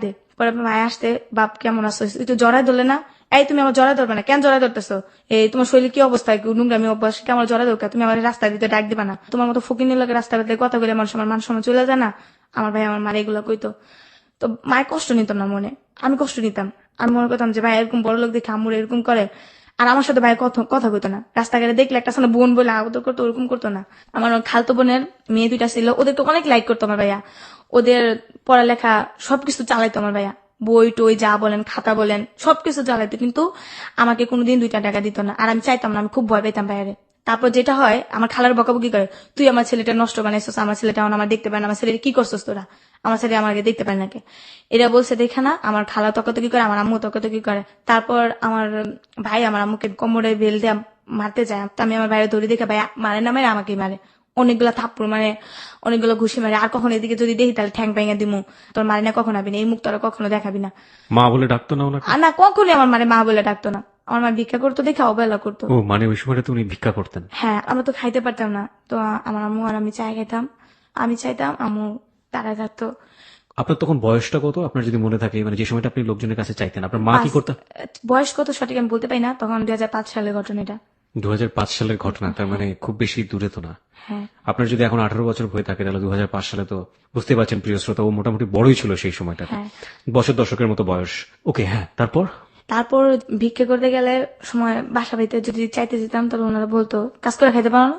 দে। পরে মায় আসতে, বাপ কেমন আছো, একটু জড়াই ধরলে না, এই তুমি আমার জড়াই ধরবে না, কেন জড়াই ধরতেছো, এই তোমার শরীরে কি অবস্থা, নোংরামি অভ্যাস, কে আমার জড়াই ধরকা, তুমি আমার রাস্তার ভিতরে ডাক দিবা না, তোমার মতো ফকির লোকের রাস্তার ভিতরে কথা বলে মানুষ আমার মান সম্মান চলে যায় না। আমার ভাই আমার মারে এগুলো কইতো। তো মায়ের কষ্ট নিত না মনে, আমি কষ্ট নিতাম। আমি মনে করতাম যে ভাই এরকম বড় লোক দেখে আম্মুর এরকম করে, আর আমার সাথে ভাই কথা কইতো না। রাস্তাঘাটে দেখলে একটা সামনে বোন বলে আদর করতো, ওরকম করতো না। আমার খালতো বোনের মেয়ে দুইটা ছিল, ওদেরকে অনেক লাইক করতো আমার ভাইয়া। ওদের পড়ালেখা সবকিছু চালাইতো আমার ভাইয়া, বই টই যা বলেন, খাতা বলেন, সবকিছু চালাইতো, কিন্তু আমাকে কোনোদিন 2 টাকা দিত না। আর আমি চাইতাম না, আমি খুব ভয় পেতাম ভাইয়ারে। তারপর যেটা হয়, আমার খালার বকাবকি করে, তুই আমার ছেলেটা নষ্ট বানাইছিস, আমার ছেলেটা আমার দেখতে পায় না, আমার ছেলে কি করছিস তোরা, আমার ছেলে আমাকে দেখতে পায় নাকি। এরা বলছে দেখে না, আমার খালা তকাতকি করে, আমার আম্মু তকাতকি করে। তারপর আমার ভাই আমার আম্মুকে কোমরে বেল দিয়ে মারতে যায়, তো আমি আমার ভাইয়ের ধরে দেখে, ভাই মারে না মারে আমাকেই মারে, অনেকগুলা থাপ্পড় মানে, অনেকগুলো ঘুষি মারে। আর কখন এদিকে যদি দেখি তাহলে ঠ্যাং ভেঙে দিমু, তোর মারে না কখন আবি না, এই মুখ তোরা কখনো দেখাবি না। মা বলে ডাকতো না ওনাকে? আর না, কখনই আমার মারে মা বলে ডাকতো না। আমার মা ভিক্ষা করতো দেখে অবহেলা করতো। ও মানে ওই সময়টা উনি ভিক্ষা করতেন? হ্যাঁ, আমরা তো খাইতে পারতাম না, তো আমার আম্মু আর আমি চাই খাইতাম, আমি চাইতাম, আম্মু তারা থাকতো। আপনার তখন বয়সটা কত, আপনার যদি মনে থাকে, মানে যে সময়টা আপনি লোকজনের কাছে চাইতেন, আপনার মা কি করতেন? বয়স কত সঠিক আমি বলতে পারি না, তখন 2005 সালের ঘটনা এটা। 2005 সালের ঘটনা, তার মানে খুব বেশি দূরে তো না। হ্যাঁ, আপনার যদি এখন 18 বছর হয়ে থাকে, তাহলে 2005 সালে তো বুঝতে পারছেন প্রিয় শ্রোতা, ও মোটামুটি বড়ই ছিল সেই সময়টা, হ্যাঁ। বছর দশকের মতো বয়স। ওকে, হ্যাঁ, তারপর? তারপর ভিক্ষা করতে গেলে সময় বাসা বাড়িতে যদি চাইতে যেতাম, তাহলে ওনারা বলতো কাজ করে খাইতে পারো না,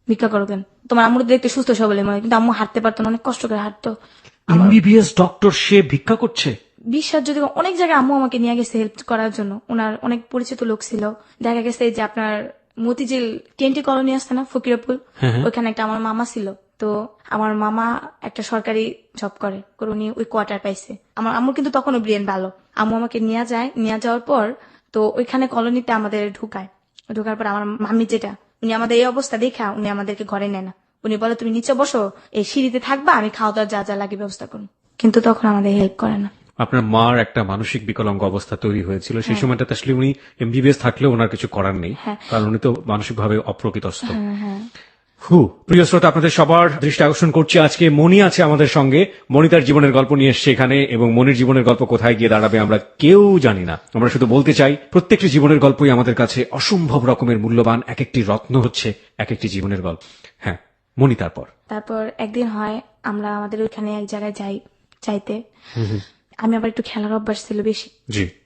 ভিক্ষা করো কেন, তোমার আম্মুর দেখতে সুস্থ সবলে মনে হয়, কিন্তু আম্মু হাঁটতে পারতো না, অনেক কষ্ট করে হাঁটতো। এমবিবিএস ডক্টর, সে ভিক্ষা করছে? বিশ্বাস যদি অনেক জায়গায় আম্মু আমাকে নিয়ে গেছে হেল্প করার জন্য, ওনার অনেক পরিচিত লোক ছিল। দেখা গেছে যে আপনার মতিঝিল টিএনটি কলোনি আসছে না, ফকিরাপুল, ওইখানে একটা আমার মামা ছিল। তো আমার মামা একটা সরকারি জব করে, উনি ওই কোয়ার্টার পাইছে। আমার আম্মুর কিন্তু তখনও ব্রেন ভালো। আম্মু আমাকে নিয়ে যায়, নিয়ে যাওয়ার পর তো ওইখানে কলোনিতে আমাদের ঢুকার পর আমার মাম্মি যেটা, উনি আমাদের এই অবস্থা দেখা উনি আমাদেরকে ঘরে নেয় না। উনি বলে তুমি নিচে বসো, এই সিঁড়িতে থাকবা, আমি খাওয়া দাওয়া যা যা লাগে ব্যবস্থা করুন, কিন্তু তখন আমাদের হেল্প করে না। আপনার মার একটা মানসিক বিকলাঙ্গ অবস্থা তৈরি হয়েছিল সেই সময়টাতে, আসলে উনি এমবিবিএস থাকলেও ওনার কিছু করার নেই, কারণ উনি তো মানসিকভাবে অপ্রকৃতস্থ। প্রিয় শ্রোতা, আপনাদের সবার দৃষ্টি আকর্ষণ করছি, আজকে মণি আছে আমাদের সঙ্গে। মণি তার জীবনের গল্প নিয়ে এসছে এখানে, এবং মণির জীবনের গল্প কোথায় গিয়ে দাঁড়াবে আমরা কেউ জানি না। আমরা শুধু বলতে চাই, প্রত্যেকটি জীবনের গল্পই আমাদের কাছে অসম্ভব রকমের মূল্যবান, এক একটি রত্ন হচ্ছে এক একটি জীবনের গল্প। হ্যাঁ মণি, তারপর একদিন হয় আমরা আমাদের ওইখানে এক জায়গায় যাই চাইতে, আমি আবার একটু খেলার অভ্যাস ছিল বেশি,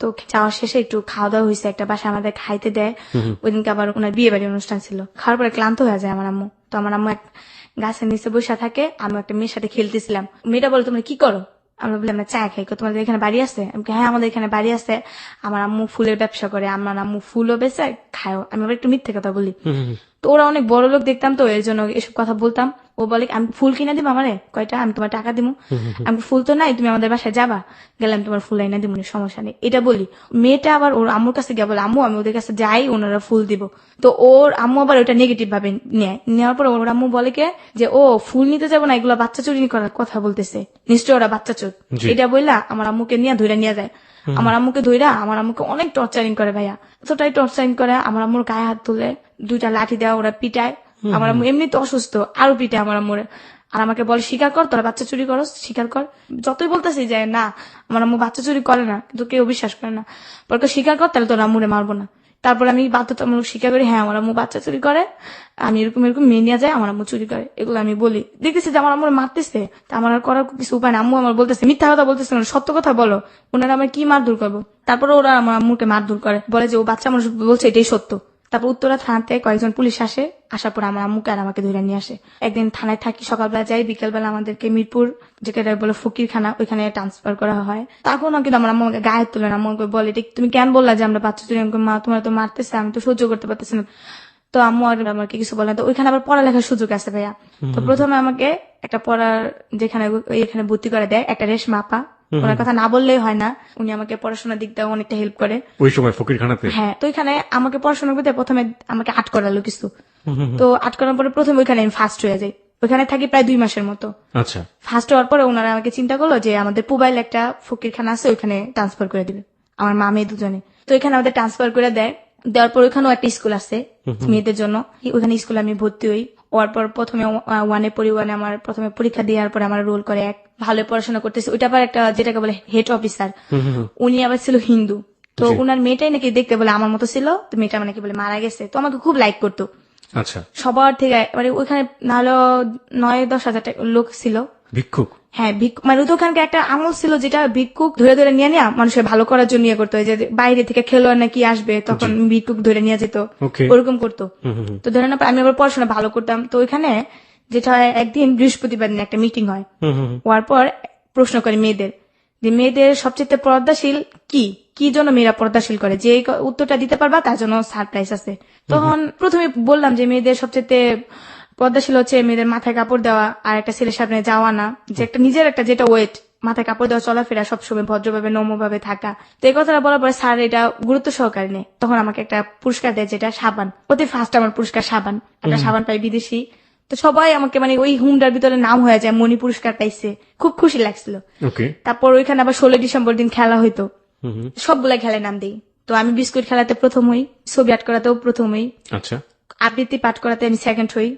তো যাওয়ার শেষে একটু খাওয়া দাওয়া হয়েছে, একটা বাসা আমাদের খাইতে দেয়। ওই দিনকে আবার ওনার বিয়ে বাড়ির অনুষ্ঠান ছিল, খাওয়ার পরে ক্লান্ত হয়ে যায় আমার আম্মু। তো আমার আম্মু এক গাছের নিচে বসে থাকে, আমি একটা মেয়ের সাথে খেলতেছিলাম। মেয়েটা বলে তোমরা কি করো, আমরা বলি আমরা চা খাই। তোমাদের এখানে বাড়ি আছে? হ্যাঁ আমাদের এখানে বাড়ি আছে। আমার আম্মু ফুলের ব্যবসা করে, আমার আম্মু ফুলও বেচে খায়ও। আমি আবার একটু মিথ্যে কথা বলি, তো ওরা অনেক বড় লোক দেখতাম, তো এর জন্য এসব কথা বলতাম। ও বলে আমি ফুল কিনে দিব আমারে কয়টা, আমি তোমার টাকা দিব। আমি ফুল তো নাই, তুমি আমাদের বাসায় যাবা, গেলাম তোমার ফুল আইনা দিব, সমস্যা নেই, এটা বলি। মেয়েটা আবার ওর আম্মুর কাছে গিয়ে বলে আম্মু আমি ওদের কাছে যাই, ওনারা ফুল দিব। তো ওর আম্মু আবার ওটা নেগেটিভ ভাবে নেওয়ার পর ওর আম্মু বলে কে যে ও ফুল নিতে যাবো না, এগুলো বাচ্চা চুরি করার কথা বলতেছে, নিশ্চয় ওরা বাচ্চা চোর। এটা বললা আমার আম্মুকে নিয়ে ধরে নিয়ে যায়। আমার আম্মুকে ধইরা আমার আম্মুকে অনেক টর্চারিং করে ভাইয়া, এতটাই টর্চারিং করে, আমার আম্মুর গায়ে হাত তুলে 2টা লাঠি দেওয়া, ওরা পিটায়। আমার আম্মু এমনি তো অসুস্থ, আরো পিটায় আমার আম্মুরে। আর আমাকে বলে স্বীকার কর তোরা বাচ্চা চুরি করস, স্বীকার কর। যতই বলতেছি যে না আমার আম্মু বাচ্চা চুরি করে না, কিন্তু কেউ বিশ্বাস করে না। পরে স্বীকার কর, তাহলে তোর আম্মুরে মারবো না। তারপর আমি বাধ্যতামূলক স্বীকার করি, হ্যাঁ আমার আম্মু বাচ্চা চুরি করে, আমি এরকম এরকম মেয়ে নিয়ে যায়, আমার আম্মু চুরি করে, এগুলো আমি বলি। দেখতেছি যে আমার আম্মুর মারতেছে, তা আমার আর করার কিছু উপায় না। আম্মু আমার বলতেছে মিথ্যা কথা বলতেছে, সত্য কথা বলো, ওনারা আমার কি মারধর করবো। তারপরে ওরা আমার আম্মুকে মারধর করে, বলে যে ও বাচ্চা মানুষ বলছে এটাই সত্য। তারপর উত্তরা থানাতে কয়েকজন পুলিশ আসে, আসার পর আমার আম্মুকে আর আমাকে ধরে নিয়ে আসে। একদিন থানায় থাকি, সকালবেলা যাই, বিকেলবেলা আমাদেরকে মিরপুর যেটা বলে ফকিরখানা, ওইখানে ট্রান্সফার করা হয়। তখনও কিন্তু আমার আম্মু আমাকে গায়ে তুলে না, আমাকে বলে তুমি কেন বললা যে আমরা বাচ্চা চুরি, মা তোমার তো মারতেছে, আমি তো সহ্য করতে পারতেছি না। তো আম্মু আর আমাকে কিছু বলে না। তো ওইখানে আবার পড়ালেখার সুযোগ আছে ভাইয়া। তো প্রথমে আমাকে একটা পড়ার যেখানে এখানে ভর্তি করে দেয় একটা রেশমা আপা, ওনার কথা না বললেই হয় না, উনি আমাকে পড়াশোনার দিক দিয়ে অনেকটা হেল্প করে ওই সময় ফকিরখানাতে। হ্যাঁ, তো এখানে আমাকে পড়াশোনার মধ্যে প্রথমে আমাকে আট করালো কিছু। তো আট করার পরে প্রথমে ওইখানে আমি ফার্স্ট হয়ে যাই, ওইখানে থাকি প্রায় 2 মাসের মতো। আচ্ছা, ফার্স্ট হওয়ার পরে ওনারা আমাকে চিন্তা করলো যে আমাদের পুবাইল একটা ফকিরখানা আছে, ওইখানে ট্রান্সফার করে দিবে আমার মা মেয়ে দুজনে। তো এখানে আমাদের ট্রান্সফার করে দেওয়ার পর ওইখানেও একটা স্কুল আছে মেয়েদের জন্য, ওইখানে স্কুলে আমি ভর্তি হই। হওয়ার পর প্রথমে 1-এ পড়ি, 1-এ আমার প্রথমে পরীক্ষা দেওয়ার পরে আমার রোল করে এক ভালো পড়াশোনা করতেছে। ওইটা আবার একটা যেটাকে বলে হেড অফিসার, উনি আবার ছিল হিন্দু। তো উনার মেয়েটাই নাকি দেখতে বলে আমার মতো ছিল, তো মেয়েটা নাকি বলে মারা গেছে। তো আমাকে খুব লাইক করতো। আচ্ছা, সবার থেকে মানে ওইখানে না হলো 9-10 হাজার লোক ছিল। ভিক্ষুক? হ্যাঁ, মানে ওখানকার একটা আমল ছিল যেটা ভিক্ষুক ধরে ধরে নিয়ে নেওয়া মানুষের ভালো করার জন্য ইয়ে করতো। যে বাইরে থেকে খেলোয়াড় নাকি আসবে তখন ভিক্ষুক ধরে নিয়ে যেত, ওরকম করতো। তো ধরে না আমি আবার পড়াশোনা ভালো করতাম। তো ওইখানে যেটা হয়, একদিন বৃহস্পতিবার দিন একটা মিটিং হয়। হওয়ার পর প্রশ্ন করে মেয়েদের যে মেয়েদের সবচেয়ে পর্দাশীল কি, কি জন্য মেয়েরা পর্দাশীল করে, যে উত্তরটা দিতে পারবা তার জন্য সারপ্রাইজ আছে। তখন প্রথমে বললাম যে মেয়েদের সবচেয়ে পর্দাশীল হচ্ছে মেয়েদের মাথায় কাপড় দেওয়া আর একটা ছেলের সামনে যাওয়া না, যে একটা নিজের একটা যেটা ওয়েট, মাথায় কাপড় দেওয়া, চলাফেরা সবসময় ভদ্রভাবে নম্রভাবে থাকা। তো এই কথাটা বলার পরে স্যার এটা গুরুত্ব সহকারে নেয়। তখন আমাকে একটা পুরস্কার দেয়, যেটা সাবান। অতি ফার্স্ট আমার পুরস্কার সাবান, একটা সাবান পাই বিদেশি। তো সবাই আমাকে মানে ওই হুমটার ভিতরে নাম হয়ে যায়, মনি পুরস্কার পাইছে, খুব খুশি লাগছিল। তারপর ওইখানে আবার 16 ডিসেম্বর দিন খেলা হইতো, সবগুলা খেলায় নাম দিই। তো আমি বিস্কুট খেলাতে প্রথম হই, ছবি আর্ট করাতেও প্রথম হই, আচ্ছা, আবৃত্তি পাঠ করাতে আমি সেকেন্ড হই,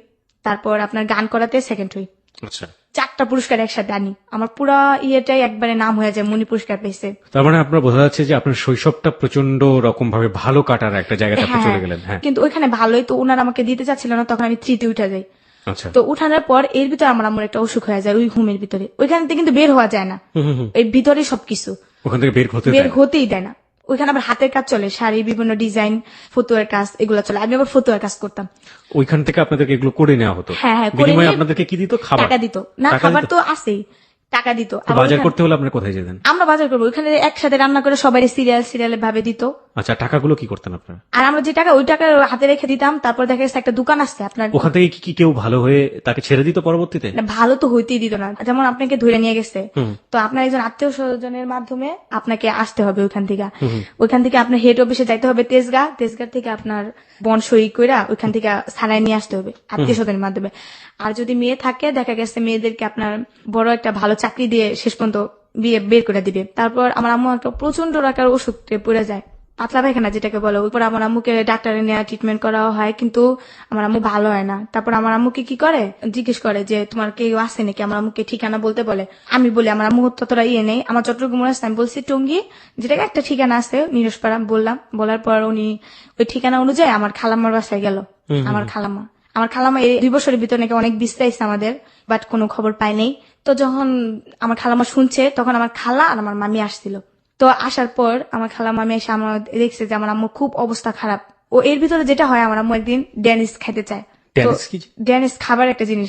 তারপর আপনার গান করাতে সেকেন্ড হই। আচ্ছা, 4টা পুরস্কার একসাথে আনি, আমার পুরা ইয়েটাই একবারে নাম হয়ে যায়, মনি পুরস্কার পেয়েছে। তার মানে আপনার বোঝা যাচ্ছে যে আপনার শৈশবটা প্রচন্ড রকম ভাবে ভালো কাটার একটা জায়গাতে আপনি চলে গেলেন। হ্যাঁ, কিন্তু ওইখানে ভালোই, তো ওনারা আমাকে দিতে চাচ্ছিল না, তখন আমি 3-তে উঠে যাই। আচ্ছা, তো উঠানোর পর এর ভিতরে আমার একটা অসুখ হয়ে যায়, ওই ঘুমের ভিতরে। ওইখান থেকে কিন্তু বের হওয়া যায় না, এর ভিতরে সবকিছু, ওখান থেকে বের হতেই দেয় না। ওইখানে আবার হাতের কাজ চলে, শাড়ি, বিভিন্ন ডিজাইন, ফতুয়ার কাজ, এগুলো চলে। আমি আবার ফতুয়ার কাজ করতাম। ওইখান থেকে আপনাদেরকে এগুলো করে নেওয়া হতো? হ্যাঁ, বিনিময়ে আপনাদেরকে কি দিত? খাবার? টাকা দিত না, খাবার তো আছেই, টাকা দিত। বাজার করতে হলে আপনারা কোথায় যেতেন? আমরা বাজার করবো, ওইখানে একসাথে রান্না করে সবাই সিরিয়াল ভাবে দিত। আচ্ছা, টাকাগুলো কি করতেন আপনারা? আর আমরা যে টাকা, ওই টাকা হাতে রেখে দিতাম। তারপর দেখা গেছে একটা দোকান আসছে আপনার, ওখান থেকে কি কেউ ভালো হয়ে তাকে ছেড়ে দিত পরবর্তীতে? ভালো তো হইতেই দিত না। যেমন আপনাকে ধরে নিয়ে গেছে, তো আপনার একজন আত্মীয় স্বজনের মাধ্যমে আপনাকে আসতে হবে ওইখান থেকে আপনার হেড অফিসে যাইতে হবে তেজগাঁ থেকে আপনার বনসই কইরা ওইখান থেকে ছাড়াই নিয়ে আসতে হবে আত্মীয় স্বজনের মাধ্যমে। আর যদি মেয়ে থাকে, দেখা গেছে মেয়েদেরকে আপনার বড় একটা ভালো চাকরি দিয়ে শেষ পর্যন্ত বিয়ে বের করে দিবে। তারপর আমার আম্মু একটা প্রচন্ড রাখার অসুখে পড়ে যায়, পাতলা পায়খানা যেটাকে বলে। ওই পর আমার আম্মুকে ডাক্তারে নেওয়া ট্রিটমেন্ট করা হয়, কিন্তু আমার আম্মু ভালো হয় না। তারপর আমার আম্মুকে কি করে, জিজ্ঞেস করে যে তোমার কেউ আছে নাকি, আমার আম্মুকে ঠিকানা বলতে বলে। আমি বলি আমার আম্মু ততটা নেই, আমার চট্টগ্রাম আছে। আমি বলছি টঙ্গী, যেটাকে একটা ঠিকানা আছে নিরসপাড়া বললাম। বলার পর উনি ওই ঠিকানা অনুযায়ী আমার খালাম্মার বাসায় গেল। আমার খালাম্মা এই 2 বছরের ভিতরে নাকি অনেক বিস্তারিত আমাদের, বাট কোনো খবর পাই নাই। তো যখন আমার খালাম্মা শুনছে, তখন আমার খালা আর আমার মামি আসছিল। তো আসার পর আমার খালা মামি এসে আমার দেখছে যে আমার আম্মুর খুব অবস্থা খারাপ। ও এর ভিতরে যেটা হয়, আমার আম্মু একদিন ড্যানিস খাইতে চায়। ড্যানিস খাবার একটা জিনিস,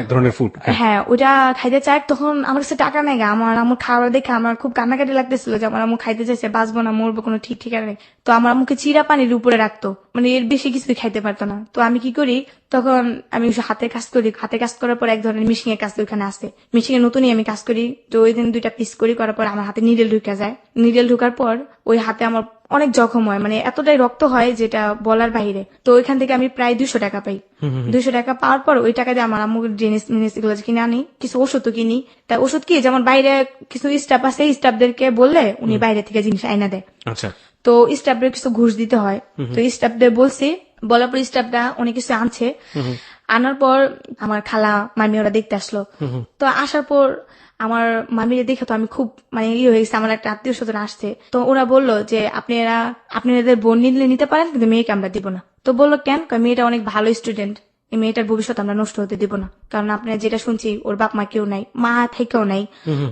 এক ধরনের ফুড। হ্যাঁ, ওটা খাইতে চায়। তখন আমার কাছে টাকা নেই, আমার আম্মুর খাবার দেখে আমার খুব কান্নাকাটি লাগতেছিল যে আমার আম্মু খাইতে চাইছে, বাঁচবো না মরবো কোনো ঠিক ঠিকানা নেই। তো আমার আম্মুকে চিরা পানির উপরে রাখতো, মানে এর বেশি কিছু খাইতে পারতো না। তো আমি কি করি, তখন আমি হাতে কাজ করি, হাতে কাজ করার পর এক ধরনের মিশিং এর কাজ ওইখানে আসে, মিশিং এর নতুনই আমি কাজ করি। তো ওই দিন 2টা পিস করার পর আমার হাতে নিডেল ঢুকে যায়। নিডেল ঢুকার পর ওই হাতে আমার অনেক জখম হয়, মানে এতটাই রক্ত হয় যেটা বলার বাইরে। তো ওইখান থেকে আমি প্রায় 200 টাকা পাই। 200 টাকা পাওয়ার পর ওই টাকা দিয়ে আমার আম্মু জিনিস এগুলো কিনে আনি, কিছু ওষুধও কিনি। তাই ওষুধ কি, যেমন বাইরে কিছু স্টাফ আছে, স্টাফদেরকে বললে উনি বাইরে থেকে জিনিস আইনা দেয়। আচ্ছা, তো স্টাফদের কিছু ঘুষ দিতে হয়। তো স্টাফদের বলছি, বলার পর স্টাফরা অনেক কিছু আনছে। আনার পর আমার খালা মামি ওরা দেখতে আসলো। তো আসার পর আমার মামিরে দেখে তো আমি খুব মানে হয়ে গেছে, আমার একটা আত্মীয় স্বজন আসছে। তো ওরা বললো যে আপনাদের বোন নিতে পারেন, কিন্তু মেয়েকে আমরা দিব না। তো বললো কেন, মেয়েটা অনেক ভালো স্টুডেন্ট, এই মেয়েটার ভবিষ্যৎ আমরা নষ্ট হতে দিব না। কারণ আপনার যেটা শুনছি, ওর বাপ মা কেউ নাই, মা থেকেও নাই,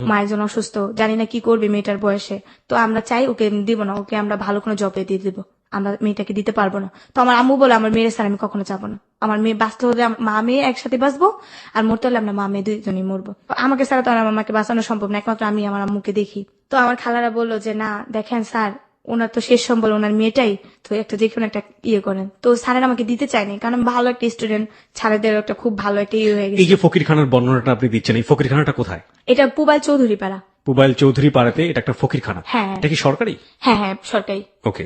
মা একজন অসুস্থ, জানি না কি করবে মেয়েটার বয়সে। তো আমরা চাই ওকে দিব না, ওকে আমরা ভালো কোনো জবে দিয়ে দিব, আমরা মেয়েটাকে দিতে পারবো না। তো আমার আম্মু বলে আমার মেয়ের স্যার আমি কখনো যাবো না, আমার মেয়ে বাঁচতে হলে মা মেয়ে একসাথে বাঁচবো, আর মরতে হলে আমরা মা মেয়ে 2জনই মরবো। আমাকে ছাড়া তো আর আমার মাকে বাঁচানো সম্ভব না, একমাত্র আমি আমার আম্মুকে দেখি। তো আমার খালারা বললো যে না দেখেন স্যার, ওনার তো শেষ সম্বল ওনার মেয়েটাই, তো একটা যে কোনো একটা করেন। তো স্যারের আমাকে দিতে চায়নি, কারণ ভালো একটা স্টুডেন্ট, ছাড়াদের একটা খুব ভালো একটা হয়ে গেছে। এই যে ফকিরখানার বর্ণনাটা আপনি দিচ্ছেন, এই ফকিরখানাটা কোথায়? এটা পুবাইল চৌধুরী পাড়া। পুবাইল চৌধুরী পাড়াতে এটা একটা ফকিরখানা? হ্যাঁ। এটা কি সরকারি? হ্যাঁ, সরকারি। ওকে।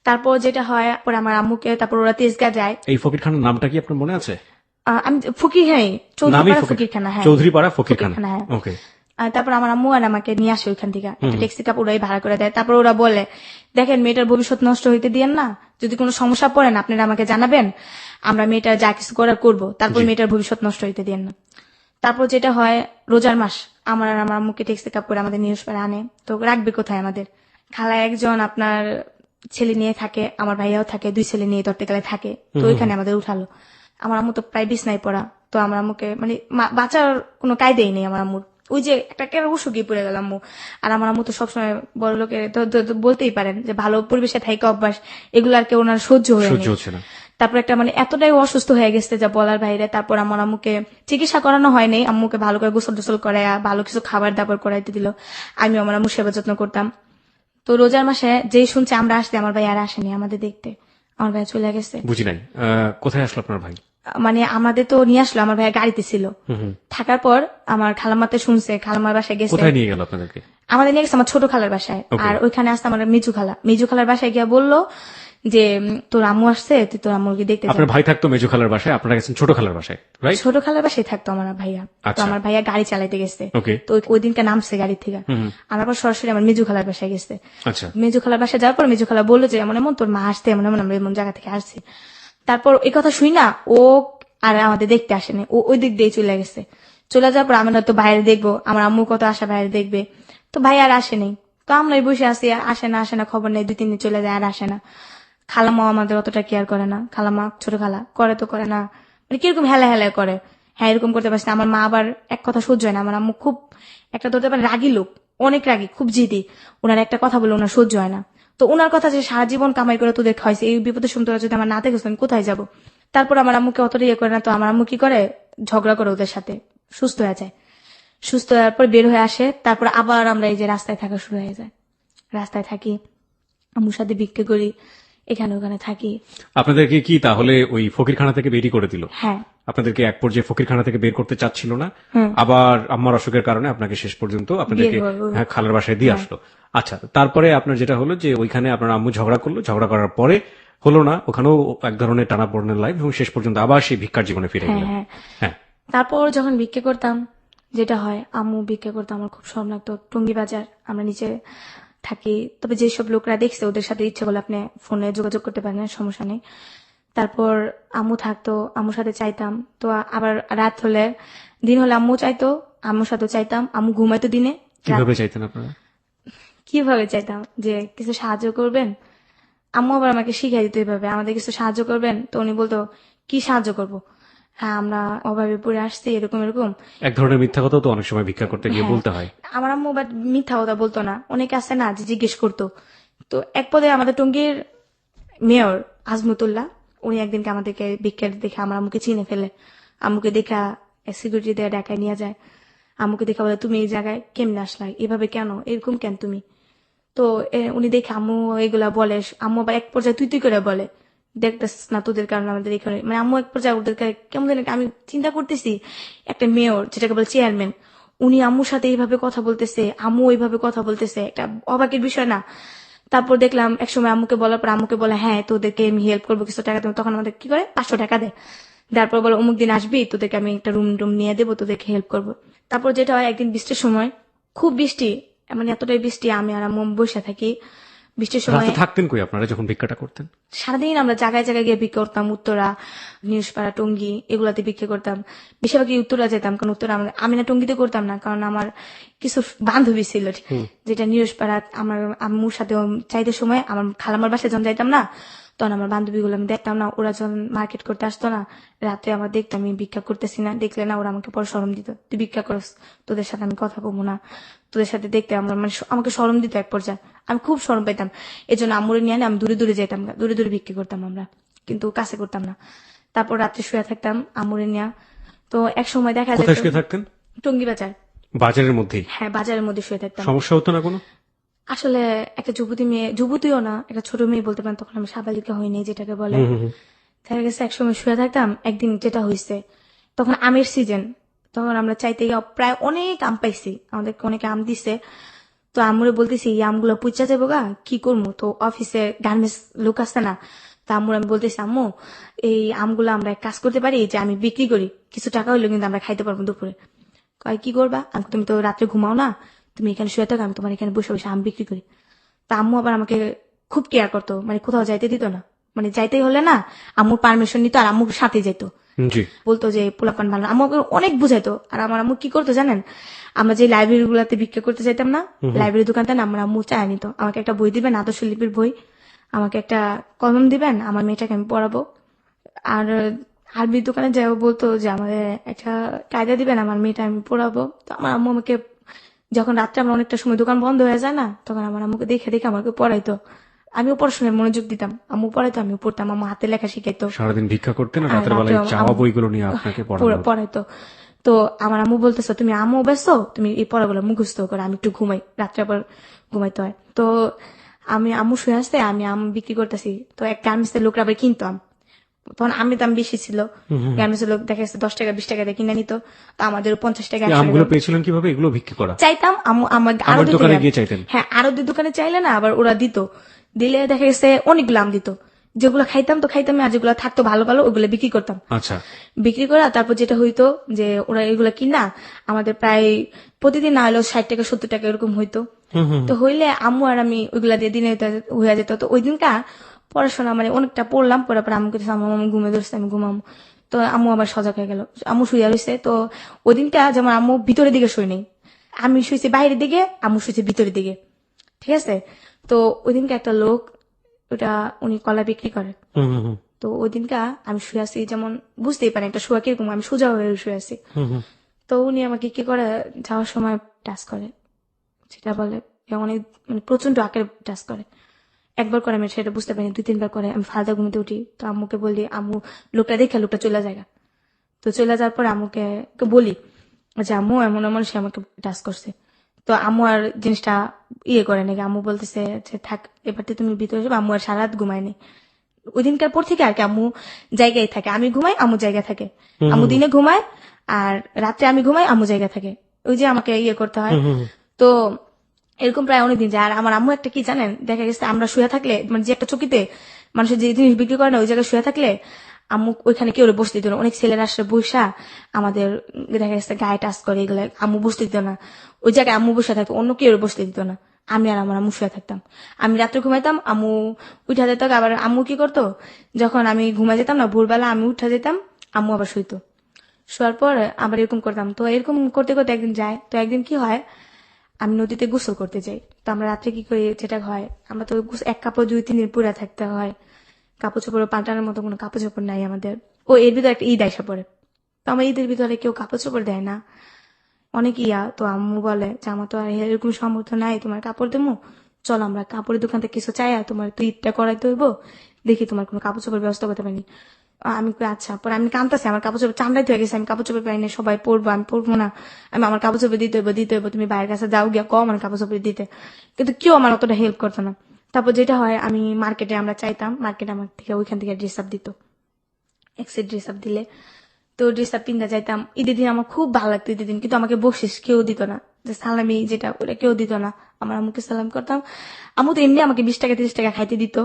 তারপর যেটা হয়, পরে আমার আম্মুকে, তারপর ওরা তেজগাঁ যায়। এই ফকিরখানার নামটা কি আপনার মনে আছে? আমি ফকির, হ্যাঁ, ফকিরখানা, হ্যাঁ, চৌধুরী পাড়া ফকিরখানা। ওকে। তারপর আমার আম্মু আর আমাকে নিয়ে আসে ওইখান থেকে, একটা ট্যাক্সি কাপ ওরাই ভাড়া করে দেয়। তারপর ওরা বলে দেখেন মেয়েটার ভবিষ্যৎ নষ্ট হইতে দিয়েন না, যদি কোনো সমস্যা পড়েন আপনারা আমাকে জানাবেন, আমরা মেয়েটা যা কিছু করার করবো, তারপর মেয়েটার ভবিষ্যৎ নষ্ট হইতে দেন না। তারপর যেটা হয়, রোজার মাস, আমার আর আমার আম্মুকে ট্যাক্সি কাপ করে আমাদের নিরসপাড়া আনে, তো রাখবে কোথায় আমাদের? খালা একজন আপনার ছেলে নিয়ে থাকে, আমার ভাইয়াও থাকে, 2 ছেলে নিয়ে ধরতে গেলে থাকে, তো ওইখানে আমাদের উঠালো। আমার আম্মু তো প্রায় বিছনায় পড়া, তো আমার আম্মুকে মানে বাঁচার কোনো কায়দাই নেই আমার আম্মুর। ওই যে একটা কেন অসুখই পড়ে গেল আম্মু। আর আমার আম্মু তো সবসময় বড় লোকের তো বলতেই পারেন যে ভালো পরিবেশে থাইকা অভ্যাস, এগুলো আর কেউ ওনার সহ্য হচ্ছে না। তারপর একটা মানে এতটাই অসুস্থ হয়ে গেছে যা বলার বাইরে। তারপর আমার আম্মুকে চিকিৎসা করানো হয়নি, আম্মুকে ভালো করে গোসল টোসল করায় ভালো কিছু খাবার দাবার করাইতে দিল, আমি আমার আম্মুর সেবা যত্ন করতাম। তো রোজার মাসে যেই শুনছে আমরা আসতে, আমার ভাই আর আসেনি আমাদের দেখতে, আমার ভাই চলে গেছে। বুঝি নাই, কোথায় আসলো আপনার ভাই? মানে আমাদের তো নিয়ে আসলো, আমার ভাইয়া গাড়িতে ছিল। থাকার পর আমার খালাম্মাতে শুনছে, খালাম্মার বাসায় গেছে। কোথায় নিয়ে গেল আপনাদেরকে? আমাদের নিয়ে গেছে আমার ছোট খালার বাসায়। আর ওইখানে আসতে আমার মেজু খালার বাসায় গিয়া বললো যে তোর আম্মু আসছে, তুই তোর আম্মুকে দেখতে। আপনার ভাই থাকতো মেজু খালার বাসায়, আপনারা গেছেন ছোট খালার বাসায়, রাইট? ছোট খালার বাসায় থাকতো আমার ভাইয়া। তো আমার ভাইয়া গাড়ি চালাইতে গেছে, তো ওই দিনকে নামছে গাড়ি থেকে। আমার পর সরাসরি আমার মেজু খালার বাসায় গেছে। মেজু খালার বাসায় যাওয়ার পর মেজু খালা বললো যে এমন এমন তোর মা আসতে, এমন এমন আমরা এমন জায়গা থেকে আসছি। তারপর এই কথা শুই না, ও আর আমাদের দেখতে আসেনি, ও ওই দিক দিয়ে চলে গেছে। চলে যাওয়ার পর আমরা তো বাইরে দেখবো, আমার আম্মুর কত আশা বাইরে দেখবে, তো ভাই আর আসেনি। তো আমরাই বসে আসি, আসে না খবর নেই, 2-3 দিন চলে যায় আর আসে না। খালামাও আমাদের অতটা কেয়ার করে না, খালামা ছোট খালা করে তো করে না, মানে কিরকম হেলা হেলা করে। হ্যাঁ, এরকম করতে পারছি না। আমার মা আবার এক কথা সহ্য হয় না, আমার আম্মু খুব একটা ধরতে পারে রাগী লোক, অনেক রাগী, খুব জিদি। ওনার একটা কথা বলে ওনার সহ্য হয় না। তো ওনার কথা যে সারা জীবন কামাই করে তোদের খাওয়াইছে, এই বিপদের সময় তোরা যদি আমার না দেখেছ আমি কোথায় যাবো? তারপর আমার আম্মুকে অতটা ইয়ে করে না, তো আমার আম্মু কি করে, ঝগড়া করে ওদের সাথে, সুস্থ হয়ে যায়। সুস্থ হওয়ার পর বের হয়ে আসে, তারপর আবার আমরা এই যে রাস্তায় থাকা শুরু হয়ে যায়। রাস্তায় থাকি, আম্মুর সাথে ভিক্ষে করি, এখানে ওখানে থাকি। আপনাদেরকে কি তাহলে ওই ফকিরখানা থেকে বেরই করে দিল? হ্যাঁ, আপনাদেরকে এক পর্যায়ে ফকিরখানা থেকে বের করতে চাচ্ছিল না, আবার আম্মার অসুখের কারণে আপনাকে শেষ পর্যন্ত আপনাদেরকে খালার বাসায় দিয়ে আসলো। আচ্ছা, তারপরে আপনার যেটা হলো যে ওইখানে আপনার আম্মু ঝগড়া করলো, ঝগড়া করার পরে হলো না, ওখানেও এক ধরনের টানাপোড়েনের লাইফ, এবং শেষ পর্যন্ত আবার সেই ভিক্ষার জীবনে ফিরে গেলেন। হ্যাঁ, তারপর যখন ভিক্ষে করতাম, যেটা হয়, আম্মু ভিক্ষে করতাম, আমার খুব শরম লাগতো। টুঙ্গি বাজার, আমরা নিচে থাকি। তবে যেসব লোকরা দেখছে ওদের সাথে ইচ্ছে করলে আপনি ফোনে যোগাযোগ করতে পারেন, সমস্যা নেই। তারপর আম্মু থাকতো, আম্মুর সাথে চাইতাম। তো আবার রাত হলে, দিন হলে আম্মু চাইতো, আম্মুর সাথে চাইতাম। আম্মু ঘুমাইতো দিনে। কিভাবে চাইতেন আপনারা? কিভাবে চাইতাম যে কিছু সাহায্য করবেন, আম্মু আবার আমাকে শিখাই দিত এইভাবে, আমাদের কিছু সাহায্য করবেন। তো উনি বলতো কি সাহায্য করবো? হ্যাঁ, আমরা অভাবে পড়ে আসছি, এরকম এরকম। এক ধরনের মিথ্যা কথা তো অনেক সময় ভিক্ষা করতে গিয়ে বলতে হয়। আমার আম্মু বাট মিথ্যা কথা বলতো না, অনেকে আছে না যে জিজ্ঞেস করতো। তো এক পদে আমাদের টঙ্গীর মেয়র আজমতুল্লাহ, উনি একদিনকে আমাদেরকে ভিক্ষা দেখে আমার আম্মুকে চিনে ফেলে। আম্মুকে দেখা সিকিউরিটি দিয়ে ঢাকায় নিয়ে যায়। আম্মুকে দেখা বলে তুমি এই জায়গায় কেমনে আসলা, এভাবে কেন, এরকম কেন তুমি? তো উনি দেখে আম্মু এগুলা বলে, আম্মু আবার এক পর্যায়ে তুই তুই করে বলে, দেখতেছিস না তোদের কারণে আমাদের এখানে, মানে আম্মু এক পর্যায়ে ওদের কেমন জানি, আমি চিন্তা করতেছি একটা মেয়র, যেটাকে বলে চেয়ারম্যান, উনি আম্মুর সাথে এইভাবে কথা বলতেছে, আম্মু এইভাবে কথা বলতেছে, একটা অবাকের বিষয় না? তারপর দেখলাম একসময় আম্মুকে বলার পর আম্মুকে বলে হ্যাঁ তোদেরকে আমি হেল্প করবো কিছু টাকা দেবো। তখন আমাদের কি করে 500 টাকা দেয়, তারপর বলো অমুক দিন আসবি, তোদেরকে আমি একটা রুম নিয়ে দেবো, তোদেরকে হেল্প করবো। তারপর যেটা হয়, একদিন বৃষ্টির সময়, খুব বৃষ্টি, মানে এতটাই বৃষ্টি, আমি আর আম্মু বসে থাকি। বৃষ্টির সময় থাকতেন কই আপনারা যখন ভিক্ষাটা করতেন? সারাদিন আমরা জায়গায় জায়গায় গিয়ে ভিক্ষা করতাম, উত্তরা, নিউজপাড়া, টঙ্গী, এগুলাতে ভিক্ষা করতাম। বেশিরভাগই উত্তরা যেতাম, কারণ উত্তরা আমি না টঙ্গীতে করতাম না, কারণ আমার কিছু বান্ধবী ছিল যেটা নিউজপাড়া, আমার আম্মুর সাথে চাইতে সময় আমার খালামার বাসায় যখন যাইতাম না, তখন আমার বান্ধবীগুলো আমি দেখতাম না, ওরা যখন মার্কেট করতে আসতো না, রাতে আমার দেখতাম আমি ভিক্ষা করতেছি না, দেখলে না ওরা আমাকে পরে শরম দিত, তুই ভিক্ষা করস, তোদের সাথে আমি কথা বলবো না, তোদের সাথে দেখতে আমরা, মানে আমাকে শরম দিত এক পর্যায়ে, আমি খুব শরম পেতাম। এই জন্য আম্মুরে নিয়ে আমি দূরে দূরে যেতাম, দূরে দূরে বিক্রি করতাম আমরা, কিন্তু কাছে করতাম না। তারপর রাত্রে শুয়ে থাকতাম আম্মুরে নিয়ে। তো এক সময় দেখা যায়, শুয়ে থাকতেন টঙ্গী বাজার, বাজারের মধ্যেই? হ্যাঁ, বাজারের মধ্যে শুয়ে থাকতাম। সমস্যা হতো না কোনো? আসলে একটা যুবতী মেয়ে, যুবতীও না, একটা ছোট মেয়ে বলতে পারেন, তখন আমি সাবালিকা হইনি যেটাকে বলে। দেখা গেছে একসময় শুয়ে থাকতাম, একদিন যেটা হয়েছে, তখন আমের সিজন, তখন আমরা চাইতে গিয়ে প্রায় অনেক আম পাইছি, আমাদেরকে অনেকে আম দিছে। তো আম্মুরে বলতেছি এই আমগুলো পুচা যাবো গা, কি করবো? তো অফিসে গার্মেন্টস লোক আসছে না, তা আম্মুর আমি বলতেছি আম্মু এই আমগুলো আমরা এক কাজ করতে পারি, যে আমি বিক্রি করি, কিছু টাকা হইলো কিন্তু আমরা খাইতে পারবো দুপুরে। কয় কি করবা? আমি তুমি তো রাত্রে ঘুমাও না, তুমি এখানে শুয়ে থাকো, আমি তোমার এখানে বসে বসে আম বিক্রি করি। তা আম্মু আবার আমাকে খুব কেয়ার করতো, মানে কোথাও যাইতে দিত না, মানে যাইতেই হলে না আম্মুর পারমিশন নিত আর আম্মুর সাথে যেত, বলতো যে পোলাপান ভালো। আম্মু অনেক বুঝাইতো। আর আমার আম্মু কি করতো জানেন, আমরা যে লাইব্রেরি গুলাতে ভিক্ষা করতে চাইতাম না, লাইব্রেরি দোকানটা না আমার আম্মু চায় নিত, আমাকে একটা বই দিবেন আদর্শ লিপির বই, আমাকে একটা কলম দিবেন, আমার মেয়েটাকে আমি পড়াবো। আর আরবি দোকানে যাও বলতো যে আমাদের একটা কায়দা দিবেন, আমার মেয়েটা আমি পড়াবো। তো আমার আম্মু আমাকে যখন রাত্রে আমরা অনেকটা সময় দোকান বন্ধ হয়ে যায় না, তখন আমার আম্মুকে দেখে দেখে আমাকে পড়াইতো, আমিও পড়াশোনায় মনোযোগ দিতাম, আম্মু পড়াইতো আমিও পড়তাম, আম্মু হাতে লেখা শিখাইতো, সারাদিন ভিক্ষা করতেন আর রাতের বেলায় চাওয়া বইগুলো নিয়ে আপনাকে পড়াইতো। তো আমার আম্মু বলতেছে তুমি আম্মু ব্যস্ত, তুমি এই পড়াগুলো মুখস্থ করো, আমি একটু ঘুমাই, রাত্রে আবার ঘুমাইতে হয়। তো আমি আম্মু শুয়ে আসতে আমি আম বিক্রি করতেছি, তো এক গার্মেন্টসের লোকরা আবার কিনতাম, তখন আমি দাম বেশি ছিল, গার্মেন্টসের লোক দেখা যাচ্ছে 10 টাকা 20 টাকা দিয়ে কিনে নিত, তো আমাদের 50 টাকা। আমগুলো পেয়েছিলেন কিভাবে? এগুলো বিক্রি করা চাইতাম, আমার আরো দোকানে গিয়ে চাইতেন? হ্যাঁ, আরো দোকানে চাইলে না আবার ওরা দিত, দিলে দেখা গেছে অনেকগুলো আম দিত, যেগুলো খাইতাম তো খাইতাম, আর যেগুলো থাকতো ভালো ভালো ওগুলো বিক্রি করতাম। আচ্ছা, বিক্রি করা তারপর যেটা হইতো যে ওরা এগুলো কিনা আমাদের প্রায় প্রতিদিন না হলেও 60 টাকা 70 টাকা এরকম হইতো। তো হইলে আম্মু আর আমি ওইগুলা দিয়ে দিনে হয়ে যেত। তো ওই দিনকা পড়াশোনা মানে অনেকটা পড়লাম, পড়ার পর আম্মুকে আম্মু ঘুমে ধরছে, আমি ঘুমাম। তো আম্মু আবার সজাগ হয়ে গেল, আম্মু শুয়ে রয়েছে। তো ওই দিনটা যেমন আম্মু ভিতরের দিকে শুই নেই, আমি শুয়েছি বাইরের দিকে, আম্মু শুয়েছে ভিতরের দিকে, ঠিক আছে। তো ওই দিনকে একটা লোক, ওটা উনি কলা বিক্রি করে, তো ওই দিনকা আমি শুয়ে আছি, যেমন বুঝতেই পারি একটা শোয়া কিরকম, আমি সোজা হয়ে শুয়ে আছি। তো উনি আমাকে কি করে যাওয়ার সময় টাচ করে, সেটা বলে অনেক মানে প্রচন্ড আকারে টাচ করে। একবার করে আমি সেটা বুঝতে পারিনি, 2-3 বার করে আমি ফালদা ঘুমিতে উঠি। তো আম্মুকে বলি, আম্মু লোকটা দেখে লোকটা চলে যায়। তো চলে যাওয়ার পর আম্মুকে বলি যে আম্মু এমন এমন সে আমাকে টাচ করছে। তো আম্মু আর জিনিসটা করে নাকি, আম্মু বলতেছে যে থাক এবার তুমি ভিতরে যাবো। আম্মু আর সারা রাত ঘুমায়নি ওই দিনকার পর থেকে, আর কি আম্মু জায়গায় থাকে, আমি ঘুমাই আম্মু জায়গায় থাকে, আম্মু দিনে ঘুমায় আর রাত্রে আমি ঘুমাই আম্মু জায়গায় থাকে, ওই যে আমাকে করতে হয়। তো এরকম প্রায় অনেকদিন যায়। আর আমার আম্মু একটা কি জানেন, দেখা গেছে আমরা শুয়ে থাকলে মানে যে একটা চকিতে মানুষের যে জিনিস বিক্রি করে না, ওই জায়গায় শুয়ে থাকলে আম্মু ওইখানে কেউ বসতে দিত না, অনেক ছেলেরা আসলে বসা আমাদের দেখা গেছে গায়ে টাচ করে, এগুলো আম্মু বসতে দিত না, ওই জায়গায় আম্মু বসে থাকতো, অন্য কেউ বসতে দিত না। আমি আর আমার আম্মু শুয়ে থাকতাম, আমি রাত্রে ঘুমাইতাম, আম্মু উঠা যেত। আবার আম্মু কি করতো, যখন আমি ঘুমাই যেতাম না ভোরবেলা আমি উঠা যেতাম, আম্মু আবার শুইতো, শোয়ার পর আবার এরকম করতাম। তো এরকম করতে করতে একদিন যায়, তো একদিন কি হয় আমি নদীতে গোসল করতে যাই। তো আমরা রাত্রে কি করি, যেটা হয় আমরা তো এক কাপড় 2-3 দিন পুরা থাকতে হয়, কাপড় চোপড় পাল্টানোর মতো কোনো কাপড় চোপড় নাই আমাদের। ও এর ভিতরে একটা ঈদ আইসা পড়ে, তো আমার ঈদের ভিতরে কেউ কাপড় চোপড় দেয় না, অনেক তো আম্মু বলে যে আমার তো আর এরকম সামর্থ্য নাই তোমার কাপড় দেবো, চলো আমরা কাপড়ের দোকান থেকে কিছু চাই, আর তোমার তো ঈদটা করাইতে হইব, দেখি তোমার কোনো কাপড় চোপড় ব্যবস্থা করতে পারি। আমি আচ্ছা, পরে আমি কাঁদতেছি, আমার কাপড় চোপড় চান্দাইতে হয়ে গেছে, আমি কাপড় চোপড় পাইনি, সবাই পরবো আমি পরবো না, আমি আমার কাপড় চোপড় দিতে হইব, তুমি বাইরের কাছে যাও গিয়া কম আমার কাপড় চোপড় দিতে, কিন্তু কেউ আমার অতটা হেল্প করতো না। তারপর যেটা হয় আমি মার্কেটে আমরা চাইতাম, মার্কেটে আমার থেকে ওইখান থেকে ড্রেস আপ দিত, এক সেট ড্রেস আপ দিলে, তো ড্রেস আপ পিন্ধা যাইতাম। ঈদের দিন আমার খুব ভালো লাগতো ঈদের দিন, কিন্তু আমাকে বকশিস কেউ দিত না, যে সালামি যেটা ওটা কেউ দিত না, আমার আম্মুকে সালাম করতাম, আম্মু তো এমনি আমাকে 20 টাকা 30 টাকা খাইতে দিত,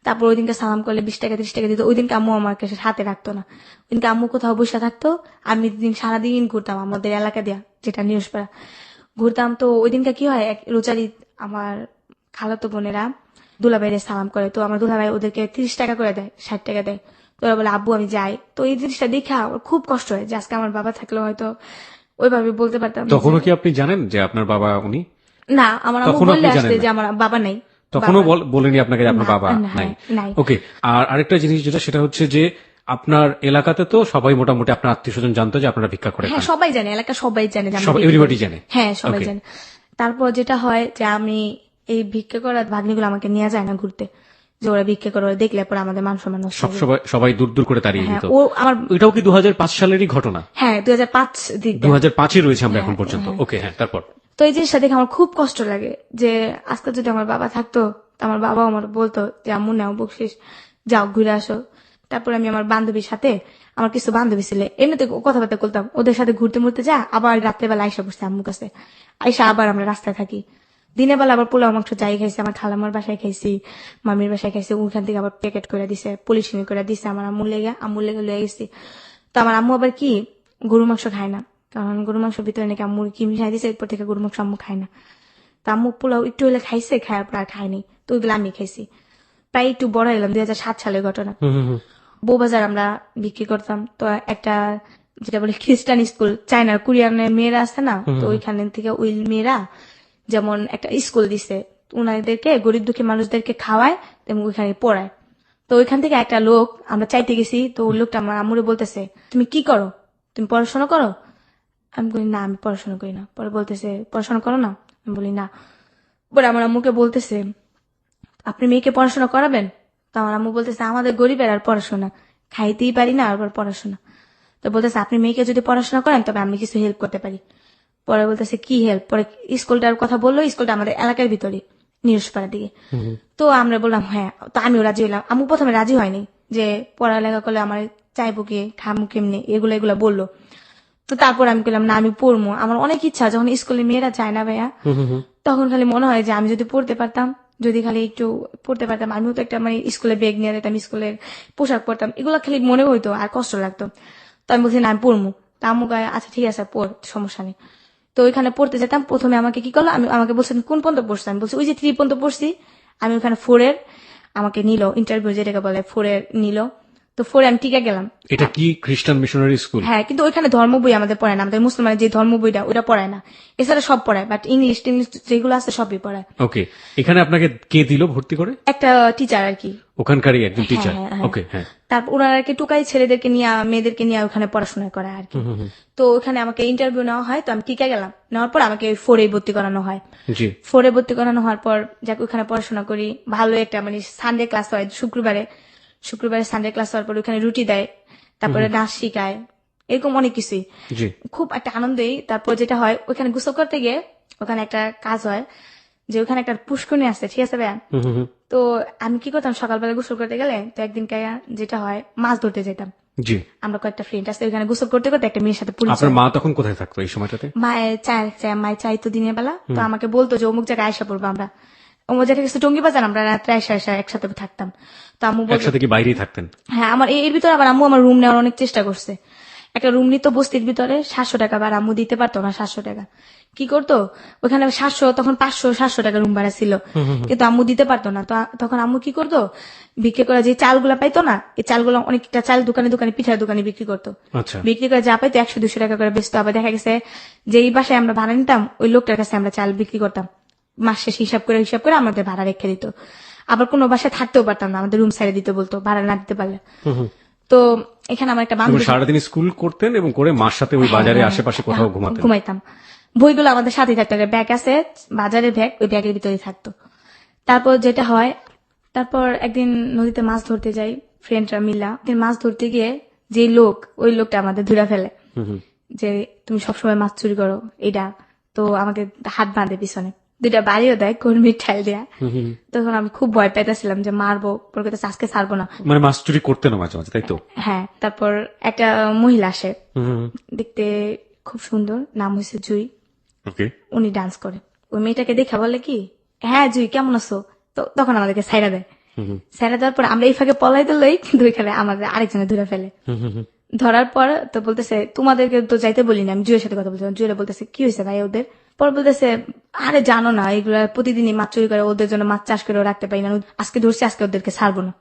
তারপর ওই দিনকে সালাম করলে 20 টাকা 30 টাকা দিত। ওই দিনকে আম্মু আমার কাছে হাতে রাখতো না, ওই দিনকে আম্মু কোথাও বসে থাকতো, আমি দিন সারাদিন ঘুরতাম আমাদের এলাকা দিয়া, যেটা নিউজপাড়া ঘুরতাম। তো ওই দিনকে কি হয়, এক রোজার ঈদ আমার খালাতো বোনেরা দুলাভাইরে সালাম করে, তো আমার দুলাভাই ওদেরকে 30 টাকা করে দেয়, 60 টাকা দেয়। তো ওরা বলে আব্বু আমি যাই। তো এই জিনিসটা দেখে আমার খুব কষ্ট হয় যে আজকে আমার বাবা থাকলে হয়তো ওইভাবে বলতে পারতাম। তখনও কি আপনি জানেন যে আপনার বাবা উনি? না, আমার আম্মু বললে আসলে যে আমার বাবা নাই, তখনও বলেনি আপনাকে যে আপনার বাবা নাই? ওকে। আর আরেকটা জিনিস যেটা, সেটা হচ্ছে যে আপনার এলাকাতে তো সবাই মোটামুটি আপনার আত্মীয় স্বজন জানতো যে আপনারা ভিক্ষা করে? হ্যাঁ, সবাই জানে, এলাকা সবাই জানে, এভরিবডি জানে। হ্যাঁ, সবাই জানে। তারপর যেটা হয় যে আমি এই ভিক্ষা করা ভাগ্নিগুলো আমাকে নিয়ে যায় না ঘুরতে, যে ওরা ভিক্ষা করে, ওরা দেখলে পরে আমাদের মান সম্মান সবাই দূর দূর করে তাড়িয়ে দিত। ওইটাও কি 2005 সালেরই ঘটনা? হ্যাঁ, 2005 রয়েছে আমরা এখন পর্যন্ত। ওকে, হ্যাঁ, তারপর? তো এই জিনিসটা দেখে আমার খুব কষ্ট লাগে যে আজকে যদি আমার বাবা থাকতো, আমার বাবা আমার বলতো যে আম্মু নাও বকশিস, যাও ঘুরে আসো। তারপর আমি আমার বান্ধবীর সাথে, আমার কিছু বান্ধবী ছিল এমনিতে কথাবার্তা বলতাম, ওদের সাথে ঘুরতে মুড়তে যা, আবার রাত্রেবেলা আইসা বসছে আম্মু কাছে, আইসা আবার আমরা রাস্তায় থাকি। দিনের বেলা আবার পোলাও মাংস যাই খাইছি, আমার খালামার বাসায় খাইছি, মামির বাসায় খাইছি, ওখান থেকে আবার প্যাকেট করে দিছে, পলিশিনি করে দিছে আমার আম্মুর লেগে লয়ে গেছি। তো আমার আম্মু আবার কি গরু মাংস খায় না, কারণ গরু মাংসের ভিতরে নাকি আম্মুর কি মিশাই দিছে, এরপর থেকে গরু মাংস আম্মু খায় না। তো আম্মু পোলাও একটু হলে খাইছে, খাওয়ার পর আর খায়নি, তো ওইগুলো আমি খাইছি। প্রায় একটু বড় এলাম 2007 সালের ঘটনা। বউবাজার আমরা বিক্রি করতাম। তো একটা যেটা বলে খ্রিস্টান স্কুল, চায়নার কোরিয়ানের মেয়েরা আছে না, তো ওইখান থেকে ওই মেয়েরা যেমন একটা স্কুল দিছে, উনাদেরকে গরিব দুঃখী মানুষদেরকে খাওয়ায় এবং ওইখানে পড়ায়। তো ওইখান থেকে একটা লোক আমরা চাইতে গেছি, তো ওই লোকটা আমার আম্মুরে বলতেছে, তুমি কি করো, তুমি পড়াশোনা করো? আমি বলি না, আমি পড়াশোনা করি না। পরে বলতেছে, পড়াশোনা করো না? আমি বলি না। পরে আমার আম্মুকে বলতেছে, আপনি মেয়েকে পড়াশোনা করাবেন? তো আমার আম্মু বলতেছে, আমাদের গরিবের আর পড়াশোনা, খাইতেই পারি না আর পড়াশোনা। তো বলতেছে, আপনি মেয়েকে যদি পড়াশোনা করেন তবে আমি কিছু হেল্প করতে পারি। পরে বলতেছে, কি হেল্প? পরে স্কুলটার কথা বললো, স্কুলটা আমাদের এলাকার ভিতরে, নিরসপাড়ার দিকে। তো আমরা বললাম হ্যাঁ। তো আমিও রাজি হইলাম। আম্মু প্রথমে রাজি হয়নি, যে পড়ালেখা করলে আমার চাইবো কে, খামু কেমনে, এগুলা বললো। তো তারপর আমি বললাম না, আমি পড়বো, আমার অনেক ইচ্ছা। যখন স্কুলে মেয়েরা যায় না ভাইয়া, তখন খালি মনে হয় যে আমি যদি পড়তে পারতাম, যদি খালি একটু পড়তে পারতাম, আমিও তো একটা মানে স্কুলে ব্যাগ নিয়ে যেতাম, স্কুলের পোশাক পরতাম, এগুলো খালি মনে হইতো আর কষ্ট লাগতো। তো আমি বলছি না, আমি পড়বো। তা আম্মু কয়, আচ্ছা ঠিক আছে পড়, সমস্যা নেই। তো ওইখানে পড়তে যেতাম। প্রথমে আমাকে কি করলো, আমাকে বলছেন কোন পর্যন্ত পড়ছি? আমি বলছি ওই যে 3 পর্যন্ত পড়ছি। আমি ওখানে 4 এর আমাকে নিল, ইন্টারভিউ যেটাকে বলে 4 এর নিল। তো 4 এ আমি টিকে গেলাম। এটা কি খ্রিস্টান মিশনারি স্কুল? হ্যাঁ, কিন্তু ওইখানে ধর্ম বই আমাদের পড়ায় না, আমাদের মুসলমানের যে ধর্ম বইটা ওটা পড়ায় না, এছাড়া সব পড়ায়, বাট ইংলিশ যেগুলো আছে সবই পড়ায়। ওকে, এখানে আপনাকে কে দিল ভর্তি করে? একটা টিচার আর কি, ওখানকারই একজন টিচার। ওকে, হ্যাঁ। তারপর ওনারা আর কি টুকাই ছেলেদেরকে নিয়ে মেয়েদেরকে নিয়ে ওখানে পড়াশোনা করা আর কি। তো ওখানে আমাকে ইন্টারভিউ নেওয়া হয়, তো আমি টিকে গেলাম। নেওয়ার পর আমাকে 4 এ ভর্তি করানো হয়। 4 এ ভর্তি করানো হওয়ার পর যাক ওখানে পড়াশোনা করি, ভালো একটা মানে সানডে ক্লাস হয় শুক্রবারে সানডে ক্লাস হওয়ার পর ওখানে রুটি দেয়, তারপরে নাচ শিখায়, এরকম অনেক কিছুই, খুব একটা আনন্দই। তারপর যেটা হয়, ওখানে গোসল করতে গিয়ে ওখানে একটা কাজ হয়, যে ওখানে একটা পুষ্করণী আছে, ঠিক আছে ভাইয়া? তো আমি কি করতাম, সকালবেলা গোসল করতে গেলে তো একদিন যেটা হয়, মাছ ধরতে যেতাম। আমরা কয়েকটা ফ্রেন্ড আছে, ওখানে গোসল করতে করতে একটা মেয়ের সাথে পরিচয়। আপনার মা তখন কোথায় থাকতো এই সময়টাতে? মায়ের চাইতো দিনের বেলা, তো আমাকে বলতো যে অমুক জায়গায় আয়সা পড়বো আমরা, অমুক জায়গায় গেছে টঙ্গি বাজার, আমরা রাত্রে আয়সা একসাথে থাকতাম। তো আম্মু একসাথে কি বাইরেই থাকতেন? হ্যাঁ, আমার এর ভিতরে আবার আম্মু আমার রুম নেওয়ার অনেক চেষ্টা করছে। একটা রুম নিত বস্তির ভিতরে 700 টাকা, আর আম্মু দিতে পারতো না 700 টাকা। কি করতো, ওখানে 700, তখন 500-700 টাকা রুম ভাড়া ছিল, কিন্তু আম্মু দিতে পারতো না। তো তখন আম্মু কি করতো, বিক্রি করে যে চালগুলা পাইতো না, এই চালগুলো অনেকটা চাল দোকানে পিঠার দোকানে বিক্রি করতো। বিক্রি করে যা পাইতো 100-200 টাকা করে বেচতো। আবার দেখা গেছে যে এই বাসায় আমরা ভাড়া নিতাম, ওই লোকটার কাছে আমরা চাল বিক্রি করতাম, মাস শেষে হিসাব করে আমাদের ভাড়া রেখে দিত। আবার কোনো বাসায় থাকতেও পারতাম না, আমাদের রুম সাইডে দিতে বলতো, ভাড়া না দিতে পারলে। তো এখানে আমার একটা বান্ধবী, সারাদিন স্কুল করতেন এবং করে মার সাথে ওই বাজারে আশেপাশে কোথাও ঘুমাইতাম। বইগুলো আমাদের সাথে থাকতো, ব্যাগ আছে বাজারের ব্যাগ, ওই ব্যাগের ভিতরে থাকতো। তারপর যেটা হয়, তারপর একদিন নদীতে মাছ ধরতে যাই ফ্রেন্ডরা মিলা। মাছ ধরতে গিয়ে যে ওই লোকটা আমাদের ধরে ফেলে, যে তুমি সবসময় মাছ চুরি করো এটা। তো আমাকে হাত বাঁধে পিছনে, 2টা বাড়িও দেয় কর্মীর ঠাইল দেয়া। তখন আমি খুব ভয় পাইতেছিলাম যে মারবো, পরে আজকে ছাড়বো না। মানে মাছ চুরি করতে না মাঝে মাঝে, তাই তো? হ্যাঁ। তারপর একটা মহিলা আসে, দেখতে খুব সুন্দর, নাম হয়েছে জুই। উনি ডান্স করে। ওই মেয়েটাকে দেখা বলে কি, হ্যাঁ জুই কেমন আছো? তো তখন আমাদেরকে সাইরা দেয়। সাইরা দেওয়ার পর আমরা এই ফাঁকে পলাই দিলই, কিন্তু ওইখানে আমাদের আরেকজনে ধরে ফেলে। ধরার পর তো বলতেছে, তোমাদেরকে তো যাইতে বলি না, আমি জুয়ের সাথে কথা বলছিলাম। জুয়ের বলতেছে, কি হয়েছে ভাই ওদের? পর বলতেছে, আরে জানো না, এগুলা প্রতিদিনই মাছ চুরি করে, ওদের জন্য মাছ চাষ করে রাখতে পারি না, আজকে ধরছি, আজকে ওদেরকে ছাড়বো না।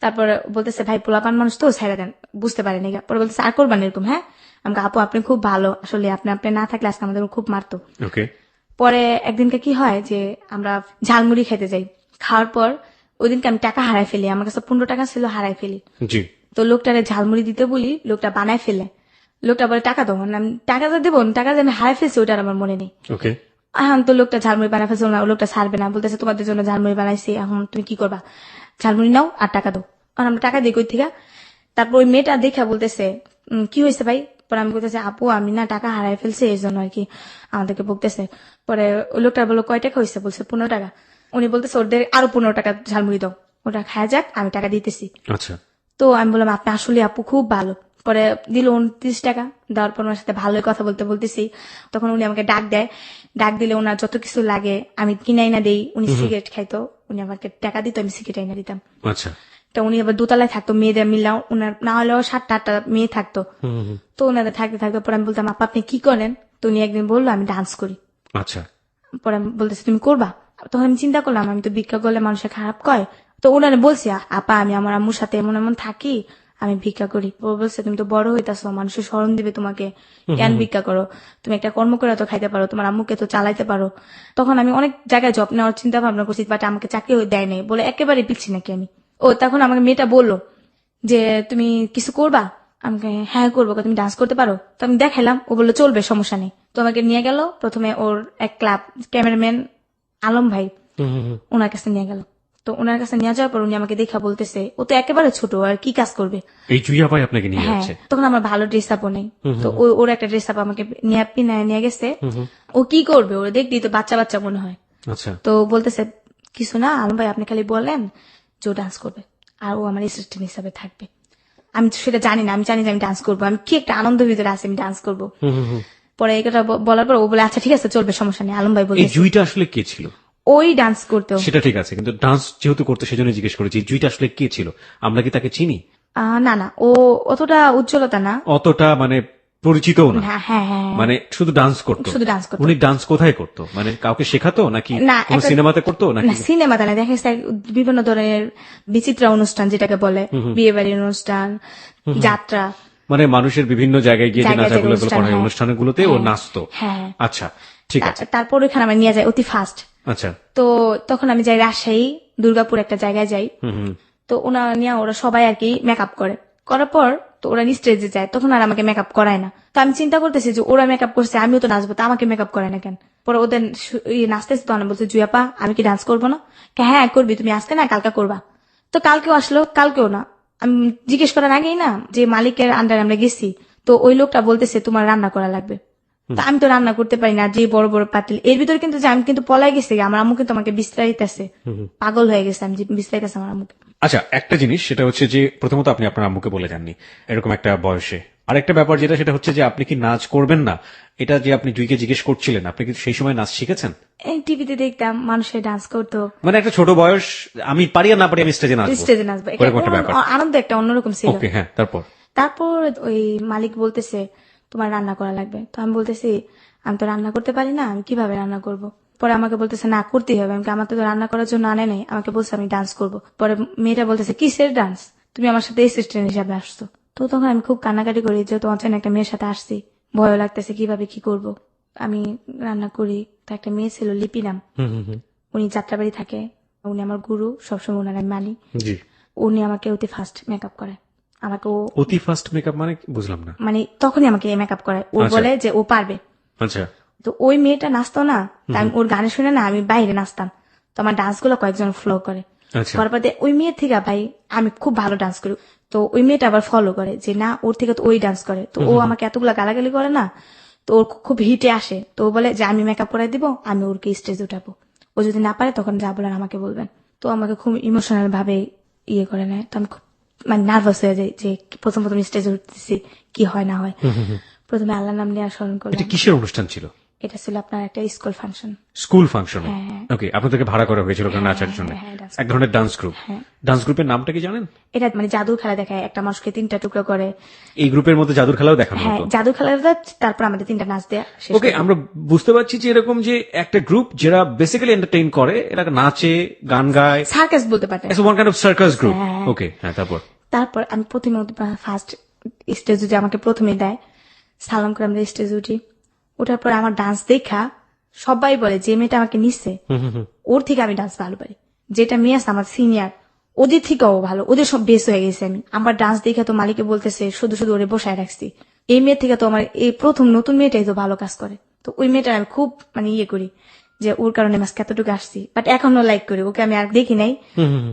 তারপর বলতেছে, ভাই পোলাপান মানুষ তো, ছাইরা দেন, বুঝতে পারেনি। পরে বলতেছে, আর করবেন এরকম? হ্যাঁ। আমি আপু আপনি খুব ভালো, আসলে আপনি না থাকলে আজকে আমাদের খুব মারতো। পরে একদিনকে কি হয়, যে আমরা ঝালমুড়ি খেতে যাই, খাওয়ার পর ওই দিনকে আমি টাকা হারাই ফেলি, আমার কাছে 15 টাকা ছিল, হারাই ফেলি। তো লোকটারে ঝালমুড়ি দিতে বলি, লোকটা বানায় ফেলে। লোকটা বলে টাকা দেবো, আমি টাকা তো দেবো, টাকা যে আমি হারাই ফেলছি ওটার আমার মনে নেই। এখন তো লোকটা ঝালমুড়ি বানায় ফেলছে না, লোকটা ছাড়বে না, বলতেছে তোমাদের জন্য ঝালমুড়ি বানাইছি, এখন তুমি কি করবা, ঝালমুড়ি নাও আর টাকা দাও। আর আমরা টাকা দিই কই থেকে। তারপর ওই মেয়েটা দেখা বলতেছে, কি হয়েছে ভাই? পরে আমি বলতেছি, আপু আমি না টাকা হারাই ফেলছি, এই জন্য আর কি আমাদেরকে বলতেছে। পরে ওই লোকটা বললো, কয় টাকা হয়েছে? বলছে 15 টাকা। উনি বলতেছে, ওদের আরো 15 টাকা ঝালমুড়ি দাও, ওটা খায় যাক, আমি টাকা দিতেছি। তো আমি বললাম, আপনি আসলে আপু খুব ভালো। পরে দিল 29 টাকা। দেওয়ার পর ওনার সাথে ভালোই কথা বলতেছি। তখন উনি আমাকে ডাক দিলে ওনার যত কিছু লাগে আমি কিনাই না দেই। উনি সিগারেট খাইতো, উনি আমাকে টাকা দিত, আমি সিগারেট আইনা দিতাম। তো উনি আবার দোতলায় থাকতো, মেয়েদের মিললাম, উনার না হলেও 7-8টা মেয়ে থাকতো। তো ওনাদের থাকতে পরে আমি বলতাম, আপা আপনি কি করেন? তো উনি একদিন বললো, আমি ডান্স করি। পরে আমি বলতেছি, তুমি করবা? তখন আমি চিন্তা করলাম, আমি তো ভিক্ষা করলে মানুষের খারাপ কয়, তো ওনারে বলছি, আপা আমি আমার আম্মুর সাথে এমন এমন থাকি, আমি ভিক্ষা করি। ও বলছে তুমি তো বড় হইতাছো, মানুষের স্মরণ দিবে তোমাকে, কেন ভিক্ষা করো, তুমি একটা কর্ম করে তো খাইতে পারো, তোমার আম্মুকে তো চালাইতে পারো। তখন আমি অনেক জায়গায় জব নেওয়ার চিন্তা ভাবনা করছি, বাট আমাকে চাকরি দেয় নাই বলে একেবারে পিচ্ছি নাকি আমি। ও তখন আমাকে মেয়েটা বললো যে তুমি কিছু করবা, আমাকে হ্যাঁ করবো, তুমি ডান্স করতে পারো? তো আমি দেখাইলাম, ও বললো চলবে, সমস্যা নেই। তো আমাকে নিয়ে গেল প্রথমে ওর এক ক্লাব ক্যামেরাম্যান আলম ভাই, ওনার কাছে নিয়ে গেল। তো ওনার কাছে নিয়ে যাওয়ার পর উনি আমাকে দেখা বলতেছে ও তো একেবারে ছোট, আর কি কাজ করবে। এই জুইয়া ভাই আপনাকে নিয়ে হ্যাঁ, যাচ্ছে? তখন আমার ভালো ড্রেস আপও নেই। তো ওর একটা ড্রেস আপ আমাকে নিয়ে গেছে। ও কি করবে, ওরা দেখবি তো বাচ্চা বাচ্চা মনে হয়। আচ্ছা। তো বলতেছে কিছু না আলম ভাই, আপনি খালি বলেন যে ও ডান্স করবে আর ও আমার অ্যাসিস্ট্যান্ট হিসাবে থাকবে। আমি তো সেটা জানি না, আমি জানি যে আমি ডান্স করবো, আমি কি একটা আনন্দের ভিতরে আছি, আমি ডান্স করবো। পরে এই কথা বলার পর ও বলে আচ্ছা ঠিক আছে চলবে, সমস্যা নেই। আলম ভাই এই বলছে জুইটা আসলে কে ছিল? ওই ডান্স করতো। সেটা ঠিক আছে, কিন্তু ডান্স যেহেতু করতে সেজন্য জিজ্ঞেস করেছি, জুইটা আসলে কে ছিল? আমরা কি তাকে চিনি? না না, ও অতটা উজ্জ্বলতা না, অতটা মানে পরিচিতও না। হ্যাঁ হ্যাঁ হ্যাঁ, মানে শুধু ডান্স করতো? শুধু ডান্স করতো। উনি ডান্স কোথায় করতো, মানে কাউকে শেখাতো নাকি না, কোন সিনেমাতে করতো না নাকি? সিনেমাতে না, দেখা যাচ্ছে বিভিন্ন ধরনের বিচিত্র অনুষ্ঠান যেটাকে বলে, বিয়ে বাড়ির অনুষ্ঠান, যাত্রা, মানে মানুষের বিভিন্ন জায়গায় গিয়ে যে জায়গায় নাচাগুলো অনুষ্ঠান, করা হয়, হ্যাঁ। অনুষ্ঠানগুলোতে ও হ্যাঁ, নাচতো? হ্যাঁ। আচ্ছা ঠিক আছে। তারপর ওখানে আমার নিয়ে যায় অতি ফাস্ট। আচ্ছা। তো তখন আমি যাই রাজশাহী দুর্গাপুর একটা জায়গায় যাই। তো ওরা নিয়ে ওরা সবাই আর কি মেকআপ করার পর তো ওরা স্টেজে যায়, তখন আর আমাকে মেকআপ করায় না। তো আমি চিন্তা করতেছি যে ওরা মেকআপ করছে, আমিও তো নাচবো, তো আমাকে মেকআপ করায় না কেন। পরে ওদের নাচতেছে, তো আমি বলছি জুয়াপা আমি কি ডান্স করবো না? হ্যাঁ করবি, তুমি আজকে না কালকে করবা। তো কালকেও আসলো, কালকেও না। আমি জিজ্ঞেস করার আগেই না, যে মালিকের আন্ডারে আমরা গেছি, তো ওই লোকটা বলতেছে তোমার রান্না করা লাগবে। তো আমি তো রান্না করতে পারি না, যে বড় বড় পাতিল, এর ভিতরে কিন্তু যে আমি কিন্তু পলাই গেছি, আমার আম্মু কিন্তু আমাকে বিস্তারিতেছে, পাগল হয়ে গেছে আমি যে বিস্তারিতেছে আমার আম্মুকে। আচ্ছা, একটা জিনিস সেটা হচ্ছে যে প্রথমত আপনি আপনার আম্মুকে বলে যাননি এরকম একটা বয়সে। আরেকটা ব্যাপার যেটা, সেটা হচ্ছে যে আপনি কি নাচ করবেন না, এটা যে আপনি জুইকে জিজ্ঞেস করছিলেন, আপনি কি সেই সময় নাচ শিখেছেন? এই টিভিতে দেখতাম মানুষের ডান্স করতো, মানে একটা ছোট বয়স, আমি পারি আর না পারি আমি স্টেজে নাচবো, স্টেজে নাচবো, এরকম একটা ব্যাপার। আনন্দ একটা অন্যরকম ছিল। ওকে, হ্যাঁ, তারপর ওই মালিক বলতেছে তোমার রান্না করা লাগবে। তো আমি বলতেছি আমি তো রান্না করতে পারি না, আমি কিভাবে রান্না করব। পরে আমাকে বলতেছে না করতেই হবে, আমি আমার তো রান্না করার জন্য আনে নাই, আমাকে বলছে আমি ডান্স করব। পরে মেয়েটা বলতেছে কিসের ডান্স, তুমি আমার সাথে অ্যাসিস্ট্যান্ট হিসাবে আসছো। তো তখন আমি খুব কান্নাকাটি করি, যেহেতু অচেনা একটা মেয়ের সাথে আসছি, ভয় লাগতেছে কিভাবে কি করব। আমি রান্না করি। তো একটা মেয়ে ছিল লিপি নাম, উনি যাত্রাবাড়ি থাকে, উনি আমার গুরু, সবসময় ওনার আমি মানি। উনি আমাকে অতি ফাস্ট মেকআপ করে, আমাকে অতি ফাস্ট মেকআপ মানে বুঝলাম না। মানে তখনই আমাকে মেকআপ করায়, ও বলে যে ও পারবে। আচ্ছা। তো ওই মেয়েটা নাচতো না, আমি ওর গানে শুনে না আমি বাইরে নাচতাম, তো আমার ডান্স গুলো কয়েকজন ফলো করে। করার পর ওই মেয়ের থেকে ভাই আমি খুব ভালো ডান্স করি, তো ওই মেয়েটা আবার ফলো করে যে না ওর থেকে তো ওই ডান্স করে, তো ও আমাকে এতগুলা গালাগালি করে না, তো ওর খুব হিটে আসে। তো ও বলে যে আমি মেকআপ করাই দিব, আমি ওরকে স্টেজ উঠাবো, ও যদি না পারে তখন যা বলার আমাকে বলবেন। তো আমাকে খুব ইমোশনাল ভাবে ইয়ে করে নেয়, তো আমি খুব মানে নার্ভাস হয়ে যাই যে প্রথম স্টেজে উঠতেছি, কি হয় না হয়। প্রথমে আল্লাহর নাম নিয়ে স্মরণ করলাম। এটা কিসের অনুষ্ঠান ছিল? এটা ছিল আপনার একটা school function. School function? Okay, আপনাদেরকে ভাড়া করা হয়েছিল নাচার জন্য, এক ধরনের ডান্স গ্রুপ। ডান্স গ্রুপের নামটা কি জানেন? এটা মানে জাদুর খেলা দেখায়, একটা মানুষকে 3টা টুকরো করে। এই গ্রুপের মধ্যে জাদুর খেলাও দেখানো হতো? হ্যাঁ, জাদুর খেলাটা, তারপর আমাদের 3টা নাচ দেয়া। ওকে, আমরা বুঝতে পারছি যে এরকম যে একটা গ্রুপ যারা বেসিক্যালি এন্টারটেইন করে, এরা নাচে গান গায়, সার্কাস বলতে পারে, it's one kind of circus group. Okay, হ্যাঁ, তারপর আমি প্রথমে ফার্স্ট স্টেজে যে আমাকে প্রথমে দেয়, সালাম করে আমরা স্টেজে উঠি। ওঠার পর আমার ডান্স দেখা সবাই বলে যে মেয়েটা আমাকে নিচ্ছে ওর থেকে আমি ডান্স ভালো পারি, যেটা মেয়ে আছে আমার সিনিয়র ওদের থেকেও ভালো, ওদের সব বেস হয়ে গেছে। আমি আমার ডান্স দেখে তো মালিকে বলতেছে শুধু শুধু ওরে বসায় রাখছি, এই মেয়ের থেকে তো আমার এই প্রথম নতুন মেয়েটাই তো ভালো কাজ করে। তো ওই মেয়েটা আমি খুব মানে ইয়ে করি যে ওর কারণে মাস্ক এতটুকু আসছি, বাট এখনো লাইক করি ওকে, আমি আর দেখি নাই।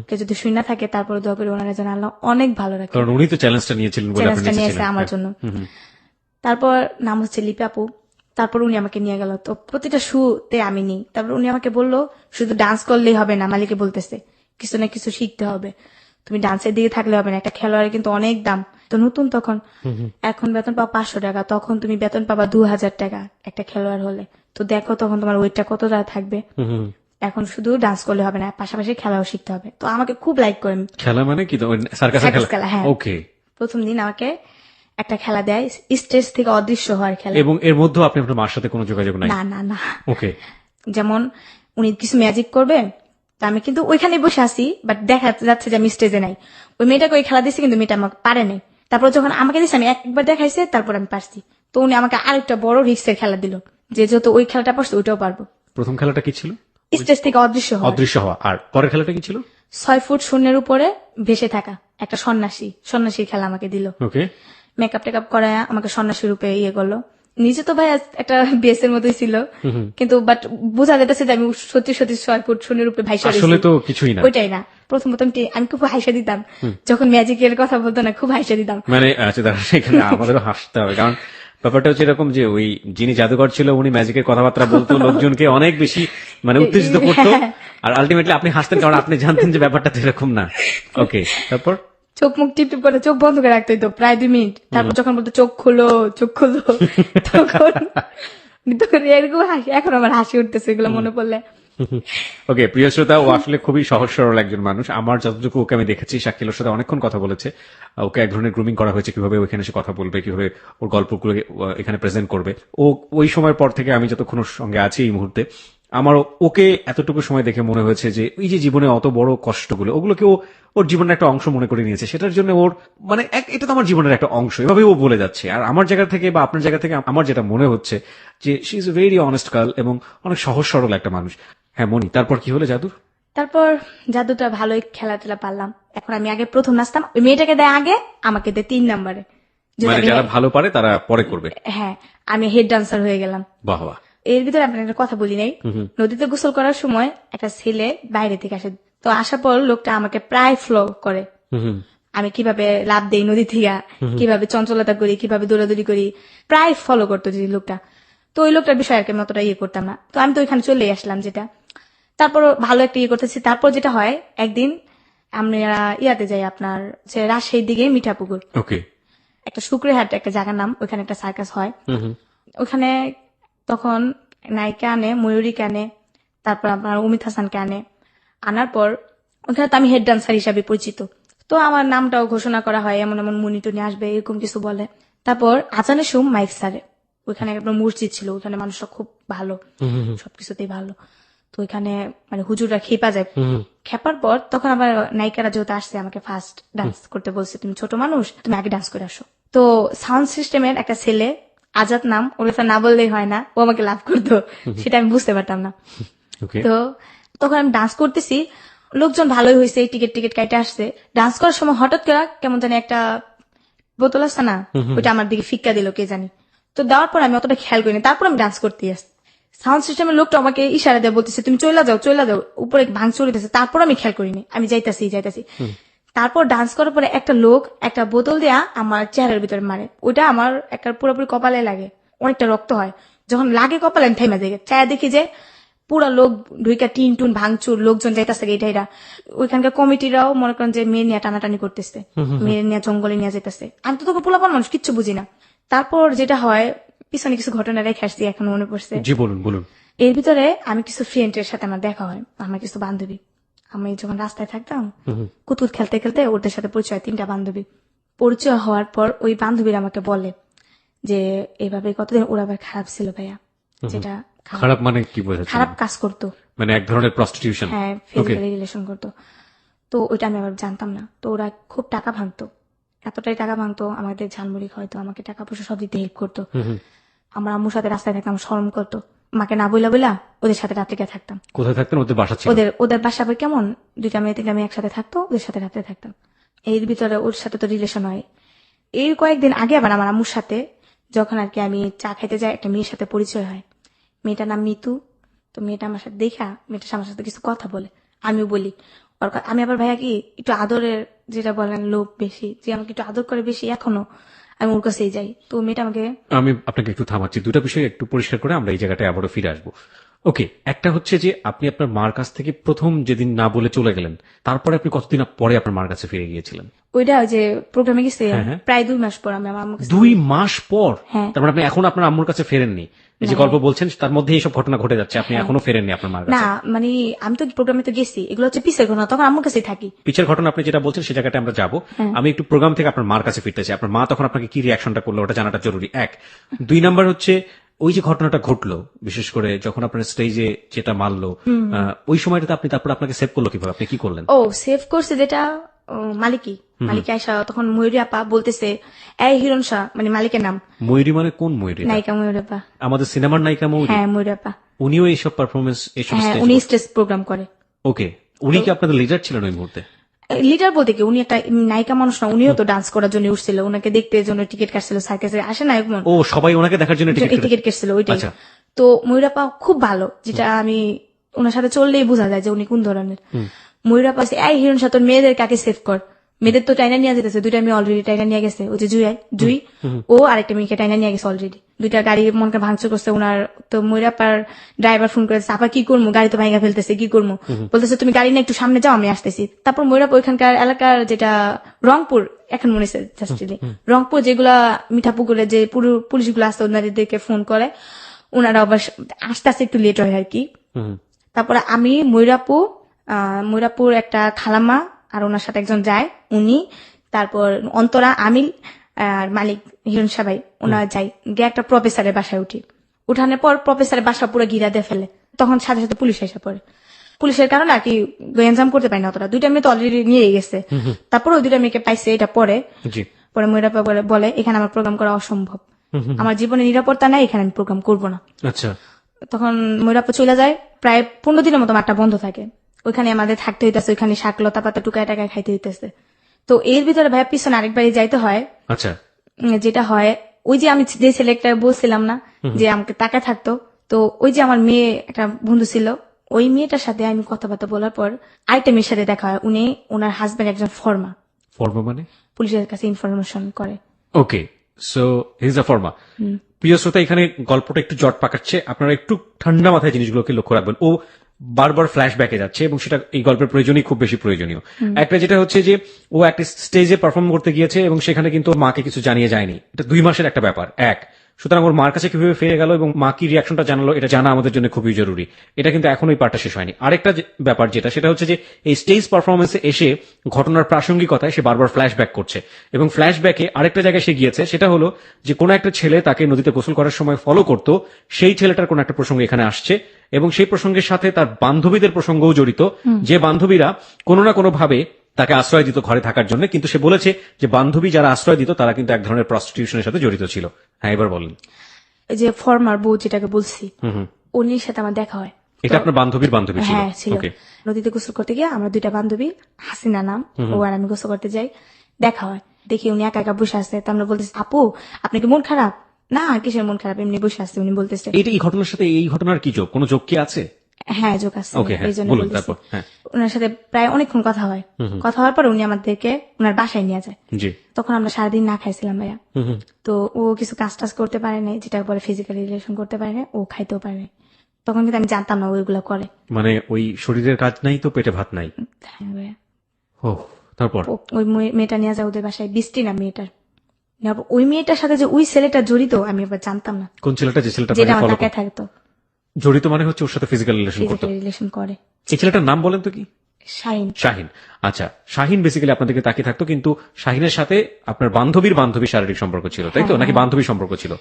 কেউ যদি শুই না থাকে তারপর দোয়া করি ওনারা যেন আল্লাহ অনেক ভালো রাখে, কারণ উনি তো চ্যালেঞ্জটা নিয়েছিলেন, চ্যালেঞ্জটা নিয়েছে আমার জন্য। তারপর নাম হচ্ছে লিপি আপু। তারপর উনি আমাকে নিয়ে গেল, তো প্রতিটা শুতে আমি নিই। তারপর উনি আমাকে বললো শুধু ডান্স করলেই হবে না, মালিকে বলতেছে কিছু না কিছু শিখতে হবে, তুমি ডান্সের দিকে থাকলে হবে না, একটা খেলোয়াড়ের কিন্তু অনেক দাম। তো নতুন তখন, এখন বেতন পাবা 500 টাকা, তখন তুমি বেতন পাবা 2000 টাকা একটা খেলোয়াড় হলে। তো দেখো তখন তোমার ওয়েটটা কত টাকা থাকবে। এখন শুধু ডান্স করলে হবে না, পাশাপাশি খেলাও শিখতে হবে। তো আমাকে খুব লাইক করেন। খেলা মানে কি? সার্কাসের খেলা? হ্যাঁ। ওকে। প্রথম দিন আমাকে একটা খেলা দেয়, স্টেজ থেকে অদৃশ্য হওয়ার খেলা। এবং এর মধ্যে আপনি আপনার মার সাথে কোনো যোগাযোগ নাই? না না না। ওকে। যেমন উনি কিছু ম্যাজিক করবে, তো আমি কিন্তু ওইখানে বসে আছি, বাট দেখা যাচ্ছে যে আমি স্টেজে নাই। ওই মেয়েটাকে ওই খেলা দিচ্ছি, কিন্তু মেয়েটা আমাকে পারে নাই। তারপর যখন আমাকে দিচ্ছে, আমি একবার দেখাইছে, তারপর আমি পারছি। তো উনি আমাকে আরেকটা বড় রিস্কের খেলা দিল, যে যেহেতু ওই খেলাটা পারছে ওইটাও পারবো। প্রথম খেলাটা কি ছিল? স্টেজ থেকে অদৃশ্য হওয়া। আর পরের খেলাটা কি ছিল? 6 ফুট শূন্যের উপরে ভেসে থাকা, একটা সন্ন্যাসীর খেলা আমাকে দিল। ওকে। মেকআপ টেকআপ করায় আমাকে সন্ন্যাসী রূপে করলো। নিজে তো ভাই একটা বেসের মতোই ছিল, কিন্তু বাট বোঝা যেতেছে যে আমি সত্যি সত্যি 6 ফুট শূন্যের উপরে ভাইসা আসলে তো কিছুই না, ওইটাই না। প্রথম আমি খুব হাসি দিতাম যখন ম্যাজিকের কথা বলতো না, খুব হাসি দিতাম। মানে এখানে আমাদেরও হাসতে হবে, কারণ ব্যাপারটা হচ্ছে এরকম যে ওই যিনি জাদুকর ছিল উনি ম্যাজিকের কথাবার্তা বলতো, লোকজনকে অনেক বেশি মানে উত্তেজিত করতো, আর আলটিমেটলি আপনি হাসতেন কারণ আপনি জানতেন যে ব্যাপারটা তো এরকম না। ওকে, তারপর চোখ মুখ টিপ টিপ করে চোখ বন্ধ করে রাখতে হইতো প্রায় 2 মিনিট। তারপর যখন বলতো চোখ খোলো তখন এরকম হাসি, এখন আমার হাসি উঠতেছে এগুলো মনে পড়লে। ওকে, প্রিয় শ্রোতা, ও আসলে খুবই সহজ সরল একজন মানুষ। আমার যতটুকু ওকে আমি দেখেছি, শাকিলের সাথে অনেকক্ষণ কথা বলেছে। ওকে এক ধরনের গ্রুমিং করা হয়েছে, কিভাবে ওইখানে এসে কথা বলবে, কিভাবে ওর গল্পগুলো এখানে প্রেজেন্ট করবে। ও ওই সময়ের পর থেকে আমি যতক্ষণ ওর সঙ্গে আছি এই মুহূর্তে, আমার ওকে এতটুকু সময় দেখে মনে হয়েছে যে ওই যে জীবনে অত বড় কষ্টগুলো, ওগুলোকে ওর জীবনের একটা অংশ মনে করে নিয়েছে। সেটার জন্য ওর মানে এটা তো আমার জীবনের একটা অংশ, এভাবে ও বলে যাচ্ছে। আর আমার জায়গা থেকে বা আপনার জায়গা থেকে আমার যেটা মনে হচ্ছে যে she is a very honest girl এবং অনেক সহজ সরল একটা মানুষ। হ্যাঁ মনি, তারপর কি হলো জাদুর? তারপর জাদুটা ভালোই খেলা টেলা পারলাম। এখন আমি আগে প্রথম নাচতাম, ওই মেয়েটাকে দেয় আগে, আমাকে দেয় 3 নাম্বারে। মানে যারা ভালো পারে তারা পরে করবে। হ্যাঁ, আমি হেড ডান্সার হয়ে গেলাম। বাহ বাহ। এর ভিতরে আপনার একটা কথা বলি নাই, নদীতে গোসল করার সময় একটা ছেলে বাইরে থেকে আসে। তো আসার পর লোকটা আমাকে প্রায় ফলো করে, আমি কিভাবে লাভ দেই নদী থেকে, কিভাবে চঞ্চলতা করি, কিভাবে দৌড়াদৌড়ি করি, প্রায় ফলো করতো যে লোকটা। তো ওই লোকটার বিষয়ে আর কি আমি অতটা করতাম না। তো আমি তো ওইখানে চলে আসলাম যেটা। তারপর ভালো একটা করতেছি। তারপর যেটা হয়, একদিন আমরা ইয়াতে যাই আপনার রাজশাহীর দিকে মিঠাপুকুর, একটা শুক্রহাট একটা জায়গার নাম, ওইখানে একটা সার্কাস হয়। ওখানে তখন নায়িকা আনে, ময়ূরীকে আনে, তারপর আপনার অমিত হাসানকে আনার পর ওখানে তো আমি হেড ডান্সার হিসাবে পরিচিত। তো আমার নামটাও ঘোষণা করা হয়, এমন এমন মুনি টুনি আসবে এরকম কিছু বলে। তারপর আজানের সুম মাইক সারে, ওইখানে একটা মসজিদ ছিল, ওইখানে মানুষরা খুব ভালো, সবকিছুতেই ভালো। তো ওইখানে মানে হুজুররা খেপা যায়। খেপার পর তখন আবার নায়িকারা যেহেতু আসছে, আমাকে ফার্স্ট ডান্স করতে বলছে, তুমি ছোট মানুষ, তুমি আগে ডান্স করে আসো। তো সাউন্ড সিস্টেমের একটা ছেলে, আজাদ নাম, ওর না বললেই হয় না, ও আমাকে লাভ করতো, সেটা আমি বুঝতে পারতাম না। তো তখন আমি ডান্স করতেছি, লোকজন ভালোই হয়েছে, টিকিট কাটে আসছে। ডান্স করার সময় হঠাৎ করে কেমন জানি একটা বোতল আছে না, ওইটা আমার দিকে ফিক্কা দিল কে জানি। তো দেওয়ার পর আমি অতটা খেয়াল করিনি, তারপর আমি ডান্স করতে আসছি। সাউন্ড সিস্টেমের লোকটা আমাকে ইশারা দিয়ে বলতেছে, তুমি চলে যাও উপরে ভাঙচুর হইতেছে। তারপর আমি খেয়াল করিনি, আমি যাইতাছি। তারপর ডান্স করার পরে একটা লোক একটা বোতল দেয়া আমার চেহারার ভিতরে মারে, ওইটা আমার একটা পুরোপুরি কপালে লাগে, অনেকটা রক্ত হয়। যখন লাগে কপালে, আমি থেমে যাই, চায়া দেখি যে পুরা লোক ঢুইকা টিন টুন ভাঙচুর, লোকজন যাইতেছে এটা। ওইখানকার কমিটিরাও মনে করেন যে মেয়ে নিয়ে টানাটানি করতেছে, মেয়ে নিয়ে জঙ্গলে নিয়ে যেতেছে। আমি তো তোকে পোলাপান মানুষ, কিচ্ছু বুঝি না। তারপর যেটা হয়, পিছনে কিছু ঘটনা রেখে আসছি, এখন মনে পড়ছে। জি বলুন। এর ভিতরে আমি কিছু ফ্রেন্ডের সাথে আমার দেখা হয়, আমার কিছু বান্ধবী। আমি যখন রাস্তায় থাকতাম, কুতুত খেলতে খেলতে ওদের সাথে পরিচয় হয়, 3টা বান্ধবী। পরিচয় হওয়ার পর ওই বান্ধবীরা আমাকে বলে যে এভাবে কতদিন ওরা আবার খারাপ ছিল ভাইয়া, যেটা খারাপ মানে কি বোঝাচ্ছে? খারাপ কাজ করতো, মানে এক ধরনের প্রস্টিটিউশন। হ্যাঁ, ফিজিক্যালি রিলেশন করতো। তো ওইটা আমি আবার জানতাম না। তো ওরা খুব টাকা ভাঙতো, এতটাই টাকা ভাঙতো, আমাদের ঝালমুড়ি হয়তো আমাকে টাকা পয়সা সব দিতে হেল্প করতো। আমার আম্মুর সাথে রাস্তায় থাকতাম, শরম করতো, মাকে না বইলা ওদের সাথে রাত্রিকে থাকতাম। কোথায় থাকতেন? ওদের বাসা ছিল? ওদের বাসা কেমন, 2টা মেয়ে 3টা মেয়ে একসাথে থাকতো, ওদের সাথে রাত্রে থাকতাম। এর ভিতরে ওর সাথে তো রিলেশন হয়। এই কয়েকদিন আগে আবার আমার আম্মুর সাথে যখন আর কি আমি চা খাইতে যাই, একটা মেয়ের সাথে পরিচয় হয়, মেয়েটার নাম মিতু। তো মেয়েটা আমার সাথে মেয়েটা আমার সাথে কিছু কথা বলে, আমিও বলি। আমি আবার ভাইয়া কি একটু আদরের, যেটা বলেন লোভ বেশি, যে আমাকে একটু আদর করে বেশি, এখনো আমি ওর কাছেই যাই। তো মেয়েটা আমাকে, আমি আপনাকে একটু থামাচ্ছি, 2টা বিষয় একটু পরিষ্কার করে আমরা এই জায়গাটায় আবারও ফিরে আসবো। ওকে, একটা হচ্ছে যে আপনি আপনার মার কাছ থেকে প্রথম যেদিন না বলে চলে গেলেন, তারপরে আপনি কতদিন পরে আপনার মার কাছে ফিরে গিয়েছিলেন? ওইটা যে প্রোগ্রামে গেছে প্রায় 2 মাস পর আমি আমার আম্মুর কাছে। 2 মাস পর? হ্যাঁ। তার মানে আপনি এখন আপনার আম্মুর কাছে ফেরেননি? এই যে গল্প বলছেন তার মধ্যে এইসব ঘটনা ঘটে যাচ্ছে, আপনি এখনো ফেরেননি আপনার মার কাছে? না, মানে আমি তো প্রোগ্রামে তো গেছি, এগুলো হচ্ছে পিছের ঘটনা, তখন আম্মুর কাছেই থাকি। পিছের ঘটনা আপনি যেটা বলছেন সে জায়গাটা আমরা যাবো। আমি একটু প্রোগ্রাম থেকে আপনার মার কাছে ফিরতে চাই। আপনার মা তখন আপনাকে কি রিয়াকশনটা করলো ওটা জানাটা জরুরি, 1। 2 নাম্বার হচ্ছে ওই যে ঘটনাটা ঘটলো, বিশেষ করে যখন আপনার স্টেজে যেটা মারলো, ওই সময়টাতে আপনি তারপর আপনাকে সেভ করলো কিভাবে, আপনি কি করলেন? ও সেভ করছে যেটা মালিক আয়সা তখন ময়ূরী আপা বলতেছে এই হিরণ শাহ, মানে মালিকের নাম। ময়ূরী মানে কোন ময়ূরী? নায়িকা ময়ূরী আপা। আমাদের সিনেমার নায়িকা ময়ূরী? হ্যাঁ ময়ূরী আপা। উনিও এইসব পারফরমেন্স, এইসব হ্যাঁ উনি স্টেজ প্রোগ্রাম করে। ওকে, উনি কি আপনাদের লিডার ছিলেন ওই মুহূর্তে? লিডার বলতে কি, উনি একটা নায়িকা মানুষ না, উনিও তো ডান্স করার জন্য উঠছিল, ওনাকে দেখতে জন্য টিকিট কাটছিল, সার্কাসে আসে নায়ক মন। ও সবাই ওনাকে দেখার জন্য টিকিট কাটছিল ওইটাই। তো ময়ূরাপা খুব ভালো, যেটা আমি ওনার সাথে চললেই বোঝা যায় যে উনি কোন ধরনের। ময়ূরাপা এই হিরণ শাহ তোর মেয়েদের কাকে সেভ কর, মেয়েদের তো টাইনা নিয়ে যেতেছে, দুইটা মেয়ে অলরেডি টাইনা নিয়ে গেছে, ওই যে জুই ও আরেকটা মেয়েকে টাইনা নিয়ে গেছে অলরেডি, দুইটা গাড়ি মনকে ভাঙচুর করছে ওনার। তো ময়ূরাপার ড্রাইভার ফোন করেছে, আপা কি করবো, গাড়ি তো ভাঙা ফেলতেছে, কি করবো? বলতেছে তুমি গাড়ি নিয়ে একটু সামনে যাও, আমি আসতেছি। তারপর ময়ূরাপা ওইখানকার এলাকার যেটা রংপুর, এখন মনে হচ্ছে রংপুর, যেগুলা মিঠাপুকুরে যে পুলিশগুলো আসতো ওনাদেরকে ফোন করে, ওনারা আবার আস্তে আস্তে একটু লেট হয় আর কি। তারপরে আমি ময়ূরাপুর একটা খালাম্মা আর ওনার সাথে একজন যায়, উনি, তারপর অন্তরা, আমিল আর মালিক হিরণ সাবাই, ওনারা যাই গিয়ে একটা প্রফেসরের বাসায় উঠি। উঠানোর পর প্রফেসরের বাসা পুরো ঘিরা দিয়ে ফেলে, তখন সাথে সাথে পুলিশ এসে পড়ে। পুলিশের কারণে আর কি এনজাম করতে পারি না অতটা, দুইটা মেয়ে তো অলরেডি নিয়ে গেছে। তারপর ওই দুইটা মেয়েকে পাইছে, এটা পরে ময়ূরাপা বলে এখানে আমার প্রোগ্রাম করা অসম্ভব, আমার জীবনে নিরাপত্তা নাই, এখানে আমি প্রোগ্রাম করবো না। আচ্ছা, তখন ময়ূরাপা চলে যায়, প্রায় 15 দিনের মতো মাঠটা বন্ধ থাকে, ওইখানে আমাদের থাকতে হইতেছে, ওইখানে শাকলতা পাতা টুকায় টাকায় খাইতে হইতেছে। তো এর ভিতরে ভাইয়া পিছনে আরেকবারই যাইতে হয়। আচ্ছা, যেটা হয় ওই যে আমি যে ছেলেটা বলছিলাম না যে আমাকে টাকা থাকতো, তো ওই যে আমার মেয়ে একটা বন্ধু ছিল, ওই মেয়েটার সাথে আমি কথাবার্তা বলার পর আরেকটা মেয়ের সাথে দেখা হয়, উনি ওনার হাজবেন্ড একজন ফর্মা মানে পুলিশের কাছে ইনফরমেশন করে। ওকে, সো হি ইজ আ ফর্মা। প্রিয় শ্রোতা, এখানে গল্পটা একটু জট পাকাচ্ছে, আপনারা একটু ঠান্ডা মাথায় জিনিসগুলোকে লক্ষ্য রাখবেন। ও বারবার ফ্ল্যাশব্যাকে যাচ্ছে এবং সেটা এই গল্পের প্রয়োজনই খুব বেশি প্রয়োজনীয়। একটা যেটা হচ্ছে যে ও একটা স্টেজে পারফর্ম করতে গিয়েছে এবং সেখানে কিন্তু ওর মাকে কিছু জানিয়ে যায়নি, এটা 2 মাসের একটা ব্যাপার। সুতরাং ওর মার কাছে কিভাবে ফিরে গেল এবং মা কি রিয়াকশনটা জানালো, এটা জানা আমাদের জন্য খুবই জরুরি। এটা কিন্তু এখন ওই পার্টটা শেষ হয়নি। আরেকটা ব্যাপার যেটা, সেটা হচ্ছে যে এই স্টেজ পারফরমেন্সে এসে ঘটনার প্রাসঙ্গিকতায় সে বারবার ফ্ল্যাশব্যাক করছে এবং ফ্ল্যাশব্যাকে আরেকটা জায়গায় সে গিয়েছে, সেটা হলো যে কোনো একটা ছেলে তাকে নদীতে গোসল করার সময় ফলো করতো, সেই ছেলেটার কোনো একটা প্রসঙ্গ এখানে আসছে এবং সেই প্রসঙ্গের সাথে তার বান্ধবীদের প্রসঙ্গও জড়িত, যে বান্ধবীরা কোনো না কোনো ভাবে তাকে আশ্রয় দিত ঘরে থাকার জন্য, কিন্তু সে বলেছে যে বান্ধবী যারা আশ্রয় দিত তারা কিন্তু এক ধরনের প্রস্টিটিউশনের সাথে জড়িত ছিল। হ্যাঁ, এবার বলেন। যে ফর্মার বউ যেটাকে বলছি, উনির সাথে আমার দেখা হয়। এটা আপনার বান্ধবীর বান্ধবী ছিল? হ্যাঁ ছিল। নদীতে গোসল করতে গিয়ে আমরা দুইটা বান্ধবী, হাসিনা নাম, ও আর আমি গোসল করতে যাই, দেখা হয়, দেখি উনি একা একা বসে আছে। তো আমরা বলতেছি আপু আপনার কি মন খারাপ? না আর কিসের মন খারাপ, এমনি বসে আছে। উনি বলতেছে এই ঘটনার সাথে এই ঘটনার কি যোগ, কোনো যোগ কি আছে? হ্যাঁ যোগ আছে, এই জন্য বলতেছি। ওনার সাথে প্রায় অনেকক্ষণ কথা হয়, কথা হওয়ার পর উনি আমাদেরকে ওনার বাসায় নিয়ে যায়। তখন আমরা সারাদিন না খাইছিলাম ভাইয়া। তো ও কিছু কাজ টাজ করতে পারে না, যেটা বলে ফিজিক্যাল রিলেশন করতে পারে না, ও খাইতেও পারে না। তখন কিন্তু আমি জানতাম না ওইগুলো করে, মানে ওই শরীরের কাজ নাই তো পেটে ভাত নাই। হ্যাঁ ভাইয়া। তারপর ওই মেয়েটা নিয়ে যায় ওদের বাসায়, বৃষ্টি না মেয়েটার। ওই মেয়েটার সাথে যে ওই ছেলেটা জড়িত আমি আবার জানতাম না। কোন ছেলেটা? যে ছেলেটা যেটা আমার তাকে থাকতো জড়িত, মানে হচ্ছে ওর সাথে ফিজিক্যাল রিলেশন করে। এই ছেলেটার নাম বলেন তো কি? শাহিন। আচ্ছা, শাহিন বেসিক্যালি আপনাদেরকে তাকিয়ে থাকতো, কিন্তু শাহিনের সাথে আপনার বান্ধবীর শারীরিক সম্পর্ক ছিল, তাই তো? নাকি বান্ধবীর সম্পর্ক ছিল?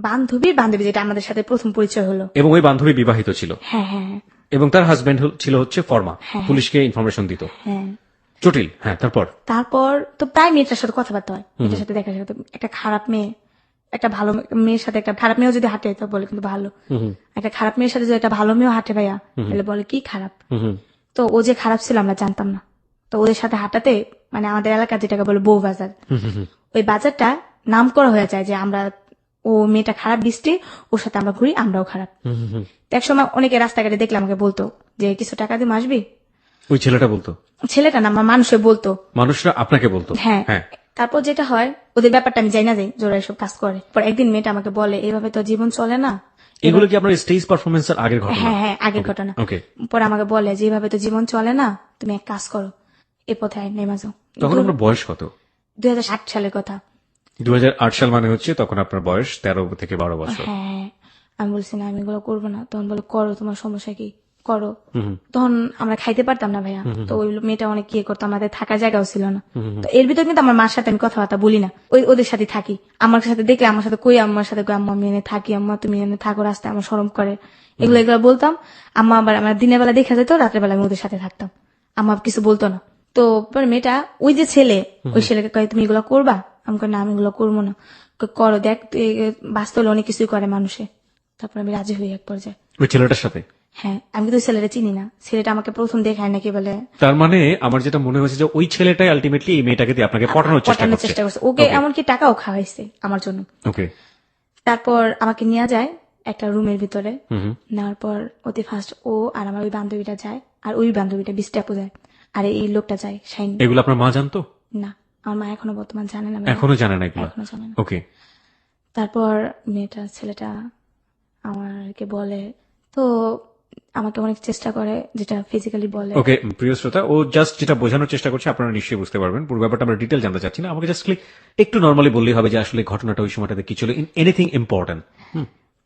বান্ধবী, যেটা আমাদের সাথে প্রথম পরিচয় হলো। এবং ওই বান্ধবী বিবাহিত ছিল? হ্যাঁ হ্যাঁ। এবং তার হাজবেন্ড ছিল হচ্ছে ফর্মা, পুলিশকে ইনফরমেশন দিত। হ্যাঁ। জটিল। হ্যাঁ, তারপর তো প্রায় মেয়েটার সাথে কথাবার্তা হয়, মেয়েটার সাথে দেখা সাথে। একটা খারাপ মেয়ে একটা ভালো মেয়ের সাথে, একটা খারাপ মেয়েও যদি হাঁটে তো বলে কিন্তু ভালো, একটা খারাপ মেয়ের সাথে যদি একটা ভালো মেয়েও হাঁটে ভাইয়া তাহলে বলে কি খারাপ। তো ও যে খারাপ ছিল আমরা জানতাম না। তো ওদের সাথে হাঁটাতে, মানে আমাদের এলাকা যেটাকে বলে বউ বাজার, ওই বাজারটা নাম করা হয়ে যায় যে আমরা, ও মেয়েটা খারাপ বৃষ্টি, ওর সাথে আমরা ঘুরি, আমরাও খারাপ। এক সময় অনেকে রাস্তাঘাটে দেখলে আমাকে বলতো যে কিছু টাকা দিয়ে আসবি। ওই ছেলেটা বলতো? ছেলেটা না, মানুষে বলতো, মানুষরা আপনাকে বলতো? হ্যাঁ। তারপর যেটা হয় ওদের ব্যাপারটা আমি যাই না যাই, জোরা এসব কাজ করে। পর একদিন মেয়েটা আমাকে বলে এইভাবে তো জীবন চলে না। এগুলো কি আপনার স্টেজ পারফরমেন্সের আগের ঘটনা? হ্যাঁ, আগের ঘটনা। পরে আমাকে বলে যে এইভাবে তো জীবন চলে না, তুমি এক কাজ করো, এই পথে নেমে যাও। তখন আপনার বয়স কত? 2008 সালের কথা। 2008 সাল মানে হচ্ছে তখন আপনার বয়স 13 থেকে 12 বছর। হ্যাঁ, আমি বলছি না আমি এগুলো করবো না। তখন বলে করো, তোমার সমস্যা কি, করো। তখন আমরা খাইতে পারতাম না ভাইয়া, তো ওই মেয়েটা অনেক ইয়ে করতো, আমাদের থাকার জায়গাও ছিল না। তো এর ভিতরে কিন্তু আমার মার সাথে আমি কথাবার্তা বলি না, ওদের সাথে থাকি। আমার সাথে দেখলে আমার সাথে কই, আমার সাথে কই আম্মা আমি এনে থাকি, আম্মা তুমি এনে থাকো, রাস্তায় আমার শরম করে, এগুলো বলতাম। আম্মা আবার আমার দিনের বেলা দেখা যেত, রাতের বেলা আমি ওদের সাথে থাকতাম, আম্মা কিছু বলতো না। তো মেয়েটা ওই যে ছেলে, ওই ছেলেকে কয় তুমি এগুলো করবা, আমি কই না আমি এগুলো করবো না। করো, দেখ বাস্তবে অনেক কিছুই করে মানুষে। তারপর আমি রাজি হই এক পর্যায়ে ওই ছেলেটার সাথে। হ্যাঁ, আমি কিন্তু ছেলেটা চিনি না, ছেলেটা আমাকে প্রথম দেখায় নাকি বলে। তার মানে আমার যেটা মনে হয়েছে যে ওই ছেলেটাই আলটিমেটলি এই মেয়েটাকে দিয়ে আপনাকে পটানোর চেষ্টা করছে। ওকে এমনকি টাকাও খাওয়াইছে আমার জন্য। ওকে। তারপর আমাকে নিয়ে যায় একটা রুমের ভিতরে, নেওয়ার পর অতি ফার্স্ট ও আর আমার ওই বান্ধবীটা যায়, আর ওই বান্ধবীটা 20 টাপু যায়, আর এই লোকটা যায় শাইন। এগুলো আপনার মা জানতো না? আমার মা এখনো বর্তমান জানে না। এখনো জানে না এগুলো? এখনো জানে না। ওকে। তারপর ছেলেটা আমাকে বলে, তো আমাকে অনেক চেষ্টা করে, যেটা ফিজিক্যালি বলে। ওকে প্রিয় শ্রোতা, ও জাস্ট যেটা বোঝানোর চেষ্টা করছে আপনারা নিশ্চয়ই বুঝতে পারবেন। পুরো ব্যাপারটা আমরা ডিটেল জানতে চাচ্ছি না, আমাকে জাস্ট একটু নর্মালি বললেই হবে যে আসলে ঘটনাটা ওই সময়টাতে কি ছিল, এনিথিং ইম্পর্টেন্ট।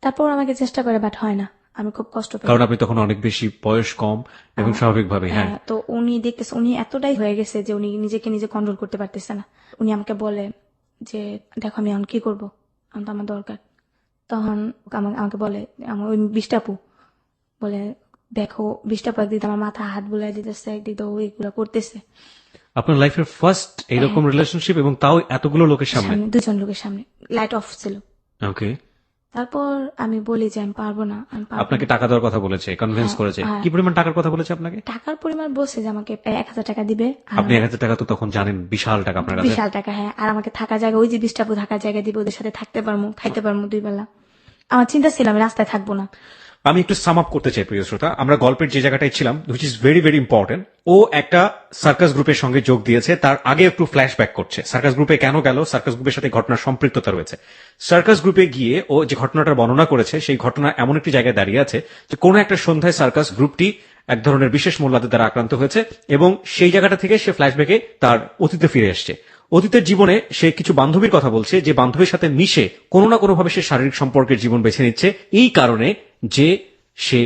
তারপর আমাকে চেষ্টা করে, বাট হয় না, আমি খুব কষ্ট পাই। কারণ আপনি তখন অনেক বেশি বয়স কম এবং স্বাভাবিকভাবে। হ্যাঁ, তো উনি দেখতেছে, উনি এতটাই হয়ে গেছে যে উনি নিজেকে নিজে কন্ট্রোল করতে পারতেছে না। উনি আমাকে বলে যে দেখো আমি এখন কি করবো, এখন তো আমার দরকার। তখন আমাকে বলে, আমার ওই 20 টাপু বলে, দেখো 20 টাপু একদিক আমার মাথা হাত বুলাই দিতেছে, একদিক তো এগুলো করতেছে। আপনার লাইফের ফার্স্ট এইরকম রিলেশনশিপ, এবং তাও এতগুলো লোকের সামনে, 2জন লোকের সামনে, লাইট অফ ছিল। ওকে। তারপর আমি বলি যে আমি পারবো না, আপনাকে টাকা দেওয়ার কথা বলেছে, কনভিন্স করেছে? কি পরিমাণ টাকার কথা বলেছে আপনাকে? টাকার পরিমাণ বলছে যে আমাকে 1000 টাকা দিবে। আপনি 1000 টাকা তো তখন জানেন বিশাল টাকা আপনার কাছে। বিশাল টাকা, হ্যাঁ। আর আমাকে থাকা জায়গা, ওই যে 20 টাপু থাকার জায়গা দিবে, ওদের সাথে থাকতে পারবো, খাইতে পারবো 2 বেলা। আমার চিন্তা ছিল আমি রাস্তায় থাকবো না। আমি একটু সাম আপ করতে চাই প্রিয় শ্রোতা, আমরা গল্পের যে জায়গাটায় ছিলাম, which is very very important. ও একটা সার্কাস গ্রুপের সঙ্গে যোগ দিয়েছে, তার আগে একটু ফ্ল্যাশব্যাক করছে। সার্কাস গ্রুপে কেন গেল, সার্কাস গ্রুপের সাথে ঘটনার সম্পৃক্ততা রয়েছে। সার্কাস গ্রুপে গিয়ে ও যে ঘটনাটার বর্ণনা করেছে, সেই ঘটনা এমন একটি জায়গায় দাঁড়িয়ে আছে যে কোনো একটা সন্ধ্যায় সার্কাস গ্রুপটি এক ধরনের বিশেষ মোল্লাদের দ্বারা আক্রান্ত হয়েছে, এবং সেই জায়গাটা থেকে সে ফ্ল্যাশব্যাকে তার অতীতে ফিরে এসছে। অতীতের জীবনে সে কিছু বান্ধবীর কথা বলছে, যে বান্ধবীর সাথে মিশে কোনো না কোনোভাবে সে শারীরিক সম্পর্কের জীবন বেছে নিচ্ছে, এই কারণে যে সে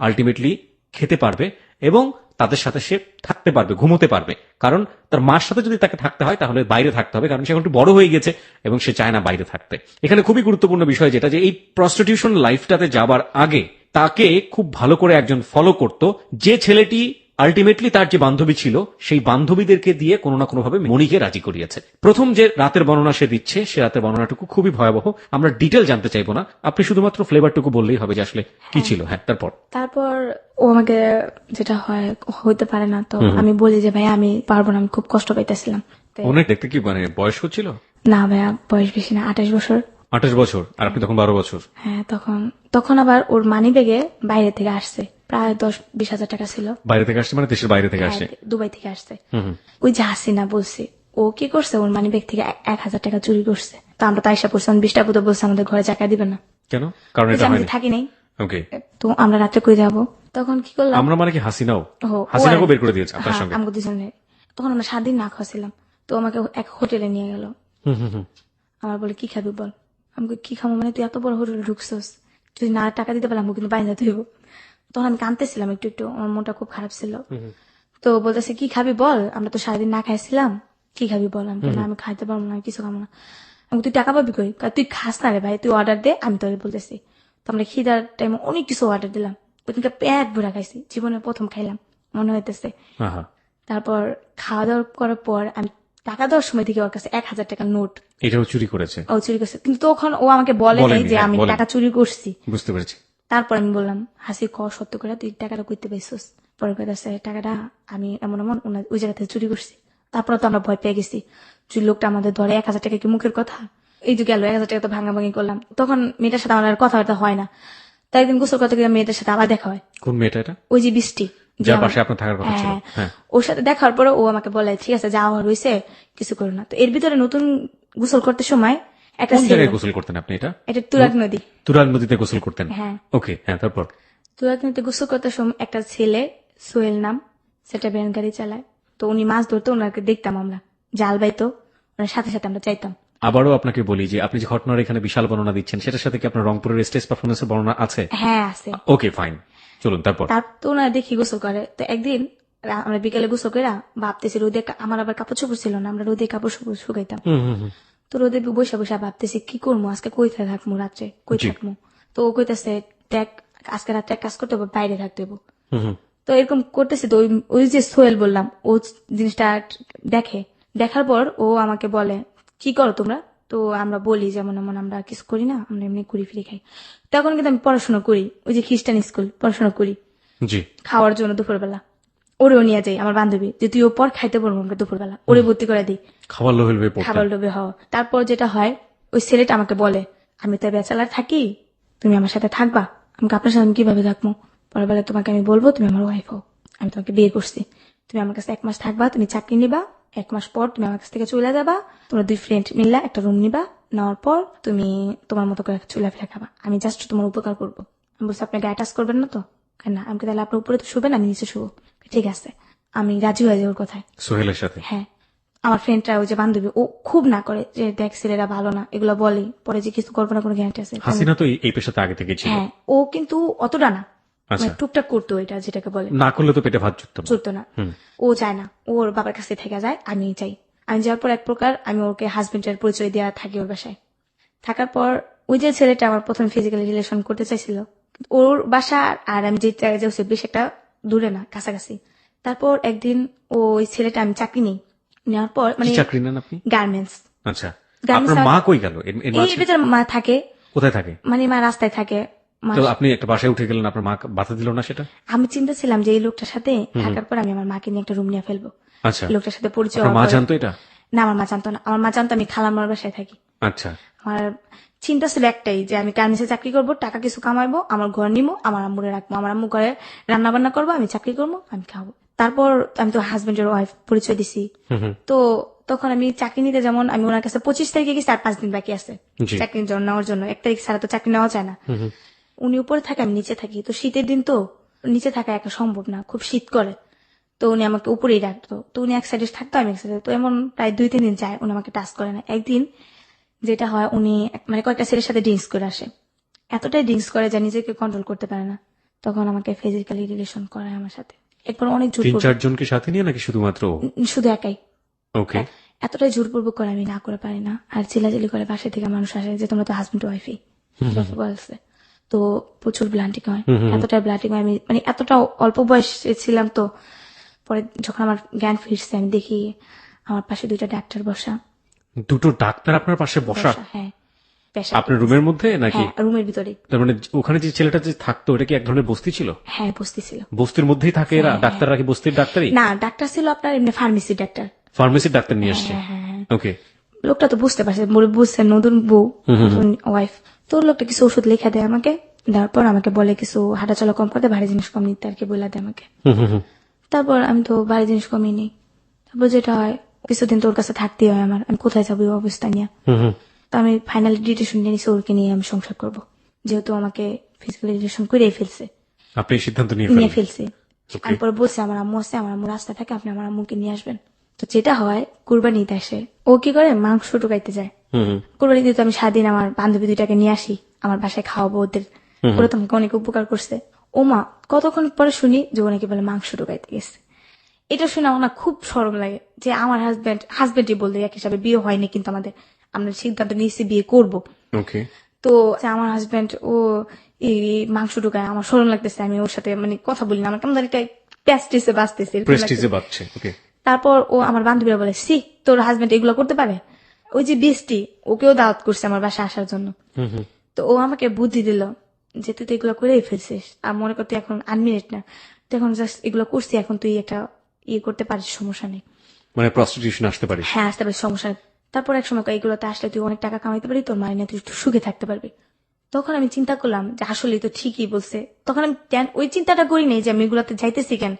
আলটিমেটলি খেতে পারবে এবং তাদের সাথে সে থাকতে পারবে, ঘুমোতে পারবে। কারণ তার মার সাথে যদি তাকে থাকতে হয় তাহলে বাইরে থাকতে হবে, কারণ সে এখন একটু বড় হয়ে গেছে এবং সে চায় না বাইরে থাকতে। এখানে খুবই গুরুত্বপূর্ণ বিষয় যেটা, যে এই প্রস্টিটিউশন লাইফটাতে যাবার আগে তাকে খুব ভালো করে একজন ফলো করত, যে ছেলেটি আলটিমেটলি তার যে বান্ধবী ছিল, সেই বান্ধবীদেরকে দিয়ে কোনো না কোনো ভাবে মনিকে রাজি করিয়েছে। প্রথম যে রাতের বর্ণনা সে দিচ্ছে, সে রাতের বর্ণনাটুকু খুবই ভয়াবহ, আমরা ডিটেল জানতে চাইবো না, আপনি শুধুমাত্র ফ্লেভারটুকু বললেই হবে যে আসলে কি ছিল। হ্যাঁ, তারপর ও আমাকে যেটা হইতে পারে না, তো আমি বলি যে ভাই আমি পারবো না, আমি খুব কষ্ট পাইতেছিলাম। অনেক দেখতে কি মানে বয়স হচ্ছিল? না ভাইয়া, বয়স বেশি না, 28 বছর। 28 বছর, আর আপনি তখন 12 বছর। হ্যাঁ, তখন আবার ওর মানি ব্যাগে বাইরে থেকে আসছে প্রায় 10-20 হাজার টাকা ছিল। বাইরে থেকে আসছে মানে দেশের বাইরে থেকে আসছে? দুবাই থেকে আসছে। ওই যে হাসিনা বলছে, ও কি করছে, ওর মানি ব্যাগ থেকে 1000 টাকা চুরি করছে। তো আমরা তো আইসা পড়ছি, 20 টাকা তো বলছে আমাদের ঘরে জায়গা দিবে না। কেন? কারণ এটা হয়নি, থাকি নাই। ওকে। তো আমরা রাত্রে কই যাবো, তখন কি করলাম আমরা, মানে কি হাসিনাও বের করে দিয়েছে আপনার সঙ্গে? আমাকে দুজনে। তখন আমরা 7 দিন না খাওয়াছিলাম, তো আমাকে এক হোটেলে নিয়ে গেল। আমার বলে কি খাবি বল, আমাকে কি খাবো, মানে তুই এত বড় হোটেলে ঢুকছস, যদি না টাকা দিতে পারলাম কিন্তু বাইরে যেতে হইব। তখন আমি কাঁদতেছিলাম একটু, আমার মনটা খুব খারাপ ছিল। তো বলতেছে কি খাবি বল, আমরা তো সারাদিন না খাইছিলাম, কি খাবি বল। আমি খাইতে পারবো না, কিছু খাবো না। আমি তুই টাকা পাবি কই, তুই খাস না রে ভাই, তুই অর্ডার দে, আমি তোকে বলতেছি। তো আমরা খিদার টাইমে অনেক কিছু অর্ডার দিলাম, ওইদিনকে পেট ভরা খাইছি, জীবনে প্রথম খাইলাম মনে হইতেছে। তারপর খাওয়া দাওয়া করার পর আমি টাকা দেওয়ার সময় থেকে ওর কাছে 1000 টাকার নোট, এটাও চুরি করেছে? ও চুরি করছে, কিন্তু তখন ও আমাকে বলে নাই যে আমি টাকা চুরি করছি। বুঝতে পেরেছি। তারপর আমি বললাম, হাসি ক সত্য করে তুই টাকাটা করতে পাইছিস? পরে কথা টাকাটা আমি এমন ওই জায়গা থেকে চুরি করছি। তারপর তো আমরা ভয় পেয়ে গেছি, যদি লোকটা আমাদের ধরে 1000 টাকা কি মুখের কথা, এই যে গেল 1000 টাকা তো ভাঙাভাঙি করলাম। তখন মেয়েটার সাথে আমার কথাবার্তা হয় না। তাই একদিন গোসল করতে গিয়ে মেয়েটার সাথে আবার দেখা হয়। কোন মেয়েটা এটা? ওই যে বৃষ্টি, যার পাশে আপনার থাকার কথা ছিল। ওর সাথে দেখার পরে ও আমাকে বলে ঠিক আছে যাওয়া হয়েছে, কিছু করো না। তো এর ভিতরে নতুন গোসল করতে সময় একটা জায়গায় গোসল করতেন আপনি? এটা তুরাগ নদী। তুরাগ নদীতে গোসল করতেন? হ্যাঁ। ওকে, হ্যাঁ, তারপর? তুরাগ নদীতে গোসল করতে সময় একটা ছেলে, সোহেল নাম, সেটা ভ্যান গাড়ি চালায়। তো উনি মাছ ধরতো, ওনাকে দেখতাম আমরা, জাল বাইতো, ওনার সাথে সাথে আমরা চাইতাম। আবারও আপনাকে বলি যে আপনি যে ঘটনার এখানে বিশাল বর্ণনা দিচ্ছেন, সেটার সাথে কি আপনার রংপুরের স্টেজ পারফরমেন্সের বর্ণনা আছে? হ্যাঁ আছে। ওকে, ফাইন। চলুন তারপর তো ওনারা দেখি গোসল করে। তো একদিন আমরা বিকালে গোসল করে ভাবতেছি রোদে, আমার আবার কাপড় চোপড় ছিল না, আমরা রোদে কাপড় শুকাইতাম। তো রোদে বসে বসে ভাবতেছি কি করবো, আজকে কইতে থাকবো, রাত্রে কই থাকবো। তো ও কইতেছে দেখ আজকে রাত্রে এক কাজ করতে হবে, বাইরে থাকতে হবে। তো এরকম করতেছি। তো ওই যে সোহেল বললাম, ও জিনিসটা দেখার পর ও আমাকে বলে কি করো তোমরা। তো আমরা বলি যেমন এমন আমরা কিছু করি না, আমরা এমনি ঘুরি ফিরে খাই। তখন কিন্তু আমি পড়াশোনা করি, ওই যে খ্রিস্টান স্কুল পড়াশোনা করি খাওয়ার জন্য দুপুরবেলা। ওরেও নিয়ে যাই আমার বান্ধবী, যে তুই ও পর খাইতে পারবো আমরা দুপুরবেলা, ওরে ভর্তি করে দিই খাবার লোভে হওয়া। তারপর যেটা হয়, ওই ছেলেটা আমাকে বলে আমি তো ব্যাচেলার থাকি, তুমি আমার সাথে থাকবা। আমি আপনার সাথে আমি কিভাবে থাকবো, পরে বলে তোমাকে আমি বলবো তুমি আমার ওয়াইফ হও, আমি তোমাকে বিয়ে করছি, তুমি আমার কাছে 1 মাস থাকবা, তুমি চাকরি নিবা, 1 মাস পর তুমি আমার কাছ থেকে চলে যাবা, তোমরা 2 ফ্রেন্ড মিললা একটা রুম নিবা, নেওয়ার পর তুমি তোমার মতো করে চলাফেরা খাবা, আমি জাস্ট তোমার উপকার করবো। আমি বলছি আপনি গায়ে টাচ করবেন না তো? না। আমি তাহলে আপনার উপরে তো শুবেন, আমি নিচে শুবো। ঠিক আছে, আমি রাজি হয়ে যাই ওর কথায়, সোহেলের সাথে। হ্যাঁ। আমার ফ্রেন্ডরা ওই যে বান্ধবী, ও খুব না করে যে দেখ ছেলেরা ভালো না, এগুলো বলে, পরে যে কিছু করবো না কোনো গ্যারান্টি আছে? হাসিনা তো এই পেশাতে আগে থেকে ছিল। হ্যাঁ, ও কিন্তু অতটা না, টুকটাক করতো, এটা যেটাকে বলে না করলে তো পেটে ভাত জুটতো না। ও চায় না, ওর বাবার কাছে থেকে যায়, আমি চাই। আমি যাওয়ার পর এক প্রকার আমি ওকে হাজবেন্ডের পরিচয় দেওয়া থাকি ওর বাসায়। থাকার পর ওই যে ছেলেটা আমার প্রথম ফিজিক্যালি রিলেশন করতে চাইছিল, ওর বাসা আর আমি যে জায়গায় যাচ্ছি বেশ একটা দূরে না, কাছাকাছি। তারপর একদিন ওই ছেলেটা, আমি চাকরি নেই, নেওয়ার পর মানে চাকরি নেন আপনি? গার্মেন্টস। আচ্ছা, আপনার মা কই গেল? মা থাকে। কোথায় থাকে? মানে মা রাস্তায় থাকে। তো আপনি একটা বাসায় উঠে গেলেন, আপনার মা বাধা দিল না সেটা? আমি চিন্তা ছিলাম যে এই লোকটার সাথে থাকার পর আমি আমার মাকে নিয়ে একটা রুম নিয়ে ফেলবো। আচ্ছা, লোকটার সাথে পরিচয়। মা জানতো এটা? না, আমার মা জানতো না। আমার মা জানতো আমি খালাম্মার বাসায় থাকি। আচ্ছা, আমার চিন্তা ছিল একটাই, যে আমি গার্মেন্টসে চাকরি করবো, টাকা কিছু কামাইবো, আমার ঘর নিবো, আমার আম্মুরে রাখবো, আমার আম্মু ঘরে রান্না বান্না করবো, আমি চাকরি করবো, আমি খাবো। তারপর আমি তো হাজবেন্ডের ওয়াইফ পরিচয় দিছি। তো তখন আমি চাকরি নিতে, যেমন আমি ওনার কাছে 25 তারিখে গেছি, আর 5 দিন বাকি আছে চাকরি নেওয়ার জন্য। 1 তারিখ ছাড়া তো চাকরি নেওয়া যায় না। উনি উপরে থাকে, আমি নিচে থাকি। তো শীতের দিন তো নিচে থাকা একা সম্ভব না, খুব শীত করে। তো উনি আমাকে উপরেই রাখতো। তো উনি এক সাইডে থাকতো, আমি এক সাইডে। তো এমন প্রায় 2-3 দিন যায়, উনি আমাকে টাচ করে না। একদিন যেটা হয়, উনি মানে কয়েকটা ছেলের সাথে ড্রিঙ্কস করে আসে, এতটাই ড্রিঙ্কস করে যা নিজেকে কন্ট্রোল করতে পারে না। তখন আমাকে ফিজিক্যালি রিলেশন করে আমার সাথে। একবার অনেক জোর 3-4 জনকে সাথে নিয়ে নাকি শুধুমাত্র? শুধু একাই। ওকে। এতটাই জোরপূর্বক করে আমি না করে পারি না। আর চিল্লাচিল্লি করে বাসা থেকে মানুষ আসে যে তোমরা তো হাজবেন্ড ওয়াইফই বলছে। তো প্রচুর ব্লান্টিং হয়, এতটাই ব্লান্টিং হয়। আমি মানে এতটা অল্প বয়সে ছিলাম। তো পরে যখন আমার জ্ঞান ফিরছে, আমি দেখি আমার পাশে 2টা ডাক্তার বসা। 2টো ডাক্তার আপনার পাশে বসা? হ্যাঁ। আপনার রুমের মধ্যে নাকি? রুমের ভিতরে। তার মানে ওখানে যে ছেলেটা যে থাকতো, ওটা কি এক ধরনের বস্তি ছিল? হ্যাঁ, বস্তি ছিল। বস্তির মধ্যেই থাকে এরা? ডাক্তাররা কি বস্তির ডাক্তারই? না, ডাক্তার ছিল আপনার এমনি ফার্মেসির ডাক্তার। ফার্মেসির ডাক্তার নিয়ে আসছে? ওকে। লোকটা তো বুঝতে পারছে, বুঝছে নতুন বউ, ওয়াইফ। তো লোকটা কিছু ওষুধ লেখা দেয় আমাকে, দেওয়ার পর আমাকে বলে কিছু হাঁটাচলা কম করতে, ভারী জিনিস কম নিতে আর কি বলে দেয় আমাকে। তারপর আমি তো ভারী জিনিস কমই নিই। তারপর যেটা হয়, কিছুদিন তোর কাছে থাকতেই হয় আমার, আমি কোথায় যাবো এই অবস্থা নিয়ে। তো আমি ফাইনালি ডিসিশন নিয়ে নিছি, ওকে নিয়ে আমি সংসার করবো, যেহেতু আমাকে ফিজিক্যালি রিলেশন করেই ফেলছে। আপনি সিদ্ধান্ত নিয়ে ফেলছে? তারপর বলছে আমার আম্মু আছে, আমার আম্মু রাস্তায় থাকে, আপনি আমার আম্মুকে নিয়ে আসবেন। তো যেটা হয়, কুরবানিতে আসে, ও কি করে মাংস টুকাইতে যায়। কুরবানিতে তো আমি সারাদিন আমার বান্ধবী 2টাকে নিয়ে আসি, আমার বাসায় খাওয়াবো ওদের, ওরা তো আমাকে অনেক উপকার করছে। ও মা, কতক্ষণ পরে শুনি যে ও নাকি বলে মাংস টুকাইতে গেছে। এটা শুনে আমার না খুব শরম লাগে, যে আমার হাজবেন্ডই বলতে এক হিসাবে বিয়ে হয়নি, কিন্তু আমরা সিদ্ধান্ত নিয়েছি বিয়ে করবো। তো আমার হাজবেন্ড ও এই মাংস ঢুকায়, আমার শরম লাগতেছে, আমি ওর সাথে মানে কথা বলি না, আমার কেমন একটা প্রেস্টিজে বাঁচতেছে। তারপর ও আমার বান্ধবীরা বলে, সি তোর হাজবেন্ড এগুলো করতে পারে। ওই যে বৃষ্টি, ওকেও দাওয়াত করছে আমার বাসায় আসার জন্য। তো ও আমাকে বুদ্ধি দিল যে তুই তো এগুলো করেই ফেলছিস, আর মনে করতে এখন আনমিনিট না, তুই এখন জাস্ট এগুলো করছি, এখন তুই একটা ইয়ে করতে পারিস, সমস্যা নেই, মানে প্রস্টিটিউশন আসতে পারিস। হ্যাঁ, আসতে পারিস, সমস্যা নেই। তারপর এক সময় এগুলোতে আসলে তুই অনেক টাকা কামাইতে পারবি, তোর মানে তুই একটু সুখে থাকতে পারবি। তখন আমি চিন্তা করলাম যে আসলে তো ঠিকই বলছে। তখন আমি ওই চিন্তাটা করি নাই যে আমি এগুলোতে যাইতেছি কেন,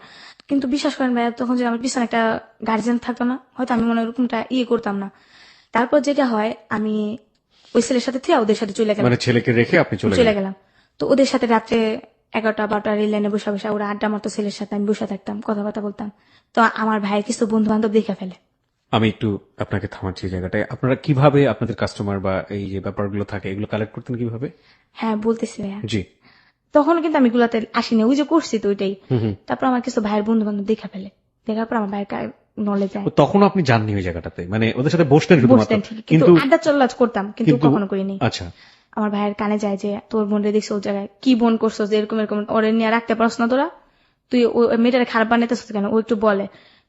কিন্তু বিশ্বাস করেন ভাইয়া, তখন যে আমার পিছনে একটা গার্জিয়ান থাকতো না, হয়তো আমি মনে ওরকমটা করতাম না। তারপর যেটা হয়, আমি ওই ছেলের সাথে ওদের সাথে চলে গেলাম, মানে ছেলেকে রেখে আপনি চলে গেলাম। তো ওদের সাথে রাত্রে 11টা-12টা রেল লাইনে বসে বসে ওরা আড্ডা মারতো, ছেলের সাথে আমি বসে থাকতাম, কথাবার্তা বলতাম। তো আমার ভাইয়ের কিছু বন্ধু বান্ধব দেখে ফেলে। আমি একটু আপনাকে থামাচ্ছি জায়গাটায়। আপনারা কিভাবে আপনাদের কাস্টমার বা এই যে ব্যাপারগুলো থাকে, এগুলো কালেক্ট করতেন কিভাবে? হ্যাঁ, বলতেছি ভাইয়া। জি। তখন কিন্তু আমি গুলাতে আসিনি, ওই যে করছি তো ওইটাই। তারপর আমার কিছু ভাইয়ের বন্ধু বান্ধব দেখা ফেলে, দেখার পর আমার ভাইয়ের নলেজ যায়। তখন আপনি জাননি ওই জায়গাটাতে, মানে ওদের সাথে বসতেন কিন্তু আড্ডা চল্লাচ করতাম, কিন্তু কখনো করিনি। আচ্ছা, আমার ভাইয়ের কানে যায় যে তোর বোনরে দেখছো ওই জায়গায়, কি বোন করছো যে এরকম এরকম ওরে নিয়ে রাখতে পারছ না তোরা, তুই ওই মেয়েটারে খারাপ বানাইতেছ কেন, ও একটু বলে।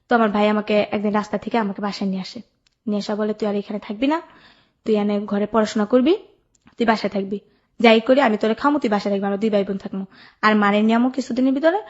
তো আমার ভাই আমাকে একদিন রাস্তা থেকে আমাকে বাসায় নিয়ে আসে, নিয়ে আসা বলে তুই আর এখানে থাকবি না, তুই এনে ঘরে পড়াশোনা করবি, তুই বাসায় থাকবি, যাই করি আমি তোরে খামো, তুই বাসায় থাকবি, আমরা 2 ভাই বোন থাকবো। আর মারে নিয়ে আমো কিছুদিনের ভিতরে,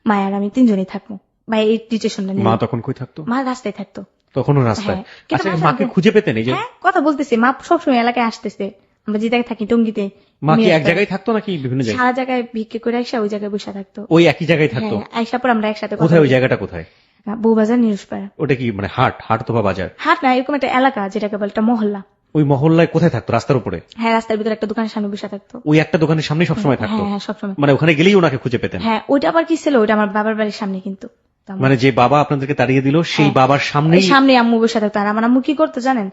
মায়ের আমি 3জনই থাকবো। ভাই এই ডিসিশনটা নিয়ে। মা তখন কই থাকতো? মা রাস্তায় থাকতো। তখনও রাস্তায়? আচ্ছা, মাকে খুঁজে পেতেন? এই যে কথা বলতেছি, মা সবসময় এলাকায় আসতেছে, আমরা যে জায়গায় থাকি টঙ্গিতে। মা কি এক জায়গায় থাকতো নাকি বিভিন্ন জায়গায়? সারা জায়গায় ভিক্ষে করে আইসা ওই জায়গায় বসে থাকতো। ওই একই জায়গায় থাকতো? আইসা পর আমরা একসাথে। কোথায় ওই জায়গাটা কোথায়? বউবাজার, নিরুজপাড়া। ওটা কি মানে হাট? হাট তো বা বাজার? হাট না, এরকম একটা এলাকা যেটাকে বলে একটা মহল্লা। ওই মহল্লায় কোথায় থাকতো? রাস্তার উপরে? হ্যাঁ, রাস্তার ভিতরে একটা দোকানের সামনে বসে থাকতো। ওই একটা দোকানের সামনে সবসময় থাকতো? হ্যাঁ, সবসময়। মানে ওখানে গেলেই ওনাকে খুঁজে পেতেন? হ্যাঁ, ওইটা আবার কি ছিল, ওইটা আমার বাবার বাড়ির সামনে। কিন্তু মানে যে বাবা আপনাদেরকে তাড়িয়ে দিল সেই বাবার সামনে আম্মু বসে থাকতো। আর আমার আম্মু কি করতো জানেন,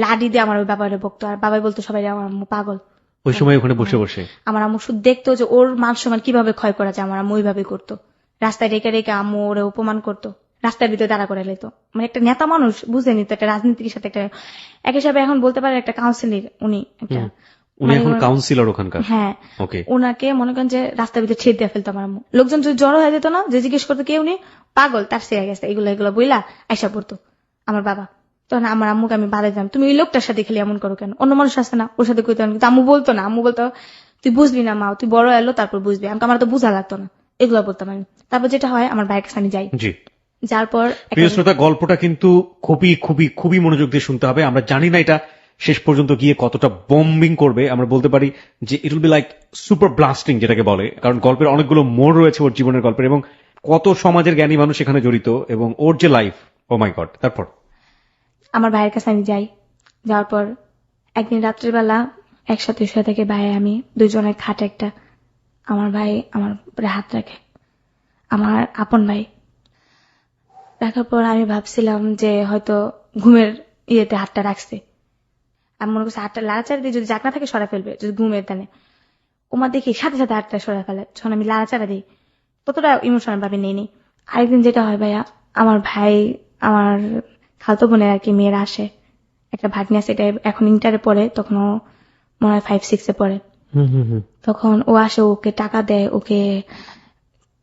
লাডি দিয়ে আমার ওই বাবারে বকতো, আর বাবাই বলতো সবাই আমার আম্মু পাগল। ওই সময় ওখানে বসে বসে আমার আম্মু শুধু দেখতো যে ওর মান সম্মান কিভাবে ক্ষয় করা যায়, আমার আম্মু ওইভাবে করতো। রাস্তায় রেখে রেখে আম্মু ওরে অপমান করতো, রাস্তার ভিতরে দাঁড়া করে লেতো। মানে একটা নেতা মানুষ, বুঝেনি তো, একটা রাজনীতির সাথে একটা এক হিসাবে এখন বলতে পারে একটা কাউন্সিলর উনি। উনি এখন কাউন্সিলর ওখানকার? হ্যাঁ, ওকে। ওনাকে মনে করেন যে রাস্তার ভিতরে ছেড়ে দিয়ে ফেলতো আমার আম্মু। লোকজন যদি জড়ো হয়ে যেত না, যে জিজ্ঞেস করতো কে উনি, পাগল, তার সে গেছে, এগুলো এগুলো বইলা আইসা পড়তো আমার বাবা। তখন আমার আম্মুকে আমি বাধা দিতাম, তুমি ওই লোকটার সাথে খেলে এমন করো কেন, অন্য মানুষ আছে না, ওর সাথে কইতে। কিন্তু আম্মু বলতো না, আম্মু বলতো তুই বুঝবি না মা, তুই বড় এলো তারপর বুঝবি। আমার তো বোঝা লাগতো না, এগুলো বলতাম আমি। তারপর যেটা হয়, আমার ভাইয়ের কাছে আমি যাই। যার পর প্রিয় শ্রোতা, গল্পটা কিন্তু খুবই খুবই খুবই মনোযোগ দিয়ে শুনতে হবে। আমরা জানি না এটা শেষ পর্যন্ত গিয়ে কতটা বম্বিং করবে। আমরা বলতে পারি যে it will be like super blasting, যেটাকে বলে, কারণ গল্পের অনেকগুলো মোড় রয়েছে ওর জীবনের গল্পের, এবং কত সমাজের জ্ঞানী মানুষ এখানে জড়িত, এবং ওর যে লাইফ, ও মাই গড। তারপর আমার ভাইয়ের কাছে আমি যাই। যাওয়ার পর একদিন রাত্রিবেলা একসাথে শুয়ে থেকে ভাই আমি দুজনের খাটে একটা, আমার ভাই আমার উপরে হাত রাখে, আমার আপন ভাই। রাখার পর আমি ভাবছিলাম যে হয়তো ঘুমের ইয়েতে হাতটা রাখছে। আমি মনে করছি হাতটা লাড়াচাড়া দিয়ে যদি জাগনা থাকে সরা ফেলবে, যদি ঘুমের টানে। ওমা দেখি সাথে সাথে হাতটা সরা ফেলে। যখন আমি লাড়াচাড়া দিই ততটা ইমোশনাল ভাবে নেই। আরেকদিন যেটা হয় ভাইয়া, আমার ভাই, আমার খালতো বোনের আর কি মেয়েরা আসে, একটা ভাগ্নি আছে, এটা এখন ইন্টারে পড়ে, তখন ও মনে হয় 5-6 পড়ে। তখন ও আসে, ওকে টাকা দেয়, ওকে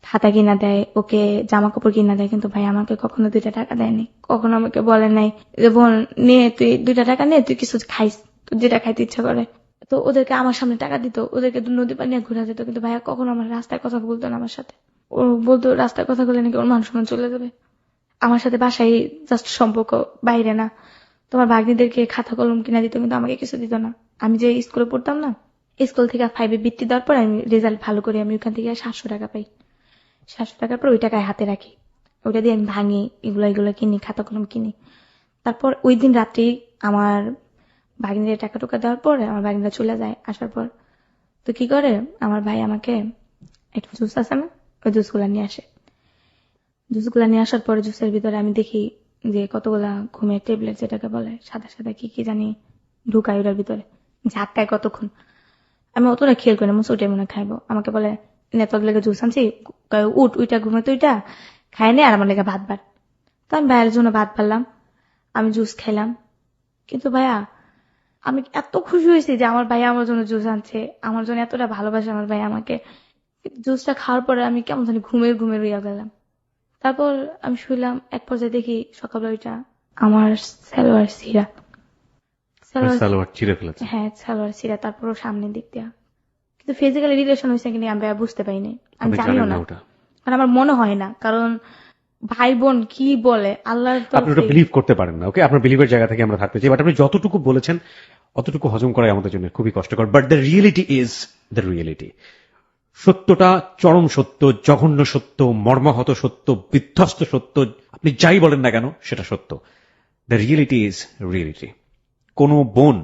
খাতা কিনা দেয়, ওকে জামা কাপড় কিনা দেয়। কিন্তু ভাই আমাকে কখনো 2টা টাকা দেয়নি, কখনো আমাকে বলে নাই যে বোন নিয়ে তুই 2টা টাকা নিয়ে তুই কিছু খাইস, তোর যেটা খাইতে ইচ্ছা করে। তো ওদেরকে আমার সামনে টাকা দিত, ওদেরকে নদী পানি ঘুরা যেত। কিন্তু ভাইয়া কখনো আমার রাস্তার কথা বলতো না আমার সাথে। ও বলতো রাস্তার কথা বলে নাকি ওর মান সম্মান চলে যাবে। আমার সাথে বাসায় জাস্ট সম্পর্ক, বাইরে না। তোমার ভাগ্নিদেরকে খাতা কলম কিনা দিত, কিন্তু আমাকে কিছু দিত না। আমি যে স্কুলে পড়তাম না, স্কুল থেকে 5-এ বৃত্তি দেওয়ার পর আমি রেজাল্ট ভালো করে আমি ওখান থেকে 700 টাকা পাই। 700 টাকার পর ওই টাকায় হাতে রাখি, ওইটা দিয়ে আমি ভাঙি, এগুলো কিনি, খাতা কলম কিনি। তারপর ওই দিন রাত্রি আমার ভাগ্নিদের টাকা টুকা দেওয়ার পর আমার ভাগ্নিরা চলে যায়। আসার পর তো কি করে, আমার ভাই আমাকে একটা জুস আছে না, ওই জুসগুলা নিয়ে আসে। জুসগুলা নিয়ে আসার পরে জুসের ভিতরে আমি দেখি যে কতগুলা ঘুমের ট্যাবলেট, যেটাকে বলে সাদা সাদা কি জানি ঢুকায় ওটার ভিতরে, ঝাক্কায় কতক্ষণ। আমি অতটা খেয়াল করি না, ওটাই মনে খাইবো। আমাকে বলে নেতর লেগে জুস আনছি, উঠ উইটা ঘুমে তুইটা খাই নে, আর আমার লেগে ভাত বাড়। তো আমি ভাইয়ের জন্য ভাত বাড়লাম, আমি জুস খাইলাম। কিন্তু ভাইয়া আমি এত খুশি হয়েছি যে আমার ভাইয়া আমার জন্য জুস আনছে, আমার জন্য এতটা ভালোবাসে আমার ভাই আমাকে। জুসটা খাওয়ার পরে আমি কেমন জানি ঘুমের হইয়া গেলাম। তারপর আমি শুইলাম, এক পর্যায়ে দেখি সকালবেলা ওইটা আমার সালোয়ার ছিঁড়া, সালোয়ার ছিঁড়ে ফেলেছে। হ্যাঁ, সালোয়ার ছিঁড়া। তারপর সামনের দিক দিয়া, কিন্তু ফিজিক্যালি রিলেশন হয়েছে কিনা আমি বুঝতে পারিনি, আমি জানিও না, কারণ আমার মনে হয় না। কারণ ভাই বোন কি বলে আল্লাহর তো আপনি ওটা বিলিভ করতে পারেন না। ওকে, আপনার বিলিভের জায়গা থেকে আমরা থাকতে চাই, বাট আপনি যতটুকু বলেছেন অতটুকু হজম করাই আমাদের জন্য খুবই কষ্টকর। But the reality is the reality. সত্যটা চরম সত্য, জঘন্য সত্য, মর্মাহত সত্য, বিধ্বস্ত সত্য, আপনি যাই বলেন না কেন সেটা সত্য। The reality is reality. কোনো বোন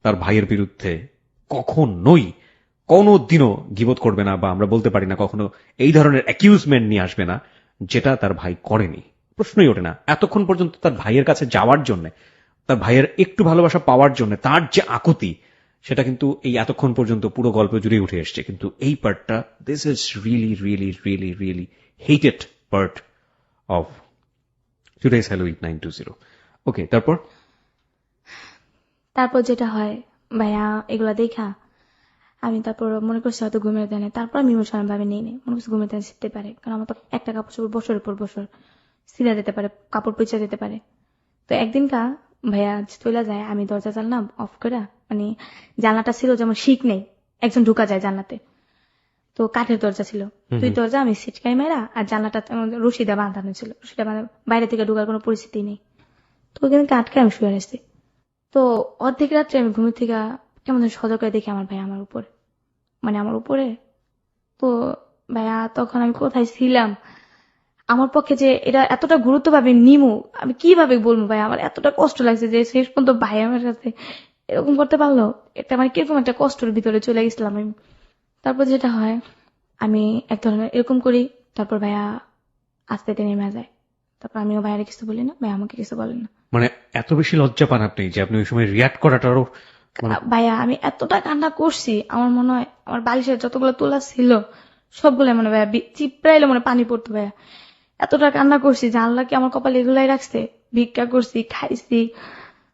তার ভাইয়ের বিরুদ্ধে কখনোই কোনোদিনও গীবত করবে না, বা আমরা বলতে পারি না কখনো এই ধরনের অ্যাকিউজমেন্ট নিয়ে আসবে না যেটা তার ভাই করেনি। প্রশ্নই ওঠে না। এতক্ষণ পর্যন্ত তার ভাইয়ের কাছে যাওয়ার জন্য, তার ভাইয়ের একটু ভালোবাসা পাওয়ার জন্য তার যে আকুতি, সেটা কিন্তু এই এতক্ষণ পর্যন্ত পুরো গল্প জুড়ে উঠে এসছে, কিন্তু এই পার্টটা, this is really really really really hated part of today's Halloween 920। ওকে, তারপর যেটা হয় ভাইয়া, এগুলা দেখা আমি তারপর মনে করছি হয়তো ঘুমের দেয় না, তারপর আমি ইমোশনাল ভাবে নিয়ে নেই, মনে করছি ঘুমের দেয় শিখতে পারে, কারণ আমার তো একটা কাপড় চোপড় বছরের পর বছর সিলা দিতে পারে, কাপড় পয়সা দিতে পারে। তো একদিনকা ভাইয়া চলে যায়, আমি দরজা জানলাম অফ করে, মানে জানলাটা ছিল যেমন শিক নেই, একজন ঢুকা যায় জানলাতে, তো কাঠের দরজা ছিল, দুই দরজা আমি সিটকাই মেরা, আর জানলাটা রশিদা বাঁধানো ছিল, রশিদা বাঁধা, বাইরে থেকে ঢুকার কোনো পরিস্থিতি নেই। তো ওইখানে আটকে আমি শুয়ে আসছি। তো অর্ধেক রাত্রে আমি ঘুমের থেকে কেমন সজাগ করে দেখি আমার ভাই আমার উপরে, মানে আমার উপরে। তো ভাইয়া তখন আমি কোথায় ছিলাম, আমার পক্ষে যে এটা এতটা গুরুত্ব পাবে নিমু আমি কিভাবে বলবো ভাই, আমার এতটা কষ্ট লাগছে যে শেষ পর্যন্ত ভাই আমার সাথে এরকম করতে পারলো, এটা মানে কিরকম একটা কষ্টের ভিতরে চলে গেছিলাম আমি। তারপর যেটা হয়, আমি এক ধরনের এরকম করি, তারপর ভাইয়া আস্তে নেমে যায়, তারপর আমিও ভাইয়ারে কিছু বলি না, ভাইয়া আমাকে কিছু বলেন না। মানে এত বেশি লজ্জা পান আপনি যে আপনি ওই সময় রিয়াক্ট করাটারও ভাইয়া আমি এতটা কান্না করছি, আমার মনে হয় আমার বালিশের যতগুলো তোলা ছিল সবগুলো মনে হয় ভাইয়া চিপড়াইলে মনে পানি পড়তো ভাইয়া, এতটা কান্না করছি যে আল্লাহ কি আমার কপালে এগুলাই রাখছে। ভিক্ষা করছি, খাইছি,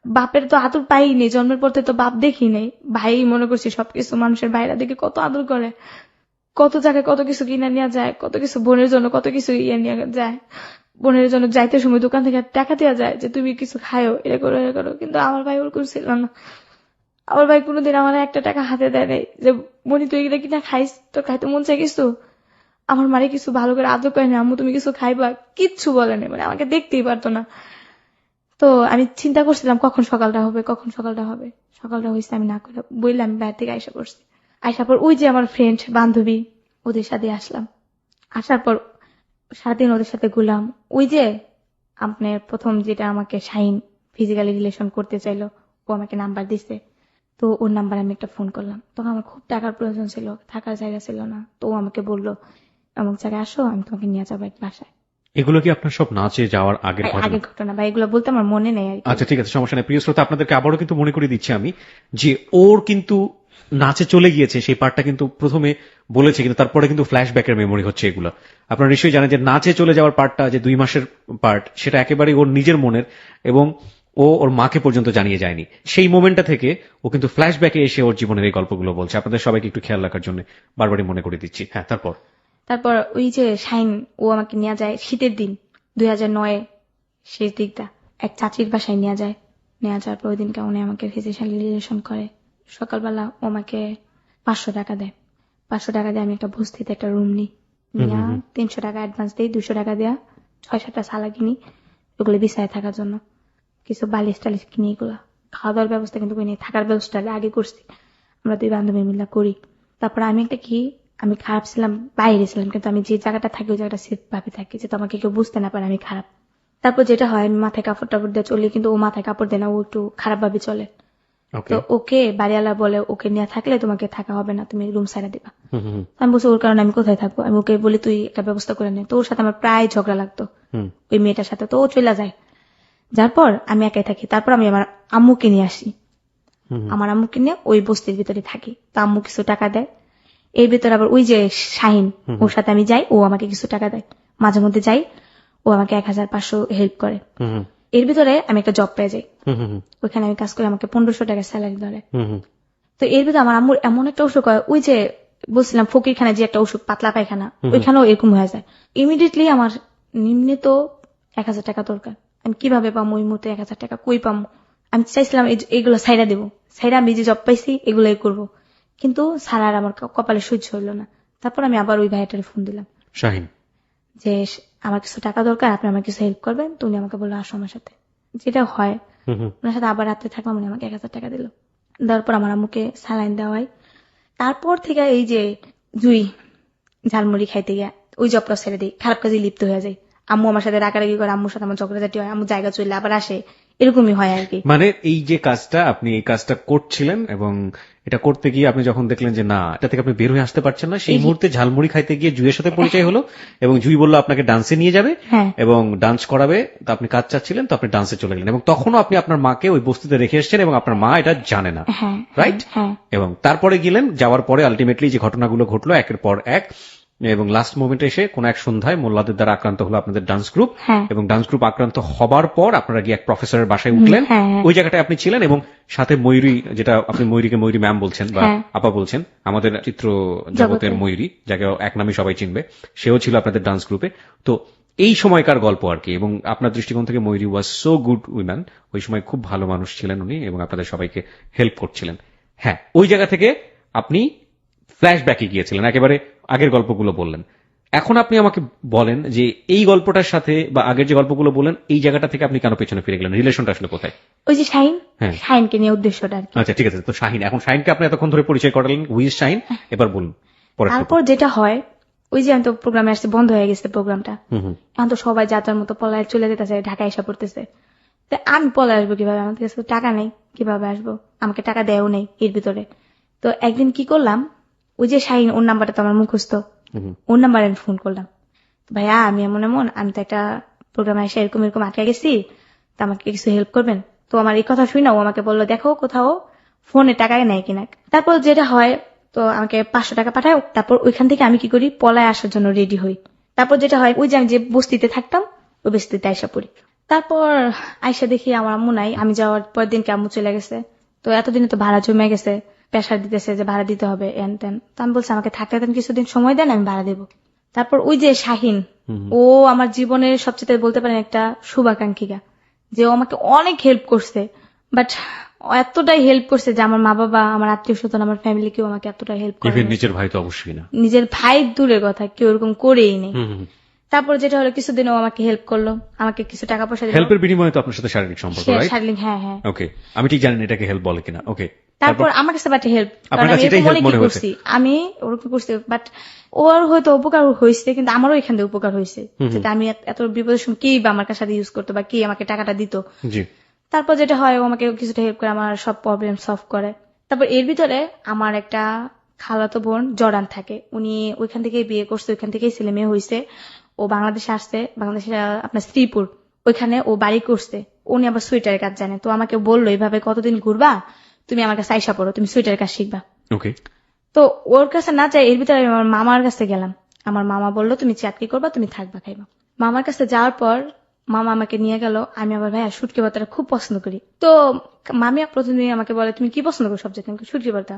বাপের তো আদর পাইনি, জন্মের পর তো বাপ দেখি নেই, ভাই মনে করছি সবকিছু। মানুষের বাইরে দেখে কত আদর করে, কত জায়গায় কত কিছু কিনে নেওয়া যায়, কত কিছু বোনের জন্য কত কিছু ইয়ে নিয়ে যায়, বোনের জন্য যাইতে সময় দোকান থেকে টাকা দেওয়া যায় যে তুমি কিছু খায়ো, এটা করো এটা করো, কিন্তু আমার ভাই ওরকম ছিল না। আমার ভাই কোনোদিন আমার একটা টাকা হাতে দেয় নাই যে মনি তুই এগুলো কিনা খাইস, তোর খাইতে মন চাই কিছু। আমার মারে কিছু ভালো করে আদর করে না, আম্মু তুমি কিছু খাইবা, কিচ্ছু বলে না, মানে আমাকে দেখতেই পারতো না। তো আমি চিন্তা করছিলাম কখন সকালটা হবে, কখন সকালটা হবে। সকালটা হয়েছে, আমি না করে বললাম আমি বাইরে থেকে আইসা পড়ছি। আইসা পর ওই যে আমার ফ্রেন্ড বান্ধবী, ওদের সাথে আসলাম। আসার পর সারাদিন ওদের সাথে ঘুরলাম। ওই যে আপনার প্রথম যেটা আমাকে শাইন ফিজিক্যালি রিলেশন করতে চাইলো, ও আমাকে নাম্বার দিছে, তো ওর নাম্বার আমি একটা ফোন করলাম। তখন আমার খুব টাকার প্রয়োজন ছিল, থাকার জায়গা ছিল না, তো ও আমাকে বললো এমন জায়গায় আসো, আমি তোমাকে নিয়ে যাবো এক বাসায়। এগুলো কি আপনার সব নাচে যাওয়ার আগের ঘটনা বা এগুলো বলতে আমার মনে নেই আর কি। আচ্ছা ঠিক আছে, সমস্যা নেই। প্রিয় শ্রোতা, আপনাদেরকে আবারও কিন্তু মনে করে দিচ্ছি আমি যে ওর কিন্তু নাচে চলে গিয়েছে, সেই পার্টটা কিন্তু প্রথমে বলেছে, কিন্তু তারপরে কিন্তু ফ্ল্যাশব্যাকের মেমোরি হচ্ছে এগুলো। আপনারা নিশ্চয়ই জানেন যে নাচে চলে যাওয়ার পার্টটা, যে 2 মাসের পার্ট, সেটা একেবারে ওর নিজের মনের, এবং ও ওর মাকে পর্যন্ত জানিয়ে যায়নি। সেই মোমেন্টটা থেকে ও কিন্তু ফ্ল্যাশব্যাকে এসে ওর জীবনের এই গল্পগুলো বলছে। আপনাদের সবাইকে একটু খেয়াল রাখার জন্য বারবারই মনে করে দিচ্ছি। হ্যাঁ, তারপর ওই যে শাইন ও আমাকে নিয়ে যায় শীতের দিন 2009 শেষ দিকটা, এক চাচির বাসায় নিয়ে যায়। নেওয়া যাওয়ার পর ওই দিনকে উনি আমাকে ফিজিক্যাল রিলেশন করে। সকালবেলা ও আমাকে 500 টাকা দেয়। 500 টাকা দিয়ে আমি একটা বস্তিতে একটা রুম নিই, 300 টাকা অ্যাডভান্স দিই, 200 টাকা দেওয়া 6-7টা সালা কিনি, ওগুলো বিছায় থাকার জন্য, কিছু বালিশ টালিশ কিনি, এগুলা। খাওয়া দাওয়ার ব্যবস্থা কিন্তু করি, থাকার ব্যবস্থা আগে করছি, আমরা 2 বান্ধবী মিলে করি। তারপর আমি একটা কি, আমি খারাপ ছিলাম, বাইরে ছিলাম, কিন্তু আমি যে জায়গাটা থাকি ওই জায়গাটা সেফ ভাবে থাকি, যে তোমাকে কেউ বুঝতে না পারে আমি খারাপ। তারপর যেটা হয়, আমি মাথায় কাপড় টাপড় দিয়ে চলি, কিন্তু ও মাথায় কাপড় দেয় না, ও একটু খারাপ ভাবে চলে। তো ওকে বাড়িওয়ালা বলে ওকে নিয়ে থাকলে তোমাকে থাকা হবে না, তুমি রুম সাইডে দিবা। আমি বলছি ওর কারণে আমি কোথায় থাকবো, আমি ওকে বলি তুই একটা ব্যবস্থা করে নে। তো ওর সাথে আমার প্রায় ঝগড়া লাগতো ওই মেয়েটার সাথে, তো ও চলে যায়। যার পর আমি একাই থাকি। তারপর আমি আমার আম্মুকে নিয়ে আসি, আমার আম্মুকে নিয়ে ওই বস্তির ভিতরে থাকি। তো আম্মু কিছু টাকা দেয়, এর ভিতরে আবার ওই যে শাহিন, ওর সাথে আমি যাই, ও আমাকে কিছু টাকা দেয়, মাঝে মধ্যে যাই, ও আমাকে 1500 হেল্প করে। এর ভিতরে আমি একটা জব পেয়ে যাই, ওইখানে আমি কাজ করে আমাকে 1500 টাকা স্যালারি ধরে। তো এর ভিতরে আমার আম্মুর এমন একটা অসুখ হয়, ওই যে বলছিলাম ফকিরখানা যে একটা অসুখ, পাতলা পায়খানা, ওইখানেও এরকম হয়ে যায়। ইমিডিয়েটলি আমার নিম্নে তো 1000 টাকা দরকার, আমি কিভাবে পাবো ওই মুহূর্তে 1000 টাকা, কই পাবো? আমি চাইছিলাম এইগুলো সাইরা দেবো, সাইরা আমি যে জব পাইছি এগুলোই করবো, কিন্তু সারার আমার কপালে সহ্য হইলো না। তারপর আমি আবার ওই ভাইটারে ফোন দিলাম, শাহিন, যে আমার কিছু টাকা দরকার, আপনি আমার কিছু হেল্প করবেন। তো উনি আমাকে বললো আসো আমার সাথে, যেটা হয় ওনার সাথে আবার রাত্রে থাকলাম, উনি আমাকে 1000 টাকা দিল। দেওয়ার পর আমার আম্মুকে স্যালাইন দেওয়াই। তারপর থেকে এই যে জুই ঝালমুড়ি খাইতে গিয়া ওই জবটা ছেড়ে দিই, খারাপ কাজে লিপ্ত হয়ে যায়। আম্মু আমার সাথে রাগারাগি করে, আম্মুর সাথে আমার ঝগড়াঝাটি হয়, আম্মু জায়গা চলে আবার আসে, এরকমই হয় আর কি। মানে এই যে কাজটা আপনি এই কাজটা করছিলেন এবং এটা করতে গিয়ে আপনি যখন দেখলেন যে না এটা থেকে আপনি বের হয়ে আসতে পারছেন না, সেই মুহূর্তে ঝালমুড়ি খাইতে গিয়ে জুইয়ের সাথে পরিচয় হলো এবং জুই বললো আপনাকে ডান্সে নিয়ে যাবে এবং ডান্স করাবে, তো আপনি কাজ চাচ্ছিলেন, তো আপনি ডান্সে চলে গেলেন এবং তখনও আপনি আপনার মাকে ওই বস্তিতে রেখে এসেছেন এবং আপনার মা এটা জানে না, রাইট? এবং তারপরে গেলেন, যাওয়ার পরে আলটিমেটলি যে ঘটনাগুলো ঘটলো একের পর এক, এবং লাস্ট মোমেন্টে এসে কোন এক সন্ধ্যায় মোল্লাদের দ্বারা আক্রান্ত হলো আপনাদের ডান্স গ্রুপ, এবং ডান্স গ্রুপ আক্রান্ত হবার পর আপনারা গিয়ে এক প্রফেসরের বাসায় উঠলেন, ওই জায়গাটায় আপনি ছিলেন এবং সাথে ময়ূরী, যেটা আপনি ময়ূরীকে ময়ূরী ম্যাম বলছেন বা আপা বলছেন, আমাদের চিত্র জগতের ময়ূরী, যাকে এক নামে সবাই চিনবে, সেও ছিল আপনাদের ডান্স গ্রুপে। তো এই সময়কার গল্প আর কি, এবং আপনার দৃষ্টিকোণ থেকে ময়ূরী ওয়াজ সো গুড উইম্যান, ওই সময় খুব ভালো মানুষ ছিলেন উনি এবং আপনাদের সবাইকে হেল্প করছিলেন। হ্যাঁ, ওই জায়গা থেকে আপনি ফ্ল্যাশব্যাকে গিয়েছিলেন, একেবারে আগের গল্পগুলো বললেন। এখন আপনি আমাকে বলেন যে এই গল্পটার সাথে বা আগের যে গল্পগুলো বলেন এই জায়গাটা থেকে আপনি কেন পেছনে ফিরে গেলেন, রিলেশনটা আসলে কোথায়? ওই যে শাহিন, শাহিনকে নিয়ে উদ্দেশ্যটা। আচ্ছা ঠিক আছে, তো শাহিন, এখন শাহিনকে আপনি এতক্ষণ ধরে পরিচয় করালেন, হুইজ শাহিন, এবার বলুন। তারপর যেটা হয়, ওই যে আমি তো প্রোগ্রামে আসছে, বন্ধ হয়ে গেছে প্রোগ্রামটা, এখন তো সবাই যাতার মতো পলায় চলে যেতেছে, ঢাকায় এসে পড়তেছে। আমি পলায় আসবো কিভাবে, আমার কাছে টাকা নেই, কিভাবে আসবো, আমাকে টাকা দেয়ও নেই এর ভিতরে। তো একদিন কি করলাম, ওই যে শাহিন, ওর নাম্বারটা তো আমার মুখস্থ, ওর নাম্বারে আমি ফোন করলাম, ভাইয়া আমি এমন আমি তো একটা প্রোগ্রামে এসে এরকম এরকম আটকে গেছি, তো আমাকে কিছু হেল্প করবেন? তো আমার এই কথা শুনে ও আমাকে বললো দেখো কোথাও ফোনে টাকা নেয় কিনা। তারপর যেটা হয়, তো আমাকে 500 টাকা পাঠায়। তারপর ওইখান থেকে আমি কি করি, পলায় আসার জন্য রেডি হই। তারপর যেটা হয়, ওই যে আমি যে বস্তিতে থাকতাম ওই বস্তিতে আইসা পড়ি। তারপর আইসা দেখি আমার আম্মু নাই, আমি যাওয়ার পর দিনকে আম্মু চলে গেছে। তো এতদিনে তো ভাড়া জমে গেছে, প্রেশার দিতেছে যে ভাড়া দিতে হবে এন তেন। তো আমি বলছি আমাকে থাকতে দেন, কিছুদিন সময় দেন, আমি ভাড়া দেবো। তারপর ওই যে শাহিন, ও আমার জীবনের সবচেয়ে বলতে পারেন একটা শুভাকাঙ্ক্ষিকা, যে ও আমাকে অনেক হেল্প করছে, বাট এতটাই হেল্প করছে যে আমার মা বাবা, আমার আত্মীয় স্বজন, আমার ফ্যামিলি কেউ আমাকে এতটাই হেল্প করে। নিজের ভাই তো অবশ্যই না, নিজের ভাই দূরের কথা, কেউ এরকম করেই নেই। তারপর যেটা হলো, কিছুদিন ও আমাকে হেল্প করলো, আমাকে কিছু টাকা পয়সা দিল। হেল্পের বিনিময়ে তো আপনার সাথে শারীরিক সম্পর্ক, রাইট? শারীরিক, হ্যাঁ হ্যাঁ। ওকে, আমি ঠিক জানি না এটাকে হেল্প বলে কিনা। ওকে, তারপর আমার কাছে বাট হেল্প, আমি ওরকম করছি, বাট ওর হয়তো উপকার হয়েছে, কিন্তু আমারও এখান থেকে উপকার হয়েছে, যেটা আমি এত বিপদের সময় কে বা আমার কাছে ইউজ করতো বা কে আমাকে টাকাটা দিত। তারপর যেটা হয়, ও আমাকে কিছুটা হেল্প করে, আমার সব প্রবলেম সলভ করে। তারপর এর ভিতরে আমার একটা খালাতো বোন জর্ডান থাকে, উনি ওইখান থেকে বিয়ে করছে, ওইখান থেকেই ছেলে মেয়ে হয়েছে। ও বাংলাদেশে আসছে, বাংলাদেশে আপনার শ্রীপুর, ওইখানে ও বাড়ি করছে। উনি আবার সুইটারের কাজ জানে, তো আমাকে বললো এইভাবে কতদিন ঘুরবা, তুমি আমার কাছে আইসা পড়ো, তুমি সুইটারের কাজ শিখবা। তো ওর কাছে না চাই, এর ভিতরে আমার মামার কাছে গেলাম। আমার মামা বললো তুমি চাকরি করবা, তুমি থাকবা খাইবা। মামার কাছে যাওয়ার পর মামা আমাকে নিয়ে গেল। আমি আবার ভাইয়া শুটকি ভর্তাটা খুব পছন্দ করি, তো মামি প্রতিদিন আমাকে বলে তুমি কি পছন্দ করো সবচেয়ে, শুটকি ভর্তা।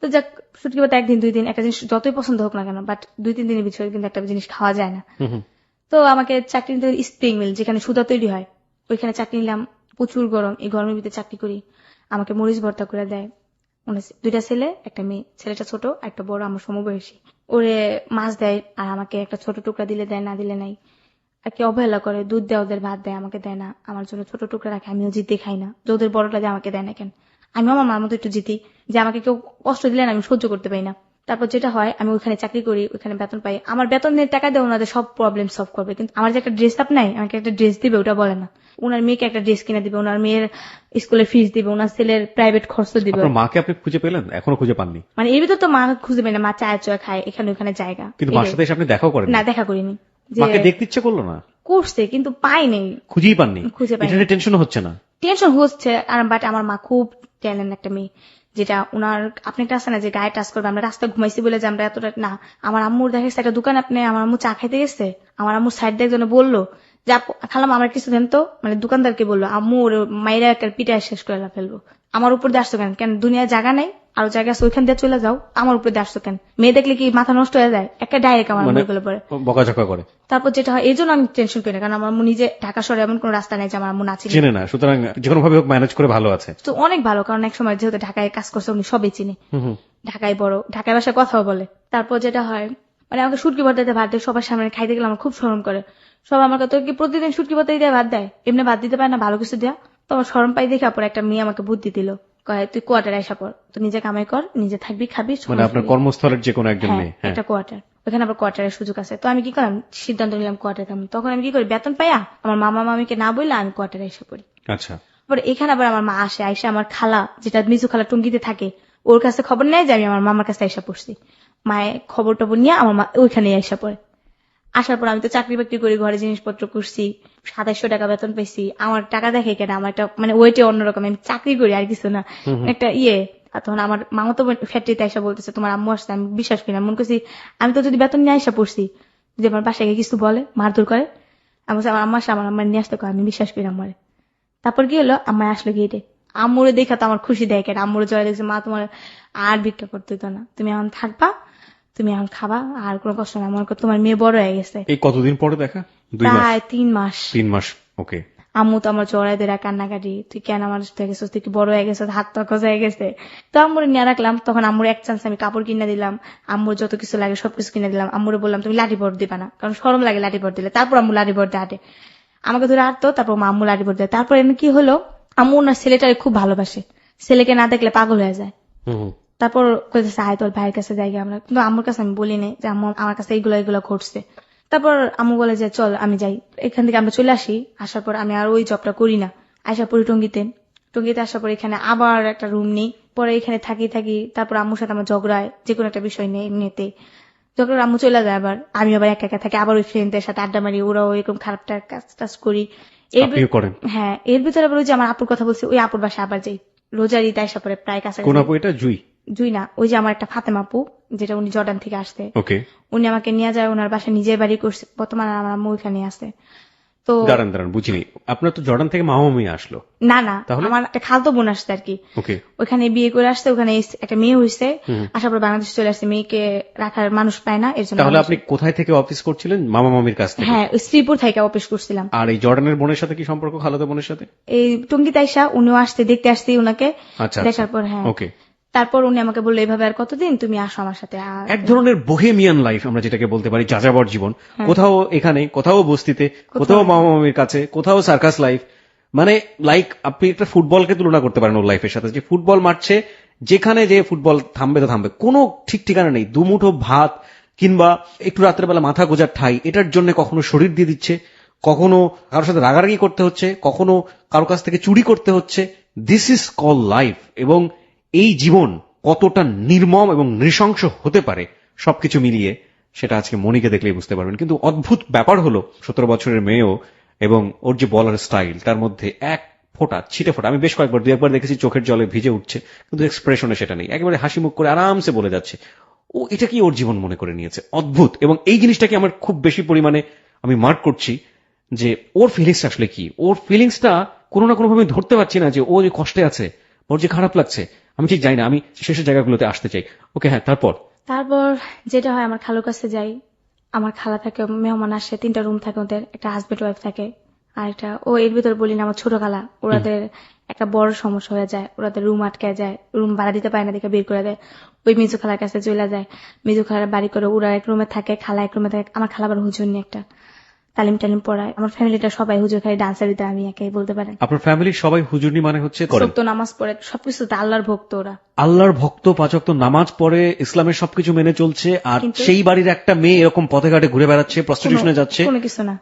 তো যাক, শুটকি ভর্তা একদিন দুই দিন, একটা জিনিস যতই পছন্দ হোক না কেন, বাট 2-3 দিনের ভিতরে কিন্তু একটা জিনিস খাওয়া যায় না। তো আমাকে চাকরি নিতে স্প্রিং মিল, যেখানে সুতা তৈরি হয়, ওইখানে চাকরি নিলাম। প্রচুর গরম, এই গরমের ভিতরে চাকরি করি। আমাকে মরিচ ভর্তা করে দেয়। 2টা ছেলে, একটা মেয়ে, ছেলেটা ছোট, একটা বড় আমার সমবয়সী। ওরে মাছ দেয়, আর আমাকে একটা ছোট টুকরা দিলে দেয়, না দিলে নাই। আর কি অবহেলা করে, দুধ দেয়, ওদের ভাত দেয়, আমাকে দেয় না। আমার জন্য ছোট টুকরা রাখে, আমিও জিতে খাই না, যে ওদের বড়টা দিয়ে আমাকে দেয় না কেন। আমিও আমার মার মতো একটু জিতি, যে আমাকে কেউ কষ্ট দিলে না আমি সহ্য করতে পারি না। তারপর যেটা হয়, আমি ওইখানে চাকরি করি, ওইখানে বেতন পাই। আমার বেতনের টাকা দিয়ে ওনাদের সব প্রবলেম সলভ করবে, কিন্তু আমার যে একটা ড্রেস আপ নাই, আমাকে একটা ড্রেস দিবে ওটা বলে না। ওনার মেয়েকে একটা ড্রেস কিনে দিবে, ওনার মেয়ের স্কুলের ফিস দিবে, ওনার ছেলের প্রাইভেট খরচ দিবে। মাকে আপনি খুঁজে পেলেন? এখনো খুঁজে পাননি? মানে এর ভিতর তো মা খুঁজে পাই না, মা চায় চয় খায় এখানে ওখানে জায়গা। কিন্তু মার সাথে আপনি দেখাও করেন না? দেখা করিনি। মাকে দেখতে ইচ্ছে করলো না? করছে, কিন্তু পাই নেই, খুঁজেই পাননি? খুঁজে পাই। টেনশন হচ্ছে না? টেনশন হচ্ছে, আর বাট আমার মা খুব ট্যালেন্ট একটা মেয়ে, যেটা উনার আপনি একটা আছে না যে গায়ে টাচ করবে। আমরা রাস্তায় ঘুমাইছি বলে যে আমরা এতটা না। আমার আম্মুর দেখা গেছে একটা দোকান, আপনি আমার আম্মু চা খাইতে গেছে, আমার আম্মুর সাইড দিয়ে একজনে বললো যে খালাম আমার কিছু দেন তো, মানে দোকানদারকে বললো আম্মু ওর মাইরা একটা পিঠায় শেষ করে ফেলবো। আমার উপর দিয়ে আসতো কেন? কেন দুনিয়ায় জায়গা নাই, আরো জায়গা আছে, ওইখান দিয়ে চলে যাও, আমার উপর দিয়ে আসতো কেন? মেয়ে দেখলে কি মাথা নষ্ট হয়ে যায়? একটা ডাইরেক্ট আমার মুখগুলো পরে বকাঝকা করে। তারপর যেটা হয়, এই জন্য আমি টেনশন করি না, কারণ আমার আম্মু নিজে ঢাকা শহরে এমন কোন রাস্তা নেই যে আমার আম্মু না চিনে না, সুতরাং যে কোনো ভাবে ম্যানেজ করে ভালো আছে। তো অনেক ভালো, কারণ এক সময় যেহেতু ঢাকায় কাজ করছে উনি সবই চিনে, ঢাকায় বড়, ঢাকায় ভাষায় কথাও বলে। তারপর যেটা হয়, মানে আমাকে শুটকি ভর্তা দিয়ে ভাত দেয়, সবার সামনে খাইতে গেলে আমার খুব শরম করে। সব আমার কথা কি প্রতিদিন শুটকি ভর্তা দিয়ে ভাত দেয়, এমনি ভাত দিতে পারে না ভালো কিছু দেয়া। তো আমার শরম পাই দেখে পর একটা মেয়ে আমাকে বুদ্ধি দিল, কয় তুই কোয়ার্টারে আসা পর, তো নিজে কামাই কর, নিজে থাকবি খাবি। মানে আপনার কর্মস্থলের যে কোনো একজন মেয়ে? একটা কোয়ার্টার, ওখানে আবার কোয়ার্টারের সুযোগ আছে। তো আমি কি করলাম, সিদ্ধান্ত নিলাম কোয়ার্টারে থাকবো। তখন আমি কি করি, বেতন পাইয়া আমার মামা মামিকে না বললে আমি কোয়ার্টারে এসে পড়ি। আচ্ছা, পরে এখানে আবার আমার মা আসে, আইসা আমার খালা যেটা মিজু খালা টুঙ্গিতে থাকে ওর কাছে খবর নেয় যে আমি আমার মামার কাছে আইসা পড়ছি। মায়ের খবর টবর নিয়ে আমার মা ওইখানে আইসা পড়ে। আসার পর আমি তো চাকরি বাকরি করি, ঘরে জিনিসপত্র করছি, 2700 টাকা বেতন পেয়েছি। আমার টাকা দেখে কেন, আমার একটা মানে ওইটা অন্যরকম, আমি চাকরি করি আর কিছু না, একটা আর তখন আমার মামা তো ফ্যাক্টরিতে আইসা বলতেছে তোমার আম্মু আসছে। আমি বিশ্বাস করি না, মনে করছি আমি তো যদি বেতন নিয়ে আইসা পড়ছি, যদি আমার বাসায় গিয়ে কিছু বলে মারধর করে, আমি বলছি আমার আম্মা আসে, আমার আম্মার নিয়ে আসতে কয়, আমি বিশ্বাস করি আমার। তারপর কি হলো, আম্মা আসলো গেটে, আম্মুরে দেখা তো আমার খুশি দেয় কেন, আম্মুরে জয় দেখছে, মা তোমার আর ভিক্ষা করতে হতো না, তুমি এখন থাকবা, তুমি এখন খাবা, আর কোনো কষ্ট না, মনে কর তোমার মেয়ে বড় হয়ে গেছে। এই কতদিন পরে দেখা? 2 মাস? প্রায় 3 মাস। 3 মাস, ওকে। আম্মু তো আমার জড়াই দেরা কান্নাকাটি, তুই কেন আমার সাথে গেছিস, তুই কি বড় হয়ে গেছিস, হাত পা খোঁজা হয়ে গেছে। তো আম্মুরে নিয়ে রাখলাম। তখন আম্মুর এক চান্স আমি কাপড় কিনে দিলাম, আম্মুর যত কিছু লাগে সবকিছু কিনে দিলাম। আম্মুরে বললাম তুমি লাঠি বড় দিবা না, কারণ শরম লাগে লাঠি বড় দিলে। তারপর আম্মু লাঠি বড় দিয়ে হাঁটে, আমাকে ধরে হাঁটতো, তারপর আম্মু লাঠি বড় দেয়। তারপর কি হলো, আম্মু ওনার ছেলেটারে খুব ভালোবাসে, ছেলেকে না দেখলে পাগল হয়ে যায়। তারপর কইতেছে আয় তোর ভাইয়ের কাছে যাই আমরা, কিন্তু আম্মুর কাছে আমি বলি নাই যে আম্মু আমার কাছে এইগুলো ঘটছে। তারপর আম্মু বলে যে চল আমি যাই, এখান থেকে আমরা চলে আসি। আসার পর আমি আর ওই জবটা করি না, আসা পড়ি টঙ্গিতে। টঙ্গিতে আসার পর এখানে আবার একটা রুম নেই, পরে এখানে থাকি। তারপর আম্মুর সাথে আমার ঝগড়ায়, যে কোনো একটা বিষয় নেই এমনিতে ঝগড়া, আম্মু চলে যায়, আবার আমি আবার একা একা থাকি, আবার ওই ফ্রেন্ডদের সাথে আড্ডা মারি, ওরাও এরকম খারাপ কাজ করি। হ্যাঁ, এর ভিতরে আবার ওই যে আমার আপুর কথা বলছি, ওই আপুর বাসা আবার যাই রোজার ঈদ আসা পরে প্রায় কাছে। কোন আপু এটা? জুই না, ওই যে আমার একটা ফাতেমা আপু, যেটা উনি জর্ডান থেকে আসতে, ওকে। উনি আমাকে নিয়ে যায় ওনার বাসা, নিজের বাড়ি করছে। বর্তমানে আমার আম্মু ওইখানে আছে। তো দাঁড়ান বুঝিনি, আপনার তো জর্ডান থেকে মামা মামি আসলো? না, আমার একটা খালতো বোন আসছে আর কি, ওকে। ওখানে বিয়ে করে আসছে, ওখানে একটা মেয়ে হয়েছে, আসার পর বাংলাদেশ চলে আসছে, মেয়েকে রাখার মানুষ পায় না, এর জন্য। তাহলে আপনি কোথায় থেকে অফিস করছিলেন? মামা মামির কাছ থেকে? হ্যাঁ, শ্রীপুর থেকে অফিস করছিলাম। আর এই জর্ডানের বোনের সাথে কি সম্পর্ক, খালাতো বোনের সাথে? এই টঙ্গি তাইসা উনিও আসতে, দেখতে আসছি উনাকে। আচ্ছা, দেখার পর হ্যাঁ, ওকে। তারপর উনি আমাকে বললো এইভাবে আর কতদিন, তুমি আসো আমার সাথে। এক ধরনের বোহেমিয়ান লাইফ আমরা যেটাকে বলতে পারি, যাযাবর জীবন। কোথাও এখানে, কোথাও বস্তিতে, কোথাও মামা মামির কাছে, কোথাও সার্কাস লাইফ। মানে লাইক আপনি একটা ফুটবলকে তুলনা করতে পারেন ওর লাইফের সাথে, যে ফুটবল মারছে, যেখানে যে ফুটবল থামবে তো থামবে, কোনো ঠিক ঠিকানা নেই। দুমুঠো ভাত কিংবা একটু রাত্রেবেলা মাথা গোজার ঠাই, এটার জন্য কখনো শরীর দিয়ে দিচ্ছে, কখনো কারোর সাথে রাগারাগি করতে হচ্ছে, কখনো কারোর কাছ থেকে চুরি করতে হচ্ছে। This is call life. এবং এই জীবন কতটা নির্মম এবং নৃশংস হতে পারে সবকিছু মিলিয়ে, সেটা আজকে মনিকে দেখলেই বুঝতে পারবেন। কিন্তু অদ্ভুত ব্যাপার হলো, 17 বছরের মেয়েও, এবং ওর যে বলার স্টাইল, তার মধ্যে এক ফোঁটা ছিটে ফোঁটা, আমি বেশ কয়েকবার 2-1 দেখেছি চোখের জলে ভিজে উঠছে, কিন্তু এক্সপ্রেশনে সেটা নেই, একেবারে হাসি মুখ করে আরামসে বলে যাচ্ছে। ও এটা কি ওর জীবন মনে করে নিয়েছে, অদ্ভুত। এবং এই জিনিসটাকে আমার খুব বেশি পরিমাণে আমি মার্ক করছি, যে ওর ফিলিংসটা আসলে কি। ওর ফিলিংসটা কোনো না কোনো ভাবে ধরতে পারছি না, যে ও যে কষ্টে আছে, ওর যে খারাপ লাগছে, আমি ঠিক জানি না। আমি শেষের জায়গাগুলোতে আসতে চাই। ওকে, হ্যাঁ, তারপর যেটা হয়, আমার খালুর কাছে যাই, আমার খালা থাকে, মেহমান আসে, 3টা রুম থাকে ওদের, একটা হাজবেন্ড ওয়াইফ থাকে, আর একটা এর ভিতরে বলি না আমার ছোট খালা, ওরাদের একটা বড় সমস্যা হয়ে যায়, ওরাদের রুম আটকে যায়, রুম ভাড়া দিতে পারে না, দেখে বের করে দেয়। ওই মিজু খালার কাছে চলে যায়, মিজু খালার বাড়ি করে, ওরা এক রুমে থাকে, খালা এক রুমে থাকে। আমার খালা আবার হুজুর নিয়ে একটা তালিম পড়ায়। আমার ফ্যামিলিটা সবাই হুজুর, খালি ডান্সার দিতে আমি একাই বলতে পারেন। আপনার ফ্যামিলির সবাই হুজুরনি মানে হচ্ছে সত্য নামাজ পড়ে, সবকিছু আল্লাহর ভক্ত। ওরা আল্লাহর ভক্ত, 5 ওয়াক্ত নামাজ পড়ে, ইসলামের সবকিছু মেনে চলছে। আর সেই বাড়ির একটা মেয়ে এরকম পথে ঘাটে ঘুরে বেড়াচ্ছে, প্রস্টিটিউশনে যাচ্ছে, কোনো কিছু না।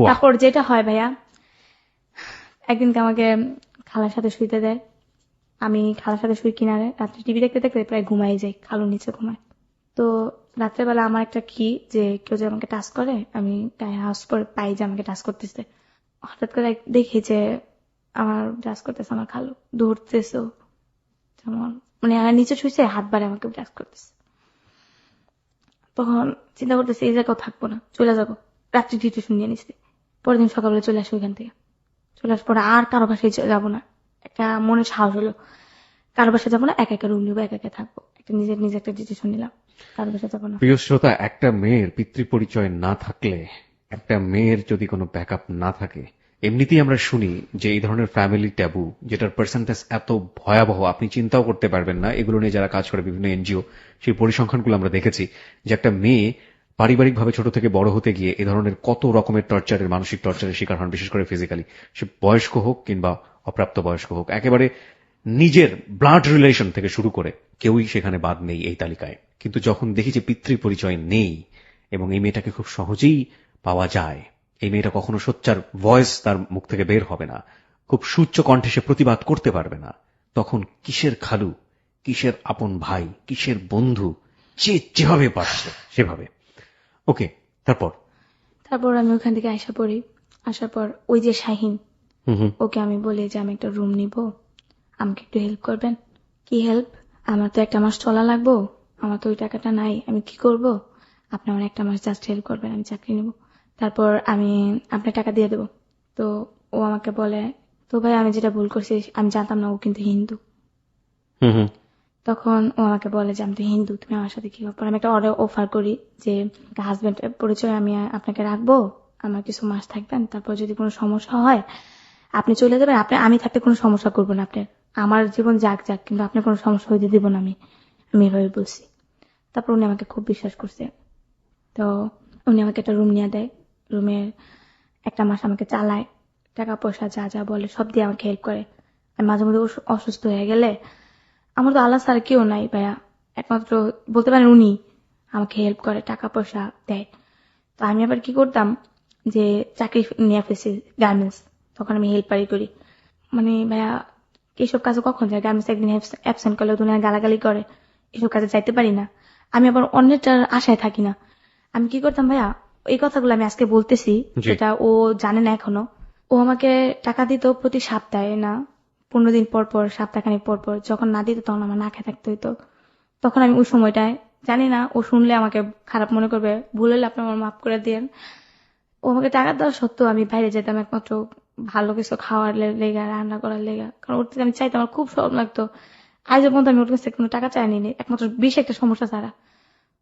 তারপর যেটা হয় ভাইয়া, একদিনকে আমাকে খালার সাথে শুইতে দেয়, আমি খালার সাথে শুই কিনারে, রাত্রে টিভি দেখতে দেখতে প্রায় ঘুমাই যাই, খালুর নিচে ঘুমায়। তো রাত্রেবেলা আমার একটা কি, যে কেউ যে আমাকে টাচ করে, আমি গায়ে হাউস পরে পাই যে আমাকে টাচ করতেছে। হঠাৎ করে দেখি যে আমার টাচ করতেছে আমার খালু, ধরতেছে, যেমন মানে নিচে শুইছে, হাত বাড়ে আমাকে টাচ করতেছে। তখন চিন্তা করতেছে এই জায়গাও থাকবো না, চলে যাবো, রাত্রি ডিউটি নিয়ে নিচ্ছি। পরের দিন সকালে চলে আসবো ওইখান থেকে। চলে আসার পরে আর কারো বাসায় যাবো না, একটা মনে সাহস হলো, কারো বাসায় যাবো না, একা একা রুম নিবো, একা একা থাকবো, একটা নিজের একটা ডিসিশন নিলাম, কারো বাসায় যাবো না। প্রিয় শ্রোতা, একটা মেয়ের পিতৃ পরিচয় না থাকলে, একটা মেয়ের যদি কোনো ব্যাকআপ না থাকে, এমনিতেই আমরা শুনি যে এই ধরনের ফ্যামিলি ট্যাবু, যেটার পার্সেন্টেজ এত ভয়াবহ আপনি চিন্তাও করতে পারবেন না। এগুলো নিয়ে যারা কাজ করে বিভিন্ন এনজিও, সেই পরিসংখ্যানগুলো আমরা দেখেছি, যে একটা মেয়ে পারিবারিকভাবে ছোট থেকে বড় হতে গিয়ে এ ধরনের কত রকমের টর্চারের, মানসিক টর্চারের শিকার হন, বিশেষ করে ফিজিক্যালি। সে বয়স্ক হোক কিংবা অপ্রাপ্ত বয়স্ক হোক, একেবারে নিজের ব্লাড রিলেশন থেকে শুরু করে কেউই সেখানে বাদ নেই এই তালিকায়। কিন্তু যখন দেখি যে পিতৃ পরিচয় নেই এবং এই মেয়েটাকে খুব সহজেই পাওয়া যায়, এই মেয়েটা কখনো সোচ্চার ভয়েস তার মুখ থেকে বের হবে না, খুব সুউচ্চ কণ্ঠে সে প্রতিবাদ করতে পারবে না, তখন কিসের খালু, কিসের আপন ভাই, কিসের বন্ধু, যেভাবে পারছে সেভাবে। ওকে, তারপর আমি ওখান থেকে আসার পর ওই যে শাহিন, ওকে আমি বলি যে আমি একটা রুম নিব, আমাকে একটু হেল্প করবেন। কি হেল্প? আমার তো একটা মাস চলা লাগবো, আমার তো ওই টাকাটা নাই, আমি কি করব? আপনি আমার একটা মাস জাস্ট হেল্প করবেন, আমি চাকরি নেব, তারপর আমি আপনার টাকা দিয়ে দেবো। তো ও আমাকে বলে, তো ভাই আমি যেটা ভুল করছি, আমি জানতাম না ও কিন্তু হিন্দু। তখন ও আমাকে বলে যে আমি তো হিন্দু, তুমি আমার সাথে কি করবো? আমি একটা অফার করি যে হাজবেন্ড পরিচয় আমি আপনাকে রাখবো, আমার কিছু মাস থাকবেন, তারপর যদি কোনো সমস্যা হয় আপনি চলে যাবেন, আমি থাকতে কোনো সমস্যা করবো না আপনার, আমার জীবন যাক যাক, কিন্তু আপনার কোনো সমস্যা হইতে দিব না আমি এভাবে বলছি। তারপর উনি আমাকে খুব বিশ্বাস করছে, তো উনি আমাকে একটা রুম নিয়ে দেয়, রুমের একটা মাস আমাকে চালায়, টাকা পয়সা যা যা বলে সব দিয়ে আমাকে হেল্প করে। আমি মাঝে মধ্যে অসুস্থ হয়ে গেলে, আমার তো আল্লাহ ছাড়া কেউ নাই ভাইয়া, একমাত্র বলতে পারেন উনি আমাকে হেল্প করে, টাকা পয়সা দেয়। তো আমি আবার কি করতাম, যে চাকরি নিয়ে ফেলছি গার্মেন্টস, তখন আমি হেল্পারি করি। মানে ভাইয়া এইসব কাজে কখন যায়, গার্মেন্টস একদিন অ্যাবসেন্ট করলে দুনিয়া গালাগালি করে, এসব কাজে যাইতে পারি না। আমি আবার অন্যটার আশায় থাকি না। আমি কি করতাম ভাইয়া, এই কথাগুলো আমি আজকে বলতেছি, যেটা ও জানে না এখনো। ও আমাকে টাকা দিত প্রতি সপ্তাহে, না 15 দিন পর পর, সপ্তাহখানিক পর পর, যখন না দিত তখন আমার না খেয়ে থাকতে হইতো। তখন আমি ওই সময়টায় জানি না, ও শুনলে আমাকে খারাপ মনে করবে, ভুল হলে আপনি আমার মাফ করে দিয়েন। ও আমাকে টাকা দেওয়া সত্ত্বেও আমি বাইরে যেতাম একমাত্র ভালো কিছু খাওয়ার লেগা, রান্না করার লেগা, কারণ ওর থেকে আমি চাইতাম, আমার খুব সরম লাগতো। আজ পর্যন্ত আমি ওর কাছে কোনো টাকা চাইনি, একমাত্র বেশি একটা সমস্যা ছাড়া।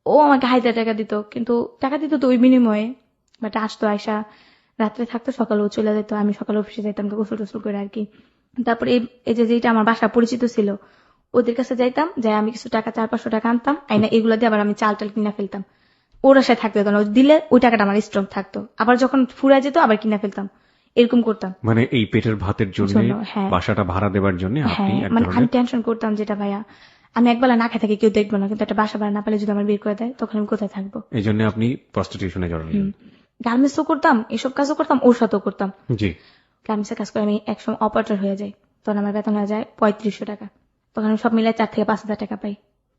ও আমাকে হাইতে টাকা দিত, কিন্তু টাকা দিত তো ওই বিনিময়ে, বাট আসতো আয়সা রাত্রে থাকতো, সকালে ও চলে যেত, আমি সকালে অফিসে যাইতাম গোসল টোসল করে আর কি। তারপরে এই যে যেটা আমার বাসা পরিচিত ছিল, ওদের কাছে যাইতাম, যাই আমি কিছু টাকা 400-500 টাকা আনতাম, আইনা এগুলো দিয়ে আবার আমি চাল টাল কিনা ফেলতাম। ওর আশায় থাকতে হতো না, দিলে ওই টাকাটা আমার স্ট্রং থাকতো, আবার যখন ফুরা যেত আবার কিনা ফেলতাম, এরকম করতাম। মানে এই পেটের ভাতের জন্য, বাসাটা ভাড়া দেওয়ার জন্য আপনি মানে আমি টেনশন করতাম যেটা ভাইয়া, আমি একবেলা না খেয়ে থাকি, কেউ দেখবো না, কিন্তু একটা বাসা ভাড়া না পেলে যদি আমার বের করে দেয়, তখন আমি কোথায় থাকবো? এই জন্য আপনি প্রস্টিটিউশনে জড়ালেন। গার্মেন্টসও করতাম, এসব কাজও করতাম, ওর সাথেও করতাম। জি, গার্মেন্টসের কাজ করে আমি একসময় অপারেটর হয়ে যাই, তখন আমার বেতন হয়ে যায় 3500 টাকা। তখন আমি সব মিলাই 4 থেকে 5,000 টাকা পাই।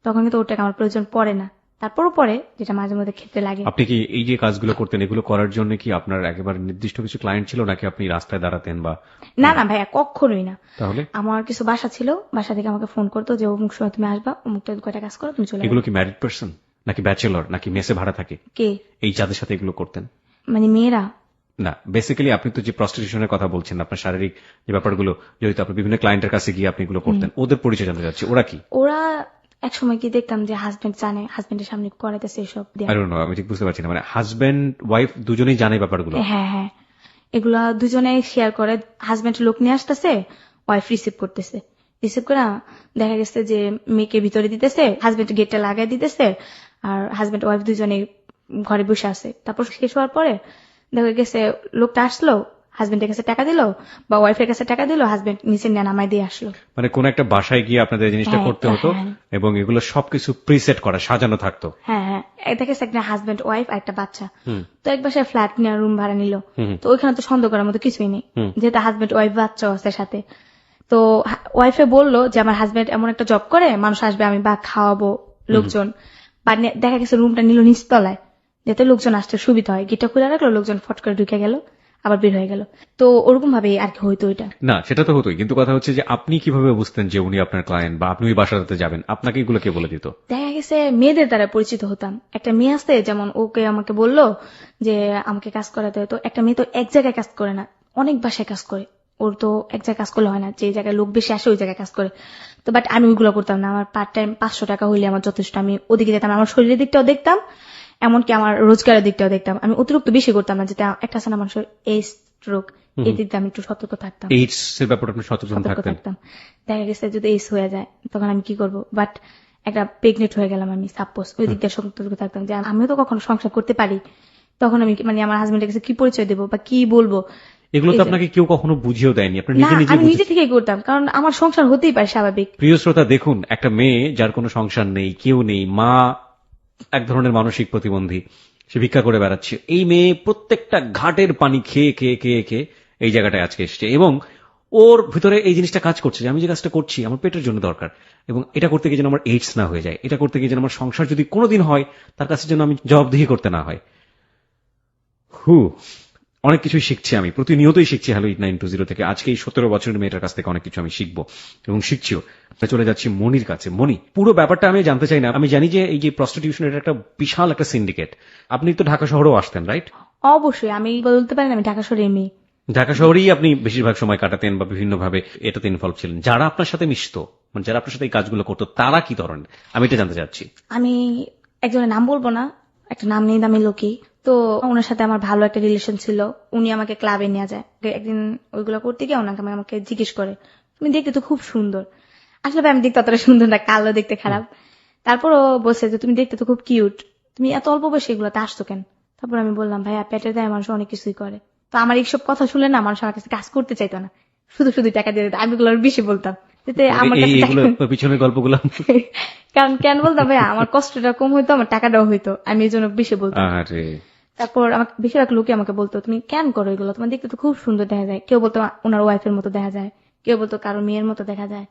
তখন কিন্তু ওর টাকা আমার প্রয়োজন পড়ে না, তারপরও পরে, যেটা মাঝে মধ্যে ক্ষেত্রে লাগে। আপনি কি এই যে কাজগুলো করতেন, এগুলো করার জন্য কি আপনার একেবারে নির্দিষ্ট কিছু ক্লায়েন্ট ছিল, নাকি আপনি রাস্তায় দাঁড়াতেন বা? না না ভাইয়া, কখনোই না। তাহলে আমার কিছু বাসা ছিল, বাসা থেকে আমাকে ফোন করতো যে অমুক সময় তুমি আসবা, অমুকটা কয়টা কাজ করো, তুমি চলে। এগুলো কি ম্যারিড পার্সন নাকি ব্যাচেলর নাকি মেসে ভাড়া থাকে? কে এই যাদের সাথে এগুলো করতেন? মানে মেয়েরা না, বেসিক্যালি আপনি তো যে প্রস্টিটিউশনের কথা বলছেন, আপনার শারীরিক যে ব্যাপারগুলো জড়িত, আপনি বিভিন্ন ক্লায়েন্টের কাছে গিয়ে আপনি এগুলো করতেন, ওদের পরিচয় জানতে চাচ্ছি, ওরা কি? ওরা এক সময় কি দেখতাম যে হাজবেন্ড জানে, হাজবেন্ডের সামনে করাইতেছে এসব। আমি ঠিক বুঝতে পারছি না, মানে হাজবেন্ড ওয়াইফ দুজনেই জানে ব্যাপারগুলো? হ্যাঁ হ্যাঁ, এগুলা দুজনে শেয়ার করে। হাজবেন্ড লোক নিয়ে আসতেছে, ওয়াইফ রিসিভ করতেছে, রিসিভ করে দেখা গেছে যে মেয়েকে ভিতরে দিতেছে, হাজবেন্ড গেটটা লাগাই দিতেছে, আর হাজবেন্ড ওয়াইফ দুজনে ঘরে বসে আছে। তারপর শেষ হওয়ার পরে দেখা গেছে লোকটা আসলো, হাজবেন্ডের কাছে টাকা দিল বা ওয়াইফের কাছে টাকা দিল, হাজবেন্ড নিচে নামাই দিয়ে আসলো। মানে কোন একটা বাসায় গিয়ে আপনাদের জিনিসটা করতে হতো, এবং এগুলো সবকিছু প্রিসেট করা, সাজানো থাকতো। হ্যাঁ হ্যাঁ, দেখা গেছে একটা হাজবেন্ড ওয়াইফ আর একটা বাচ্চা, তো এক বাসায় ফ্ল্যাট নিয়ে রুম ভাড়া নিল, তো ওইখানে তো সন্দেহ করার মতো কিছুই নেই, যেহেতু হাজবেন্ড ওয়াইফ বাচ্চা আছে সাথে। তো ওয়াইফে বললো যে আমার হাজবেন্ড এমন একটা জব করে, মানুষ আসবে, আমি বা খাওয়াবো লোকজন, বা দেখা গেছে রুমটা নিল নিচতলায়, যাতে লোকজন আসতে সুবিধা হয়, গেটটা খুলে রাখলো, লোকজন ফট করে ঢুকে গেল, আবার বের হয়ে গেল। তো ওরকম ভাবে আর কি হইতো ওইটা। না, সেটা তো হতোই, কিন্তু কথা হচ্ছে যে আপনি কিভাবে বুঝতেন যে উনি আপনার ক্লায়েন্ট, বা আপনি ওই বাসাতে যাবেন? আপনাকে এগুলো কে বলে দিত? দেখা গেছে মেয়েদের দ্বারা পরিচিত হতাম। একটা মেয়ে আসতে, যেমন ওকে আমাকে বললো যে আমাকে কাজ করাতে হয়, তো একটা মেয়ে তো এক জায়গায় কাজ করে না, অনেক বাসায় কাজ করে, ওর তো এক জায়গায় কাজ করলে হয় না, যে জায়গায় লোক বেশি আসে ওই জায়গায় কাজ করে। তো বাট আমি ওইগুলো করতাম না, আমার পার্ট টাইম 500 টাকা হইলে আমার যথেষ্ট, আমি ওদিকে যেতাম, আমার শরীরের দিকটাও দেখতাম, এমনকি আমার রোজগারের দিকটাও দেখতাম। আমি অতিরিক্ত বেশি করতাম না, যেটা একটা আছে না মানুষের এই স্ট্রোক, এই দিকটা আমি একটু সতর্ক থাকতাম। এইডস এর ব্যাপারে আপনি সচেতন থাকতেন? দেখা গেছে যদি এইডস হয়ে যায় তখন আমি কি করব, বাট একটা প্রেগনেন্ট হয়ে গেলাম আমি, সাপোজ, ওই দিকটা সতর্ক থাকতাম যে আমিও তো কখনো সংসার করতে পারি, তখন আমি মানে আমার হাজবেন্ডের কাছে কি পরিচয় দেবো বা কি বলবো? এগুলো তো আপনাকে কেউ কখনো বুঝিয়েও দেয়নি, আপনি আমি নিজে থেকেই করতাম, কারণ আমার সংসার হতেই পারে স্বাভাবিক। প্রিয় শ্রোতা, দেখুন, একটা মেয়ে যার কোনো সংসার নেই, কেউ নেই, মা এক ধরনের মানসিক প্রতিবন্ধী, সে ভিক্ষা করে বেড়াচ্ছে। এই মেয়ে প্রত্যেকটা ঘাটের পানি খেয়ে খেয়ে খেয়ে খেয়ে এই জায়গাটায় আজকে এসছে, এবং ওর ভিতরে এই জিনিসটা কাজ করছে যে আমি যে কাজটা করছি আমার পেটের জন্য দরকার, এবং এটা করতে গিয়ে যেন আমার এইডস না হয়ে যায়, এটা করতে গিয়ে যেন আমার সংসার যদি কোনোদিন হয় তার কাছে যেন আমি জবাবদিহি করতে না হয়। অনেক কিছুই শিখছি, আমি প্রতিনিয়তই শিখছি হ্যালো 8920 থেকে। আজকে এই 17 বছরের মেয়েটার কাছ থেকে অনেক কিছু আমি শিখবো এবং শিখছিও। চলে যাচ্ছি মনির কাছে। মনি, পুরো ব্যাপারটা আমি জানতে চাই না। আমি জানি যে এই যে প্রস্টিটিউশন এটা একটা বিশাল একটা সিন্ডিকেট। আপনি তো ঢাকা শহরেও আসতেন, রাইট? অবশ্যই, আমি বলতে পারি না আমি ঢাকা শহরের মেয়ে। ঢাকা শহরেই আপনি বেশিরভাগ সময় কাটাতেন বা বিভিন্ন ভাবে এটাতে ইনভলভ ছিলেন। যারা আপনার সাথে মিশতো, মানে যারা আপনার সাথে এই কাজগুলো করতো, তারা কি ধরনের, আমি এটা জানতে চাচ্ছি। আমি একজনের নাম বলবো না, একটা নাম নেই দামি লোকই। তো ওনার সাথে আমার ভালো একটা রিলেশন ছিল। উনি আমাকে ক্লাবে নিয়ে যায়। একদিন ওইগুলো করতে গিয়ে ওনাকে আমাকে জিজ্ঞেস করে, তুমি দেখতে তো খুব সুন্দর। আসলে আমি দেখতে অতটা সুন্দর না, কালো, দেখতে খারাপ। তারপরও বলছে যে তুমি দেখতে তো খুব কিউট, তুমি এত অল্প বয়সে এগুলোতে আসতো কেন? তারপর আমি বললাম, ভাইয়া পেটের দায় মানুষ অনেক কিছুই করে। তো আমার এইসব কথা শুনে না মানুষ আমার কাছে কাজ করতে চাইতো না, শুধু শুধু টাকা দিয়ে দিত। আমি এগুলো বেশি বলতাম, আমার কাছে পিছনের গল্পগুলো কারণ কেন বলতাম ভাইয়া, আমার কষ্টটা কম হইতো, আমার টাকাটাও হইতো, আমি এই জন্য বেশি বলতাম। তারপর আমাকে বেশিরভাগ লোকে আমাকে বলতো, তুমি কেন করো এগুলো, তোমার দেখতে তো খুব সুন্দর দেখা যায়। কেউ বলতো ওনার ওয়াইফের মতো দেখা যায়, কেউ বলতো কারো মেয়ের মতো দেখা যায়,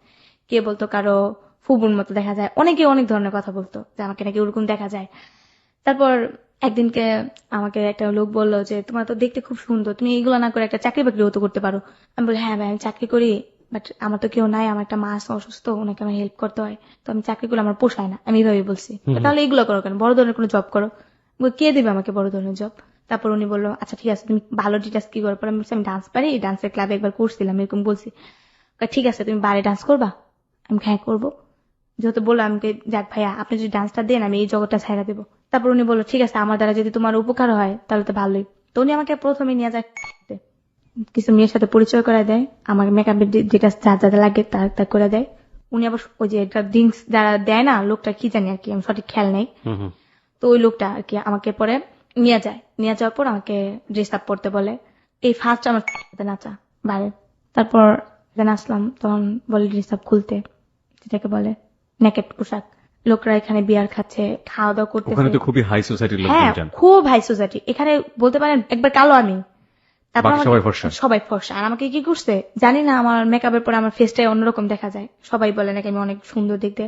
কেউ বলতো কারো ফুবুর মতো দেখা যায়। অনেকে অনেক ধরনের কথা বলতো যে আমাকে নাকি ওরকম দেখা যায়। তারপর একদিনকে আমাকে একটা লোক বললো যে তোমার তো দেখতে খুব সুন্দর, তুমি এইগুলো না করে একটা চাকরি বাকরি হতো করতে পারো। আমি বলি, হ্যাঁ ভাই আমি চাকরি করি, বাট আমার তো কেউ নাই, আমার একটা মা অসুস্থ, ওনাকে আমার হেল্প করতে হয়, তো আমি চাকরি করলে আমার পোষায় না। আমি এইভাবে বলছি, তাহলে এগুলো করো কেন, বড় ধরনের কোনো জব করো। কে দেবে আমাকে বড় ধরনের জব? তারপর উনি বললো, আচ্ছা ঠিক আছে, তুমি ভালো ডিটেলস কি করো? আমি বলছি আমি ডান্স পারি, ডান্সের ক্লাবে একবার করছিলাম, এরকম বলছি। ঠিক আছে, তুমি বারে ডান্স করবা? আমি হ্যাঁ করবো। যেহেতু বললো, আমি যাক ভাইয়া আপনি যদি ডান্সটা দেন আমি এই জগৎটা ছাইড়া দেবো। তারপর উনি বললো, ঠিক আছে, আমার দ্বারা যদি তোমার উপকার হয় তাহলে তো ভালোই। তো উনি আমাকে প্রথমে নিয়ে যায়, কিছু মেয়ের সাথে পরিচয় করা দেয়, আমার মেকআপের যেটা যা যা লাগে তা করে দেয়। উনি আবার ওই যে ড্রিঙ্কস যারা দেয় না, লোকটা কি জানি আর কি, আমি সঠিক খেয়াল নেই। তো ওই লোকটা আর কি আমাকে পরে নিয়ে যায়, নিয়ে যাওয়ার পর আমাকে ড্রেস আপ করতে বলে। এই ফার্স্ট আমার নাচা বাইরে। তারপর আসলাম, তখন বলে ড্রেস আপ খুলতে, যেটাকে বলে নেকেট পোশাক। লোকরা এখানে বিয়ার খাচ্ছে, খাওয়া দাওয়া করতেছে। ওখানে তো খুবই হাই সোসাইটির লোকজন। হ্যাঁ, খুব হাই সোসাইটি। এখানে বলতে পারেন একবার কালো আমি, তারপর সবাই ফর্সা। আর আমাকে কি করছে জানি না, আমার মেকআপের পরে আমার ফেসটাই অন্যরকম দেখা যায়, সবাই বলে নাকি আমি অনেক সুন্দর দেখতে।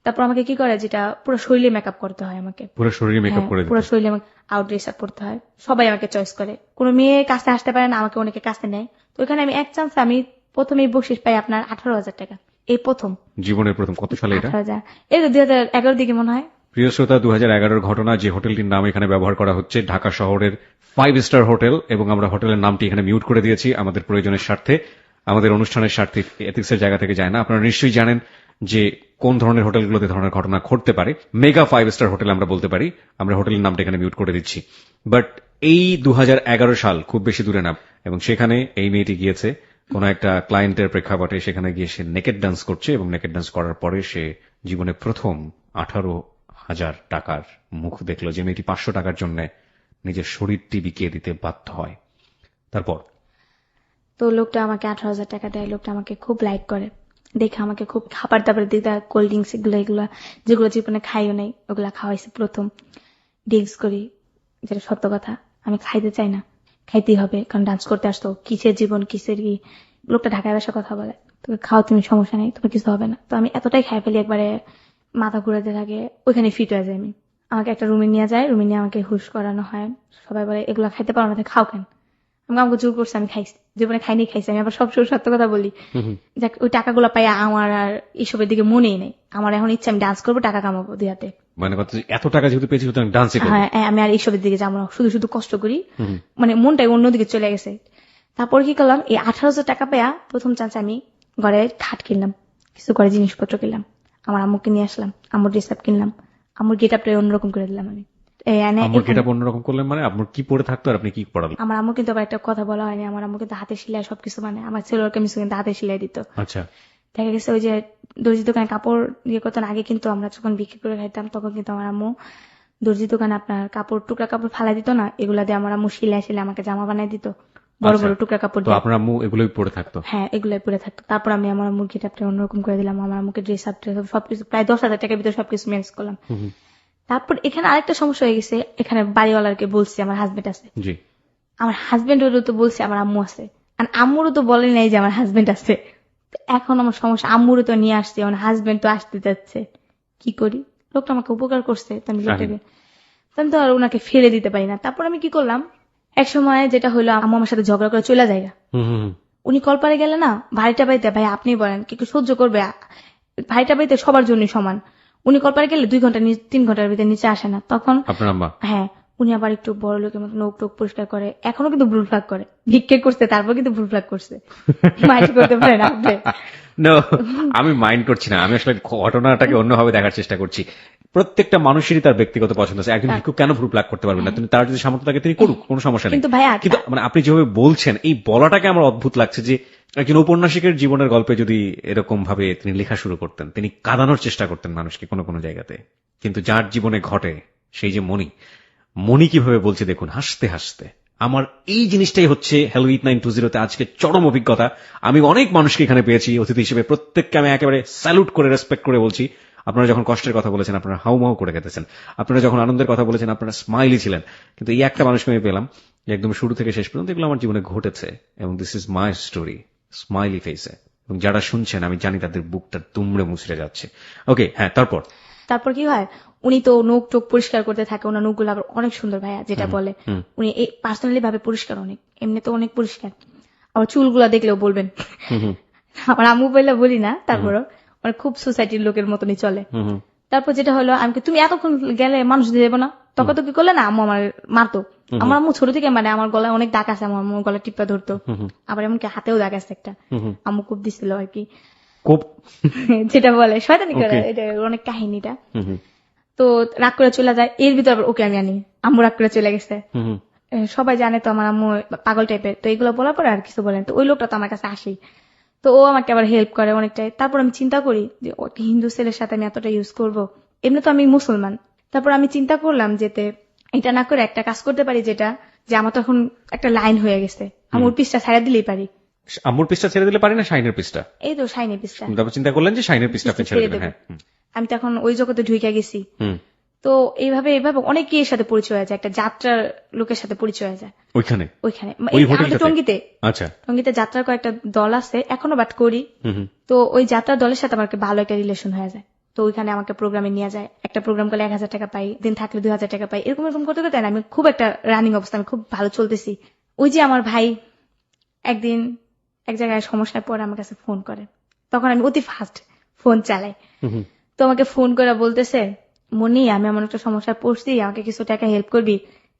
তারপর আমাকে কি করে, যেটা পুরো শরীরে মেকআপ করতে হয়, আমাকে পুরো শরীরে মেকআপ করে, পুরো শরীরে আউট ড্রেস আপ করতে হয়। সবাই আমাকে চয়েস করে, কোনো মেয়ে কাছে আসতে পারে না, আমাকে অনেকে কাছে নেয়। তো এখানে আমি এক চান্স আমি প্রথমেই বকশিস পাই আপনার 18,000 টাকা। এই প্রথম জীবনের প্রথম। কত সালে এটা? 18,000, এই 2011 দিকে মনে হয়। প্রিয় শ্রোতা, 2011 ঘটনা। যে হোটেলটির নাম এখানে ব্যবহার করা হচ্ছে ঢাকা শহরের 5 স্টার হোটেল, এবং আমরা হোটেলের নামটি এখানে মিউট করে দিয়েছি আমাদের প্রয়োজনের স্বার্থে, আমাদের অনুষ্ঠানের স্বার্থে, এথিক্সের জায়গা থেকে যায় না। আপনারা নিশ্চয়ই জানেন যে কোন ধরনের হোটেলগুলোতে ধরনের ঘটনা ঘটতে পারে। মেগা 5 স্টার হোটেল আমরা বলতে পারি। আমরা হোটেলের নামটা এখানে মিউট করে দিচ্ছি। বাট এই 2011 সাল খুব বেশি দূরে না, এবং সেখানে এই মেয়েটি গিয়েছে কোন একটা ক্লায়েন্টের প্রেক্ষাপটে। সেখানে গিয়ে সে নেকেড ডান্স করছে, এবং নেকেড ডান্স করার পরে সে জীবনে প্রথম 18,000 টাকার মুখ দেখলো। যে মেয়েটি 500 টাকার জন্য নিজের শরীরটি বিকিয়ে দিতে বাধ্য হয়। তারপর তো লোকটা আমাকে 18,000 টাকা দেয়। লোকটা আমাকে খুব লাইক করে, দেখে আমাকে খুব খাবার দাবার দিতে, কোল্ড ড্রিঙ্কস এগুলো যেগুলো জীবনে খাইও নাই ওগুলা খাওয়াইছে। প্রথম ড্রিঙ্কস করি, যেটা সত্য কথা, আমি খাইতে চাই না, খাইতেই হবে, কারণ ডান্স করতে আসতো। কিসের জীবন, কিসের কি। লোকটা ঢাকায় ভাষা কথা বলে, তুমি খাও, তুমি সমস্যা নেই, তোমার কিছু হবে না। তো আমি এতটাই খাই ফেলি, একবারে মাথা ঘুরাতে থাকে, ওইখানে ফিট হয়ে যায়। আমি আমাকে একটা রুমে নিয়ে যায়, রুমে নিয়ে আমাকে হুশ করানো হয়। সবাই বলে এগুলো খাইতে পারো না, খাও কেন? আমাকে জোর করছে, আমি খাইছি, জীবনে খাইনি, খাইছি। আমি আবার সবসময় সত্য কথা বলি। যাক, ওই টাকাগুলো পাই আমার আর এইসবের দিকে মনেই নেই। আমার এখন ইচ্ছা আমি ডান্স করবো, টাকা কামাবো দুই হাতে। মানে এত টাকা যেহেতু পেয়েছি ডান্সই করব। হ্যাঁ, আমি আর এইসবের দিকে যাবো না, শুধু শুধু কষ্ট করি, মানে মনটাই অন্যদিকে চলে গেছে। তারপর কি করলাম, এই 18,000 টাকা পেয়া প্রথম চান্স আমি ঘরে খাট কিনলাম, কিছু ঘরে জিনিসপত্র কিনলাম, আমার আম্মুকে নিয়ে আসলাম, আম্মুর ড্রেস আপ কিনলাম, আম্মুর গেট আপটা অন্যরকম করে দিলাম। আমি অন্যরকম করলেন মানে আপনার কি পরে থাকতো আর আপনি কি পড়ালেন? আমার আম্মু কিন্তু আবার একটা কথা বলা হয়নি, আমার আম্মু কিন্তু হাতে সেলাই সবকিছু, মানে আমার ছেলের কামিজ কিন্তু হাতে সেলাই দিত। আচ্ছা, দেখা গেছে ওই যে দর্জি দোকানে কাপড় ইয়ে করতেন আগে, কিন্তু আমরা যখন বিক্রি করে খাইতাম তখন কিন্তু আমার আম্মু দর্জি দোকানে আপনার কাপড়, টুকরা কাপড় ফালাই দিত না, এগুলা দিয়ে আমার আম্মু সেলাই আমাকে জামা বানাই দিত, বড় বড় টুকরা কাপড় দিয়ে। আপনার আম্মু এগুলোই পরে থাকতো? হ্যাঁ, এগুলোই পরে থাকতো। তারপর আমি আমার মুরগিটা অন্যরকম করে দিলাম, আমার মুখে ড্রেস আপ সবকিছু প্রায় 10,000 টাকার ভিতরে সবকিছু ম্যানেজ করলাম। তারপর এখানে আরেকটা সমস্যা হয়ে গেছে, এখানে বাড়িওয়ালাকে বলছি আমার হাজবেন্ড আছে, আমার হাজবেন্ডেরও তো বলছে আমার আম্মু আছে, আর আম্মুরও তো বলে নাই যে আমার হাজবেন্ড আছে। এখন আমার সমস্যা, আম্মুরও তো নিয়ে আসছে, আমার হাজবেন্ড তো আসতে যাচ্ছে, কি করি? লোকটা আমাকে উপকার করছে, তো আমি লোকটাকে আমি তো আর ওনাকে ফেলে দিতে পারি না। তারপর আমি কি করলাম, এক সময় যেটা হলো, আম্মু আমার সাথে ঝগড়া করে চলে যায়। উনি কলপারে গেলে না, ভাইটা বাড়িতে, ভাই আপনি বলেন কি সহ্য করবে? ভাইটা বাড়িতে সবার জন্য সমান। উনি কলপারে গেলে 2 ঘন্টা 3 ঘন্টার ভিতরে নিচে আসে না। তখন হ্যাঁ, উনি আবার একটু বড় লোকের মতো নখ টোক পরিষ্কার করে, এখনো কিন্তু ভুল ফ্লাগ করে, ভিক্ষে করছে তারপর কিন্তু ভুল ফ্লাগ করছে। মাইন্ড করতে পারে না আপনি? আমি মাইন্ড করছি না, আমি আসলে ঘটনাটাকে অন্যভাবে দেখার চেষ্টা করছি। প্রত্যেকটা মানুষেরই তার ব্যক্তিগত পছন্দ আছে। একজন ভিক্ষুক কেন ভুল প্লাগ করতে পারবেন না? তুমি তার যদি সামর্থ্য থাকে তিনি করুক, কোনো সমস্যা নেই। কিন্তু মানে আপনি যেভাবে বলছেন, এই বলাটাকে আমার অদ্ভুত লাগছে যে একজন ঔপন্যাসিকের জীবনের গল্পে যদি এরকম ভাবে তিনি লেখা শুরু করতেন, তিনি কাঁদানোর চেষ্টা করতেন মানুষকে কোনো কোনো জায়গাতে, কিন্তু যার জীবনে ঘটে সেই যে মনি কিভাবে বলছে দেখুন, হাসতে হাসতে। আমার এই জিনিসটাই হচ্ছে হ্যালো ইট 920 তে আজকে চরম অভিজ্ঞতা। আমি অনেক মানুষকে এখানে পেয়েছি অতিথি হিসেবে, প্রত্যেককে আমি একেবারে স্যালুট করে রেসপেক্ট করে বলছি। আপনারা যখন কষ্টের কথা বলেছেন আপনারা হাউমাউ করে গেতেছেন, আপনারা যখন আনন্দের কথা বলেছেন আপনারা স্মাইলি ছিলেন। কিন্তু এই একটা মানুষকে আমি পেলাম একদম শুরু থেকে শেষ পর্যন্ত এগুলো আমার জীবনে ঘটেছে, এবং this is my story, smiley ফেসে। এবং যারা শুনছেন আমি জানি তাদের বুকটা দুমড়ে মুচড়ে যাচ্ছে। ওকে, হ্যাঁ, তারপর কি হয়, উনি তো নখ টোক পরিষ্কার করতে থাকে, ওনার নখগুলো আবার অনেক সুন্দর, ভাইয়া যেটা বলে উনি পার্সোনালি ভাবে পরিষ্কার, অনেক এমনি তো অনেক পরিষ্কার। আবার চুলগুলা দেখলেও বলবেন, আমার আম্মু বললে বলি না, তারপরও মানে খুব সোসাইটির লোকের মতনই চলে। তারপর যেটা হলো, আমি তুমি এতক্ষণ গেলে মানুষ দিয়ে যাবো না, তখন তো কি করলে না, আম্মু আমার মারতো। আমার আম্মু ছোট থেকে মানে আমার গলায় অনেক দাগ আছে, আমার আম্মু গলা টিপা ধরতো, আবার এমনকি হাতেও দাগ আছে একটা, আম্মু খুব দিছিল আর কি, যেটা বলে শয়তানি করে, এটা অনেক কাহিনীটা। তো রাগ করে চলে যায়, এর ভিতর আবার ওকে আমি আনি, আম্মু রাগ করে চলে গেছে। সবাই জানে তো আমার আম্মু পাগল টাইপের, তো এগুলো বলার পরে আর কিছু বলেন, তো ওই লোকটা তো আমার কাছে আসেই, তো ও আমাকে আবার হেল্প করে অনেকটাই। তারপর আমি চিন্তা করি যে ওকে হিন্দু ছেলের সাথে আমি এতটা ইউজ করব, এমনি তো আমি মুসলমান। তারপর আমি চিন্তা করলাম যেতে এটা না করে একটা কাজ করতে পারি, যেটা যে আমার তো এখন একটা লাইন হয়ে গেছে, আম্মুর পিসটা ছাড়া দিলেই পারি। আম্মুর পিসটা ছেড়ে দিলে পারি না, শাইনের পিসটা? এই তো শাইনের পিসটা। তারপর চিন্তা করলেন যে শাইনের পিসটা আপনি ছেড়ে দেবেন। আমি তো এখন ওই জগতে ঢুকে গেছি। তো এইভাবে অনেকের সাথে পরিচয় হয়ে যায়, একটা যাত্রার লোকের সাথে পরিচয় হয়ে যায় ওইখানে টঙ্গীতে। আচ্ছা, টঙ্গীতে যাত্রার কয়েকটা দল আছে এখনো, বাট করি। তো ওই যাত্রার দলের সাথে আমার ভালো একটা রিলেশন হয়ে যায়। তো ওইখানে আমাকে প্রোগ্রামে নিয়ে যায়, একটা প্রোগ্রাম করলে 1000 টাকা পাই, দিন থাকলে 2000 টাকা পাই, এরকম এরকম করতে করতে আমি খুব একটা রানিং অবস্থা, আমি খুব ভালো চলতেছি। ওই যে আমার ভাই একদিন এক জায়গায় সমস্যায় পরে আমার কাছে ফোন করে, তখন আমি অতি ফাস্ট ফোন চালাই। তো আমাকে ফোন করে বলতেছে, মনি আমি এমন একটা সমস্যায় পড়ছি, আমাকে কিছু টাকা হেল্প করবি?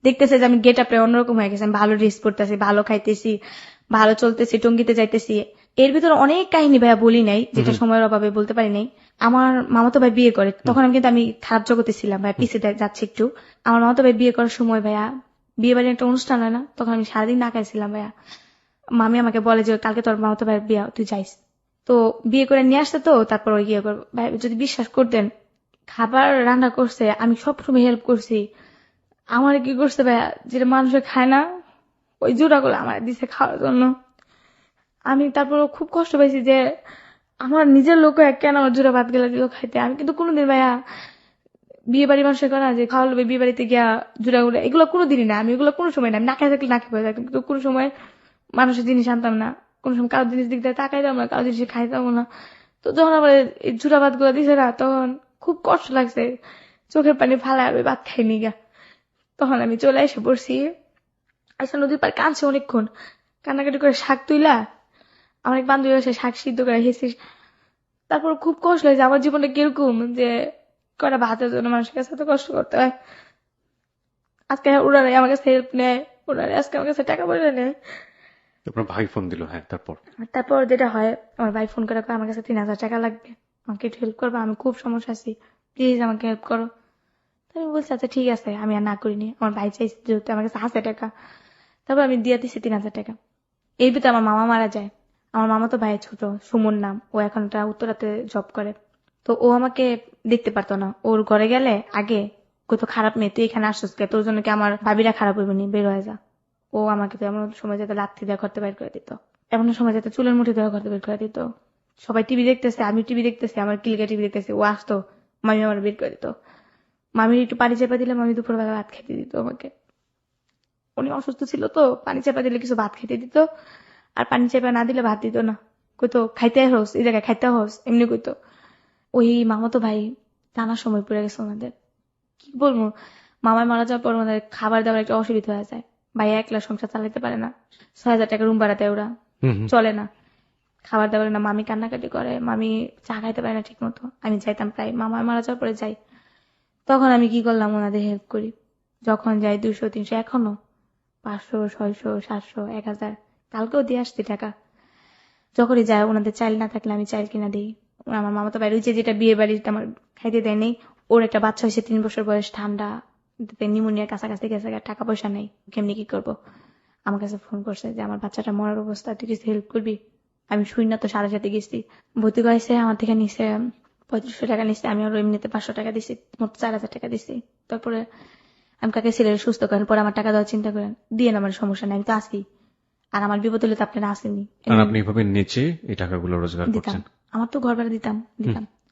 দেখতেছে যে আমি গেট আপে অন্যরকম হয়ে গেছি, আমি ভালো ড্রেস পরতেছি, ভালো খাইতেছি, ভালো চলতেছি, টঙ্গিতে যাইতেছি। এর ভিতরে অনেক কাহিনী ভাইয়া বলি নাই, যেটা সময়ের অভাবে বলতে পারি নাই। আমার মামাতো ভাই বিয়ে করে, তখন আমি খারাপ জগতে ছিলাম ভাইয়া, পিছিয়ে যাচ্ছে একটু। আমার মামাতো ভাই বিয়ে করার সময় ভাইয়া, বিয়ে বাড়ির একটা অনুষ্ঠান হয় না, তখন আমি সারাদিন না খাইছিলাম ভাইয়া। মামি আমাকে বলে যে কালকে তোর মামাতো ভাইয়ের বিয়ে, তুই যাইস। তো বিয়ে করে নিয়ে আসতে, তো তারপর ওই গিয়ে করবো ভাই, যদি বিশ্বাস করতেন খাবার রান্না করছে, আমি সবসময় হেল্প করছি। আমার কি করছে ভাইয়া, যেটা মানুষে খায় না, ওই জোড়াগুলো আমার দিছে খাওয়ার জন্য। আমি তারপর খুব কষ্ট পাইছি যে আমার নিজের লোক কেন আমার জোড়া ভাত গেলা দিল খাইতে। আমি কিন্তু কোনোদিন ভাইয়া বিয়ে বাড়ি মানুষের করা যে খাওয়া লোবে বিয়ে বাড়িতে গিয়া জোড়াগুলো, এগুলো কোনোদিনই না, আমি এগুলো কোনো সময় না, না খাই থাকলে না খেয়ে থাকতাম, কিন্তু কোনো সময় মানুষের জিনিস আনতাম না, কোনো সময় কারো জিনিস দিক দিয়ে তাকাইতাম না, কারো জিনিস খাইতাম না। তো যখন আবার এই জোড়া ভাত গুলো দিছে না, তখন খুব কষ্ট লাগছে, চোখের পানি ফালায় আমি ভাত খাইনি গা। তখন আমি চলে এসে পড়ছি, আসলে নদীর পার কাঁদছে অনেকক্ষণ, কান্নাকাটি করে শাক তুইলা আমার এক বান্ধবী এসে শাক সিদ্ধ করে খেয়েছিস। তারপর খুব কষ্ট লাগছে, আমার জীবনটা কিরকম যে কটা ভাতের জন্য মানুষের কাছে এত কষ্ট করতে হয়। আজকে ওনারা আমার কাছে হেল্প নেয়, ওনারা আজকে আমার কাছে টাকা পয়সা নেয়। আপনার ভাই ফোন দিল? হ্যাঁ, তারপর যেটা হয়, আমার ভাই ফোন করে আমার কাছে 3000 টাকা লাগবে, আমাকে একটু হেল্প করবো, আমি খুব সমস্যা আছি, প্লিজ আমাকে হেল্প করো। আমি বলছি আচ্ছা ঠিক আছে, আমি আর না করিনি। আমার ভাই চাইছে যেহেতু আমার কাছে আছে টাকা, তারপর আমি দিয়ে দিচ্ছি 3000 টাকা। এর ভিতরে আমার মামা মারা যায়। আমার মামা তো ভাই ছোট, সুমন নাম, ও এখন উত্তরাতে জব করে। তো ও আমাকে দেখতে পারতো না, ওর ঘরে গেলে আগে কত খারাপ মেয়ে, তুই এখানে আসছিস কে, তোর জন্য কি আমার ভাবিরা খারাপ হইব নি, বের হয়ে যা। ও আমাকে তো এমন সময় যাতে লাথি দেওয়া করতে বের করে দিত, এমন সময় যাতে চুলের মুঠি দেওয়া করতে বের করে দিত। সবাই টিভি দেখতেছে, আমি টিভি দেখতেছি, আমার কিলিকা টিভি দেখতেছি, ও আসতো, মামি আমার বের করে দিত। মামির একটু পানি চেপা দিলে মামি দুপুরবেলা ভাত খেতে দিত আমাকে। উনি অসুস্থ ছিল তো, পানি চেপা দিলে কিছু ভাত খেতে দিত, আর পানি চেপা না দিলে ভাত দিত না। কইতো খাইতে হোস, এই জায়গায় খাইতে হোস, এমনি কইতো। ওই মামাতো ভাই টানার সময় পড়ে গেছে ওনাদের। কি বলবো, মামার মারা যাওয়ার পর ওনাদের খাবার দাবার একটা অসুবিধা হয়ে যায়। ভাইয়া একলা সংসার চালাতে পারে না, 6,000 টাকা রুম ভাড়া দেয় ওরা, চলে না। খাবার দাবার না, মামি কান্নাকাটি করে, মামি চা খাইতে পারে না ঠিক মতো। আমি যাইতাম প্রায়, মামার মারা যাওয়ার পরে যাই। তখন আমি কি করলাম, ওনাদের হেল্প করি। যখন যাই 200, 300, এখনো 500, 600, 700, 1000, কালকেও দিয়ে আসছি টাকা। যখনই যায় ওনাদের চাইল না থাকলে আমি চাইল কিনা দিই। আমার মামা তো বাইরে যেটা বিয়ে বাড়িতে আমার খাইতে দেয় নেই, ওর একটা বাচ্চা হয়েছে 3 বছর বয়স, ঠান্ডা, নিউমোনিয়ার কাছাকাছি গেছে, টাকা পয়সা নেই, কেমনি কি করবো। আমার কাছে ফোন করছে যে আমার বাচ্চাটা মরার অবস্থা, তুই কিছু হেল্প করবি। আমি শুই না তো, 7:30 গেছি, ভর্তি করাইছে, আমার থেকে নিচে 3500 টাকা নিচ্ছে। আমি আরো এমনিতে 500 টাকা দিছি, মোট 4000 টাকা দিছি। তারপরে আমি কাকে ছেলের সুস্থ করেন, পরে আমার টাকা দেওয়ার চিন্তা করেন, দিয়ে আমার সমস্যা নেই, আমি তো আসি। আর আমার বিপদ হলে তো আপনারা আসেনি। আর আপনি এভাবে নেচে এই টাকাগুলো রোজগার করছেন? আমার তো ঘর ভাড়া দিতাম।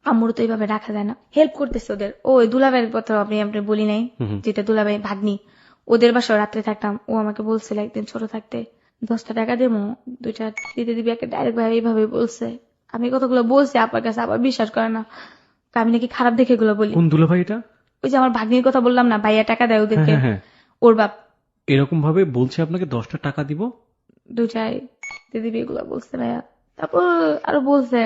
আম্মুরও তো এইভাবে রাখা যায় না, হেল্প করতেছে ওদের। ওই দুলাভাইয়ের কথা আপনি বলি নাই, যেটা দুলাভাই ভাগ্নি, ওদের বাসায় রাত্রে থাকতাম। ও আমাকে বলছিল একদিন ছোট থাকতে, 10টা টাকা দেবো, 2টা দিতে দিবি, একটা ডাইরেক্ট ভাই এইভাবে বলছে। আমি কতগুলো বলছি আপনার কাছে, আবার বিশ্বাস করে না, আমি নাকি খারাপ দেখে এগুলো বলি। কোন দুলাভাই এটা? ওই যে আমার ভাগ্নির কথা বললাম না, ভাইয়া টাকা দেয় ওদেরকে, ওর বাপ এরকম ভাবে বলছে আপনাকে 10টা টাকা দিব, 2টাই দিতে দিবি, এগুলো বলছে ভাইয়া। তারপর আরো বলছে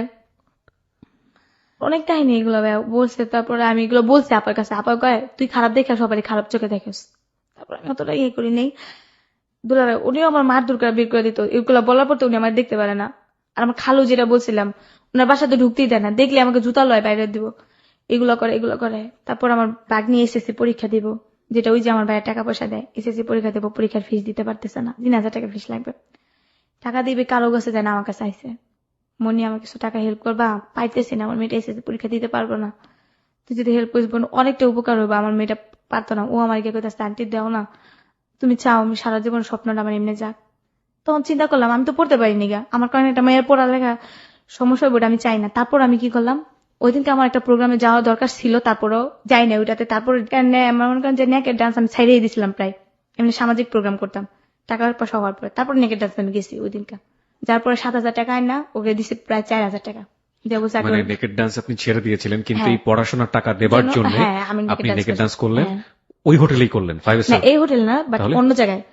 অনেক কাহিনী, এগুলো ভাইয়া বলছে। তারপরে আমি এগুলো বলছি আপার কাছে, আপা কয় তুই খারাপ দেখে সবারই খারাপ চোখে দেখিস। তারপর আমি অতটা ইয়ে করি নেই। দুলাভাই উনিও আমার মার দূর করে বের করে দিত, এগুলো বলার পর তো উনি আমার দেখতে পারে না। আর আমার খালু যেটা বলছিলাম, ওনার বাসাতে ঢুকতেই দেয় না, দেখলে আমাকে জুতা লয় বাইরে দিব, এগুলো করে। তারপর আমার ভাগ্নি এসএসসি পরীক্ষা দিব, যেটা ওই যে আমার ভাইয়ের টাকা পয়সা দেয়, এসএসসি পরীক্ষা দেবো, পরীক্ষার ফিস দিতে পারতেছে না, 3,000 টাকা ফিস লাগবে। টাকা দিবে কারো কাছে যায় না, আমার কাছে আইসে, মনি আমার কিছু টাকা হেল্প করবা, পাইতেছি না, আমার মেয়েটা এসএসসি পরীক্ষা দিতে পারবো না, তুই যদি হেল্প করিস বোন অনেকটা উপকার হবে। আমার মেয়েটা পারতো না, ও আমার গিয়ে কোথায় আন্টি দেও না, তুমি চাও আমি সারা জীবন স্বপ্নটা আমার এমনি যাক। তখন চিন্তা করলাম আমি তো পড়তে পারিনি গা, আমার কারণে একটা মেয়ের পড়ালেখা সমস্যা হবে, আমি চাই না। তারপর আমি কি করলাম, ওই দিনকে আমার একটা প্রোগ্রামে যাওয়া দরকার ছিল, তারপরও যাই না ওইটাতে। তারপর মনে করেন যে নেকের ডান্স আমি ছাইড়িয়ে দিছিলাম প্রায়, এমনি সামাজিক প্রোগ্রাম করতাম টাকার পয়সা হওয়ার পর। তারপর নেকের ডান্স আমি গেছি ওই দিনকে, যার পরে 7,000 টাকা আয় না, ওকে দিছি প্রায় 4,000 টাকা। মানে নেকেড ডান্স আপনি ছেড়ে দিয়েছিলেন, কিন্তু এই পড়াশোনার টাকা দেবার জন্য আপনি নেকেড ডান্স করলেন। ওই হোটেলেই করলেন? 5 স্টার? এই হোটেল না, বাট অন্য জায়গায়,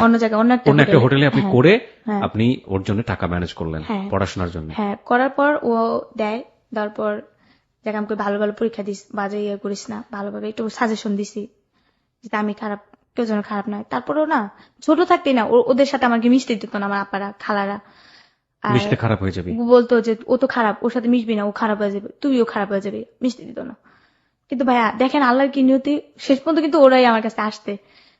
অন্য একটা হোটেলে আপনি করে আপনি ওর জন্য টাকা ম্যানেজ করলেন পড়াশোনার জন্য। হ্যাঁ, করার পর ও দেয়, তারপর যাকে আমাকে ভালো ভালো পরীক্ষা দিস, বাজে ইয়ে করিস না, ভালোভাবে একটু সাজেশন দিছি যেটা আমি খারাপ, কেউ যেন খারাপ নয়। তারপরেও না, ছোট থাকতেই না ওদের সাথে আমাকে মিশতে দিত না আমার আপারা খালারা, মিশতে খারাপ হয়ে যাবে বলতো যে ও তো খারাপ, ওর সাথে মিশবি না, ও খারাপ হয়ে যাবে, তুইও খারাপ হয়ে যাবে, মিশতে দিত না। কিন্তু ভাইয়া দেখেন আল্লাহর কি নিয়তি, শেষ পর্যন্ত কিন্তু ওরাই আমার কাছে আসতে।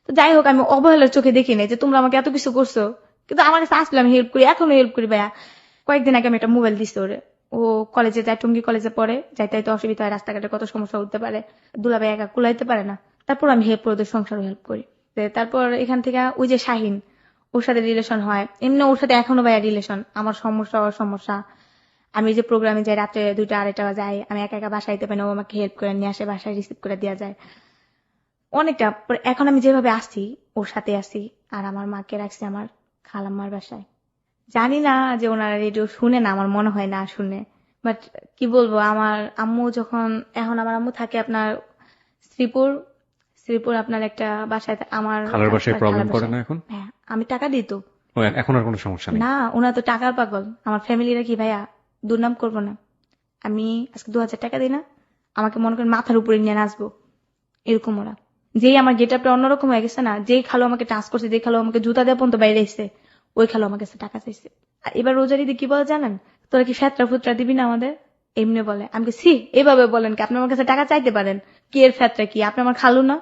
তো যাই হোক, আমি অবহেলার চোখে দেখি নাই যে তোমরা আমাকে এত কিছু করছো, কিন্তু আমার কাছে আসলে আমি হেল্প করি, এখনো হেল্প করি ভাইয়া। কয়েকদিন আগে আমি একটা মোবাইল দিচ্ছি ওরে, ও কলেজে যায়, টঙ্গী কলেজে পড়ে, যাইতে তো অসুবিধা হয়, রাস্তাঘাটে কত সমস্যা হতে পারে, দুলাভাই একা কুলাইতে পারে না। তারপর আমি হেল্প করে ওদের সংসারও হেল্প করি। তারপর এখান থেকে ওই যে শাহিন, ওর সাথে রিলেশন হয়, এমনি ওর সাথে এখনো ভাইয়া রিলেশন, আমার সমস্যা ওর সমস্যা। আমি যে প্রোগ্রামে যাই রাত্রে 2টা 2:30 যাই, আমি একা একা বাসাইতে পারি না, ও আমাকে হেল্প করে নিয়ে আসে, বাসায় রিসিভ করে দেওয়া যায় অনেকটা। এখন আমি যেভাবে আসছি ওর সাথে আসি, আর আমার মাকে রাখছি আমার খালাম্মার বাসায়। জানি না যে ওনারা রেডিও শুনে না, আমার মনে হয় না শুনে, বাট কি বলবো, আমার আম্মু যখন, এখন আমার আম্মু থাকে আপনার শ্রীপুর আপনার একটা বাসায়, আমার খালার বাসায় প্রবলেম করে না এখন? হ্যাঁ, আমি টাকা দিই তো, এখন আর কোনো সমস্যা নেই না, ওনারা তো টাকার পাগল। আমার ফ্যামিলিরা কি ভাইয়া দুর্নাম করবো না, আমি আজকে 2,000 টাকা দিই না, আমাকে মনে করেন মাথার উপরে নিয়ে নাচবো, এরকম ওরা। যেই আমার গেট আপটা অন্যরকম হয়ে গেছে না, যেই খালো আমাকে টাচ করছে, যেই খালো আমাকে জুতা দিয়ে পর্যন্ত বাইরে এসছে, ওই খালো আমার কাছে টাকা চাইছে। আর এবার রোজার ঈদে কি বলে জানেন, তোরা কি ফেতরা ফুতরা দিবি না আমাদের, এমনি বলে। আমি সি এভাবে বলেন কি, আপনি আমার কাছে টাকা চাইতে পারেন, কি এর ফেতরা কি, আপনি আমার খালু না,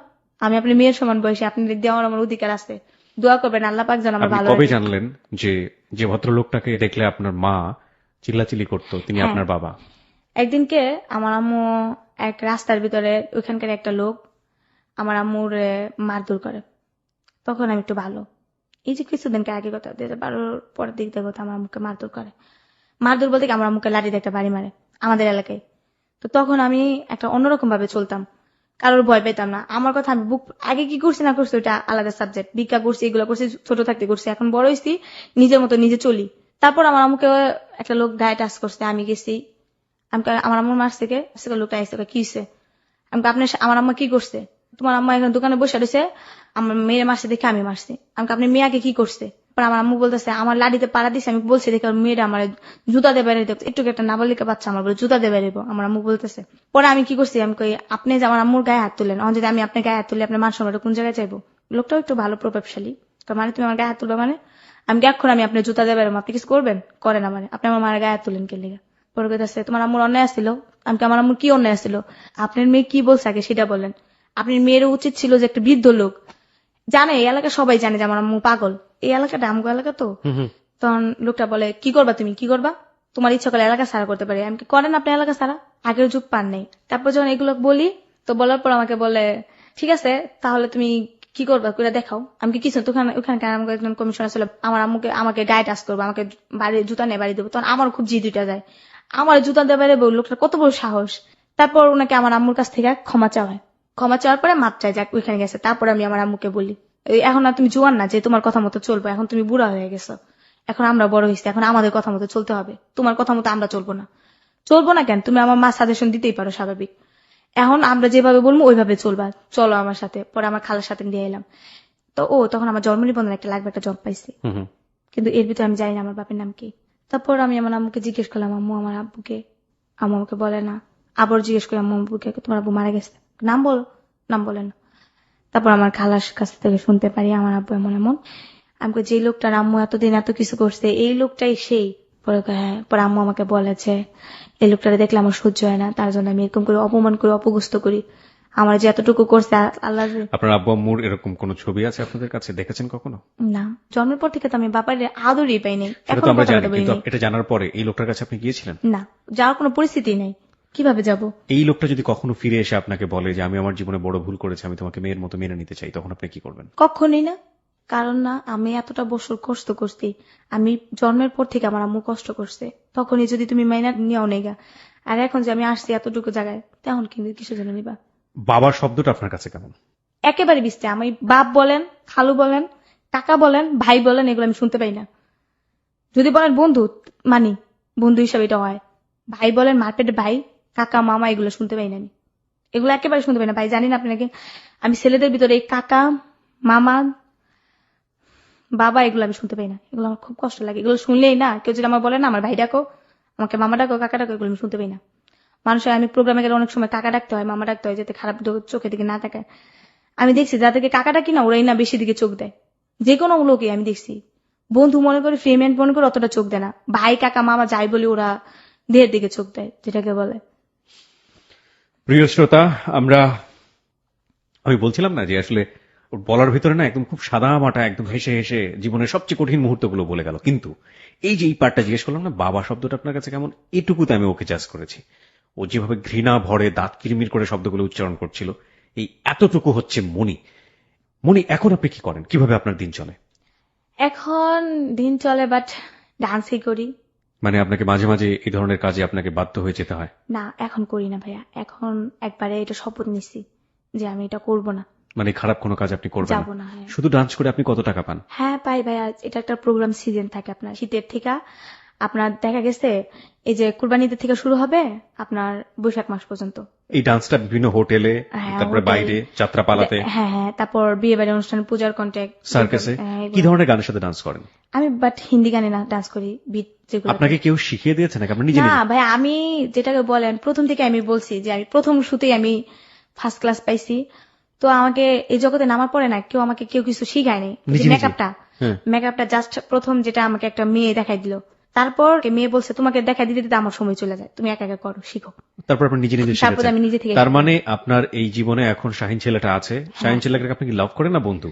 আমি আপনার মেয়ের সমান বয়সী, আপনি দেওয়ার আমার অধিকার আছে, দোয়া করবেন আল্লাহ পাক যেন আমার ভালো। কবে জানলেন যে ভদ্রলোকটাকে দেখলে আপনার মা চিল্লাচিল্লি করতো তিনি আপনার বাবা? একদিনকে আমার আম্মু এক রাস্তার ভিতরে, ওইখানকার একটা লোক আমার আম্মুর মারধর করে, তখন আমি একটু ভালো, এই যে কিছুদিনকে আগে কথা, 2012 পরের দিক থেকে আমার আম্মুকে মারধর করে, মারধর বলতে কি আমার আম্মুকে লাঠি দিয়ে একটা বাড়ি মারে আমাদের এলাকায়। তো তখন আমি একটা অন্যরকম ভাবে চলতাম, কারোর ভয় পেতাম না। আমার কথা আমি বুক আগে কি করছি না করছি ওটা আলাদা সাবজেক্ট, ভিক্ষা করছি এগুলো করছি ছোট থাকতে করছি, এখন বড় হয়েছি নিজের মতো নিজে চলি। তারপর আমার আম্মুকে একটা লোক গায়ে টাচ করছে, আমি গেছি, আমার আম্মুর মার থেকে লোকটা আসছে, কি হয়েছে? আপনার আমার আম্মা কি করছে? তোমার আম্মা এখন দোকানে বসে রয়েছে, আমার মেয়ের মারছে দেখে আমি মারছি। আপনি মেয়াকে কি করছে? আমার আম্মু বলতেছে আমার লাডিতে পাড়া দিছে, আমি বলছি দেখে মেয়েরা আমার জুতা দেবে একটু একটা নাবালিকা বাচ্চা আমার বলে জুতা দেবে আমার আম্মু বলতেছে। পরে আমি কি করছি, আমি কই আপনি যে আমার আম্মুর গায়ে হাত তুলেন, যদি আমি আপনার গায়ে হাত তুলি আপনার মান সম্মানটা কোন জায়গায় চাইবো? লোকটাও একটু ভালো প্রভাবশালী, মানে তুমি আমার গায়ে হাত তুলবে মানে আমি এখন আমি আপনার জুতা দেবে, আপনি কিছু করবেন করেন, মানে আপনি আমার মায়ের গায়ে হাত তুলেন কে লিগা? পরে কইতাছে তোমার আম্মুর অন্যায় আসছিল। আমার আম্মুর কি অন্যায় আসছিল? আপনার মেয়ে কি বলছে আগে সেটা বলেন। আপনার মেয়েরও উচিত ছিল যে একটা বৃদ্ধ লোক জানে, এই এলাকা সবাই জানে যে আমার আম্মু পাগল, এই এলাকাটা আমগো এলাকা তো। তখন লোকটা বলে কি করবা তুমি, কি করবা? তোমার ইচ্ছা করলে এলাকা সারা করতে পারি। আমি করেন আপনি এলাকা সারা, আগের যুগ পান নেই। তারপর যখন এগুলো বলি তো বলার পর আমাকে বলে ঠিক আছে তাহলে তুমি কি করবা করে দেখাও। আমি কিছু ওখানকার আমাকে একজন কমিশনার ছিল, আমার আম্মুকে আমাকে গায়ে টাচ করবো, আমাকে বাড়ি জুতা নিয়ে বাড়ি দেবো। তখন আমার খুব জি দুইটা যায়, আমার জুতা দিয়ে বাইরে লোকটা কত বড় সাহস। তারপর ওনাকে আমার আম্মুর কাছ থেকে ক্ষমা চাওয়া, ক্ষমা চাওয়ার পরে মাপ চাই যাক ওইখানে গেছে। তারপরে আমি আমার আম্মুকে বলি এখন আর তুমি জোয়ান না যে তোমার কথা মতো চলবো, এখন তুমি বুড়া হয়ে গেছো, এখন আমরা বড় হয়েছি, এখন আমাদের কথা মতো চলতে হবে, তোমার কথা মতো আমরা চলবো না। চলবো না কেন, তুমি আমার মা সাজেশন দিতেই পারো স্বাভাবিক, এখন আমরা যেভাবে বলবো ওইভাবে চলবা, চলো আমার সাথে। পরে আমার খালার সাথে নিয়ে এলাম। তো তখন আমার জন্ম নিবন্ধন একটা লাগবে, একটা জব পাইছি, কিন্তু এর ভিতরে আমি জানি না আমার বাপের নাম কি। তারপর আমি আমার আম্মুকে জিজ্ঞেস করলাম আম্মু আমার আব্বুকে, আম্মু আমাকে বলে না। আবার জিজ্ঞেস করি আম্মু আব্বুকে, তোমার আব্বু মারা গেছে, নাম বলো, নাম বলে না। তারপর আমার খালার কাছ থেকে শুনতে পারি আমার আব্বু এমন এমন। আমাকে যে লোকটার আম্মু এতদিন এত কিছু করছে এই লোকটাই সেই। পরে হ্যাঁ, পরে আম্মু আমাকে বলেছে এই লোকটারে দেখলে আমার সহ্য হয় না, তার জন্য আমি এরকম করে অপমান করে অপগুস্ত করি, আমার যে এতটুকু করছে আল্লাহ। আপনার আব্বু আম্মুর এরকম কোন ছবি আছে আপনাদের কাছে, দেখেছেন কখনো? না, জন্মের পর থেকে তো আমি বাবার আদরই পাইনি। এখন আমরা জানি, কিন্তু এটা জানার পরে এই লোকটার কাছে আপনি গিয়েছিলেন? না, যাওয়ার কোনো পরিস্থিতি নেই, কিভাবে যাব? এই লোকটা যদি কখনো ফিরে এসে আপনাকে বলে যে আমি আমার জীবনে বড় ভুল করেছি, আমি তোমাকে মেয়ের মতো মেনে নিতে চাই, তখন আপনি কি করবেন? কখনই না, কারণ না আমি এতটা বছর কষ্ট করছি, আমি জন্মের পর থেকে আমার আম্মু কষ্ট করছে, তখনই যদি তুমি মাইনা নিয়েও নেগা, আর এখন যে আমি আসছি এতটুকু জায়গায় তখন কিন্তু কিছু জন্য নিবা। বাবা শব্দটা আপনার কাছে কেমন? একেবারে বিশ্বে আমি বাপ বলেন, খালু বলেন, কাকা বলেন, ভাই বলেন, এগুলো আমি শুনতে পাই না। যদি বলেন বন্ধু, মানি বন্ধু হিসাবে এটা হয়, ভাই বলেন মারপেটে ভাই, কাকা মামা, এগুলো শুনতে পাই না আমি, এগুলো একেবারে শুনতে পাই না ভাই। জানি না আপনাকে, আমি ছেলেদের ভিতরে এই কাকা মামা বাবা এগুলো আমি শুনতে পাই না, এগুলো আমার খুব কষ্ট লাগে। এগুলো শুনলেই না, কেউ যদি আমার বলে না আমার ভাই ডাকো, আমাকে মামা ডাকো, কাকা ডাকো, এগুলো আমি শুনতে পাই না। মানুষের আমি প্রোগ্রামে গেলে অনেক সময় কাকা ডাকতে হয়, মামা ডাকতে হয়, যাতে খারাপ চোখের দিকে না তাকায়। আমি দেখছি যাদেরকে কাকা ডাকি না ওরাই না বেশি দিকে চোখ দেয়, যে কোনো লোকে আমি দেখছি। বন্ধু মনে করে, ফ্রেন্ড মনে করে অতটা চোখ দেয় না, ভাই কাকা মামা যাই বলি ওরা দেহের দিকে চোখ দেয়, যেটাকে বলে। প্রিয় শ্রোতা, আমি বলছিলাম না যে আসলে ওর বলার ভিতরে না একদম খুব সাদা মাটা, একদম হেসে হেসে জীবনের সবচেয়ে কঠিন মুহূর্তগুলো বলে গেল। কিন্তু এই যে এই পার্টটা জিজ্ঞেস করলাম না, বাবা শব্দটা আপনার কাছে কেমন, এটুকুতে আমি ওকে জাজ করেছি। ও যেভাবে ঘৃণা ভরে দাঁত কিরমির করে শব্দগুলো উচ্চারণ করছিল, এই এতটুকু হচ্ছে মনি। মনি, এখন আপনি কি করেন, কিভাবে আপনার দিন চলে? এখন দিন চলে বাট ডান্সই করি। মানে আপনাকে মাঝে মাঝে এই ধরনের কাজে আপনাকে বাধ্য হয়ে যেতে হয়? না, এখন করি না ভাইয়া, এখন একবারে এটা শপথ নিছি যে আমি এটা করব না। মানে খারাপ কোনো কাজ আপনি করবেন না? হ্যাঁ। শুধু ডান্স করে আপনি কত টাকা পান? হ্যাঁ পাই ভাইয়া, এটা একটা প্রোগ্রাম সিজন থাকে আপনার শীতের থেকে, আপনার দেখা গেছে এই যে কুরবানিতে থেকে শুরু হবে আপনার বৈশাখ মাস পর্যন্ত। এই ডান্সটা বিভিন্ন হোটেলে, তারপরে বাইরে যাত্রাপালাতে, হ্যাঁ হ্যাঁ, তারপর বিয়ে বাড়ি অনুষ্ঠান, পূজার কন্ট্যাক্ট, সার্কাসে। কি ধরনের গানের সাথে ডান্স করেন? আমি বাট হিন্দি গানে না ডান্স করি, বিট যেগুলো। আপনাকে কেউ শিখিয়ে দিয়েছে নাকি আপনি নিজে? না ভাই, আমি যেটাকে বলেন প্রথম থেকে আমি বলছি যে আমি প্রথম শুতেই আমি ফার্স্ট ক্লাস পাইছি, তো আমাকে এই জগতে নামার পরে না কেউ কিছু শিখায়নি। মেকআপটা জাস্ট প্রথম যেটা আমাকে একটা মেয়ে দেখাই দিল, তারপর মেয়ে বলছে তোমাকে দেখা দিতে দিতে আমার সময় চলে যায়, তুমি একা একা করো, শিখো। তারপর আপনি নিজে নিজে তারপর আমি নিজে থেকে। তার মানে আপনার এই জীবনে এখন শাহিন ছেলেটা আছে, শাহিন ছেলেটাকে আপনি কি লাভ করেন না বন্ধু?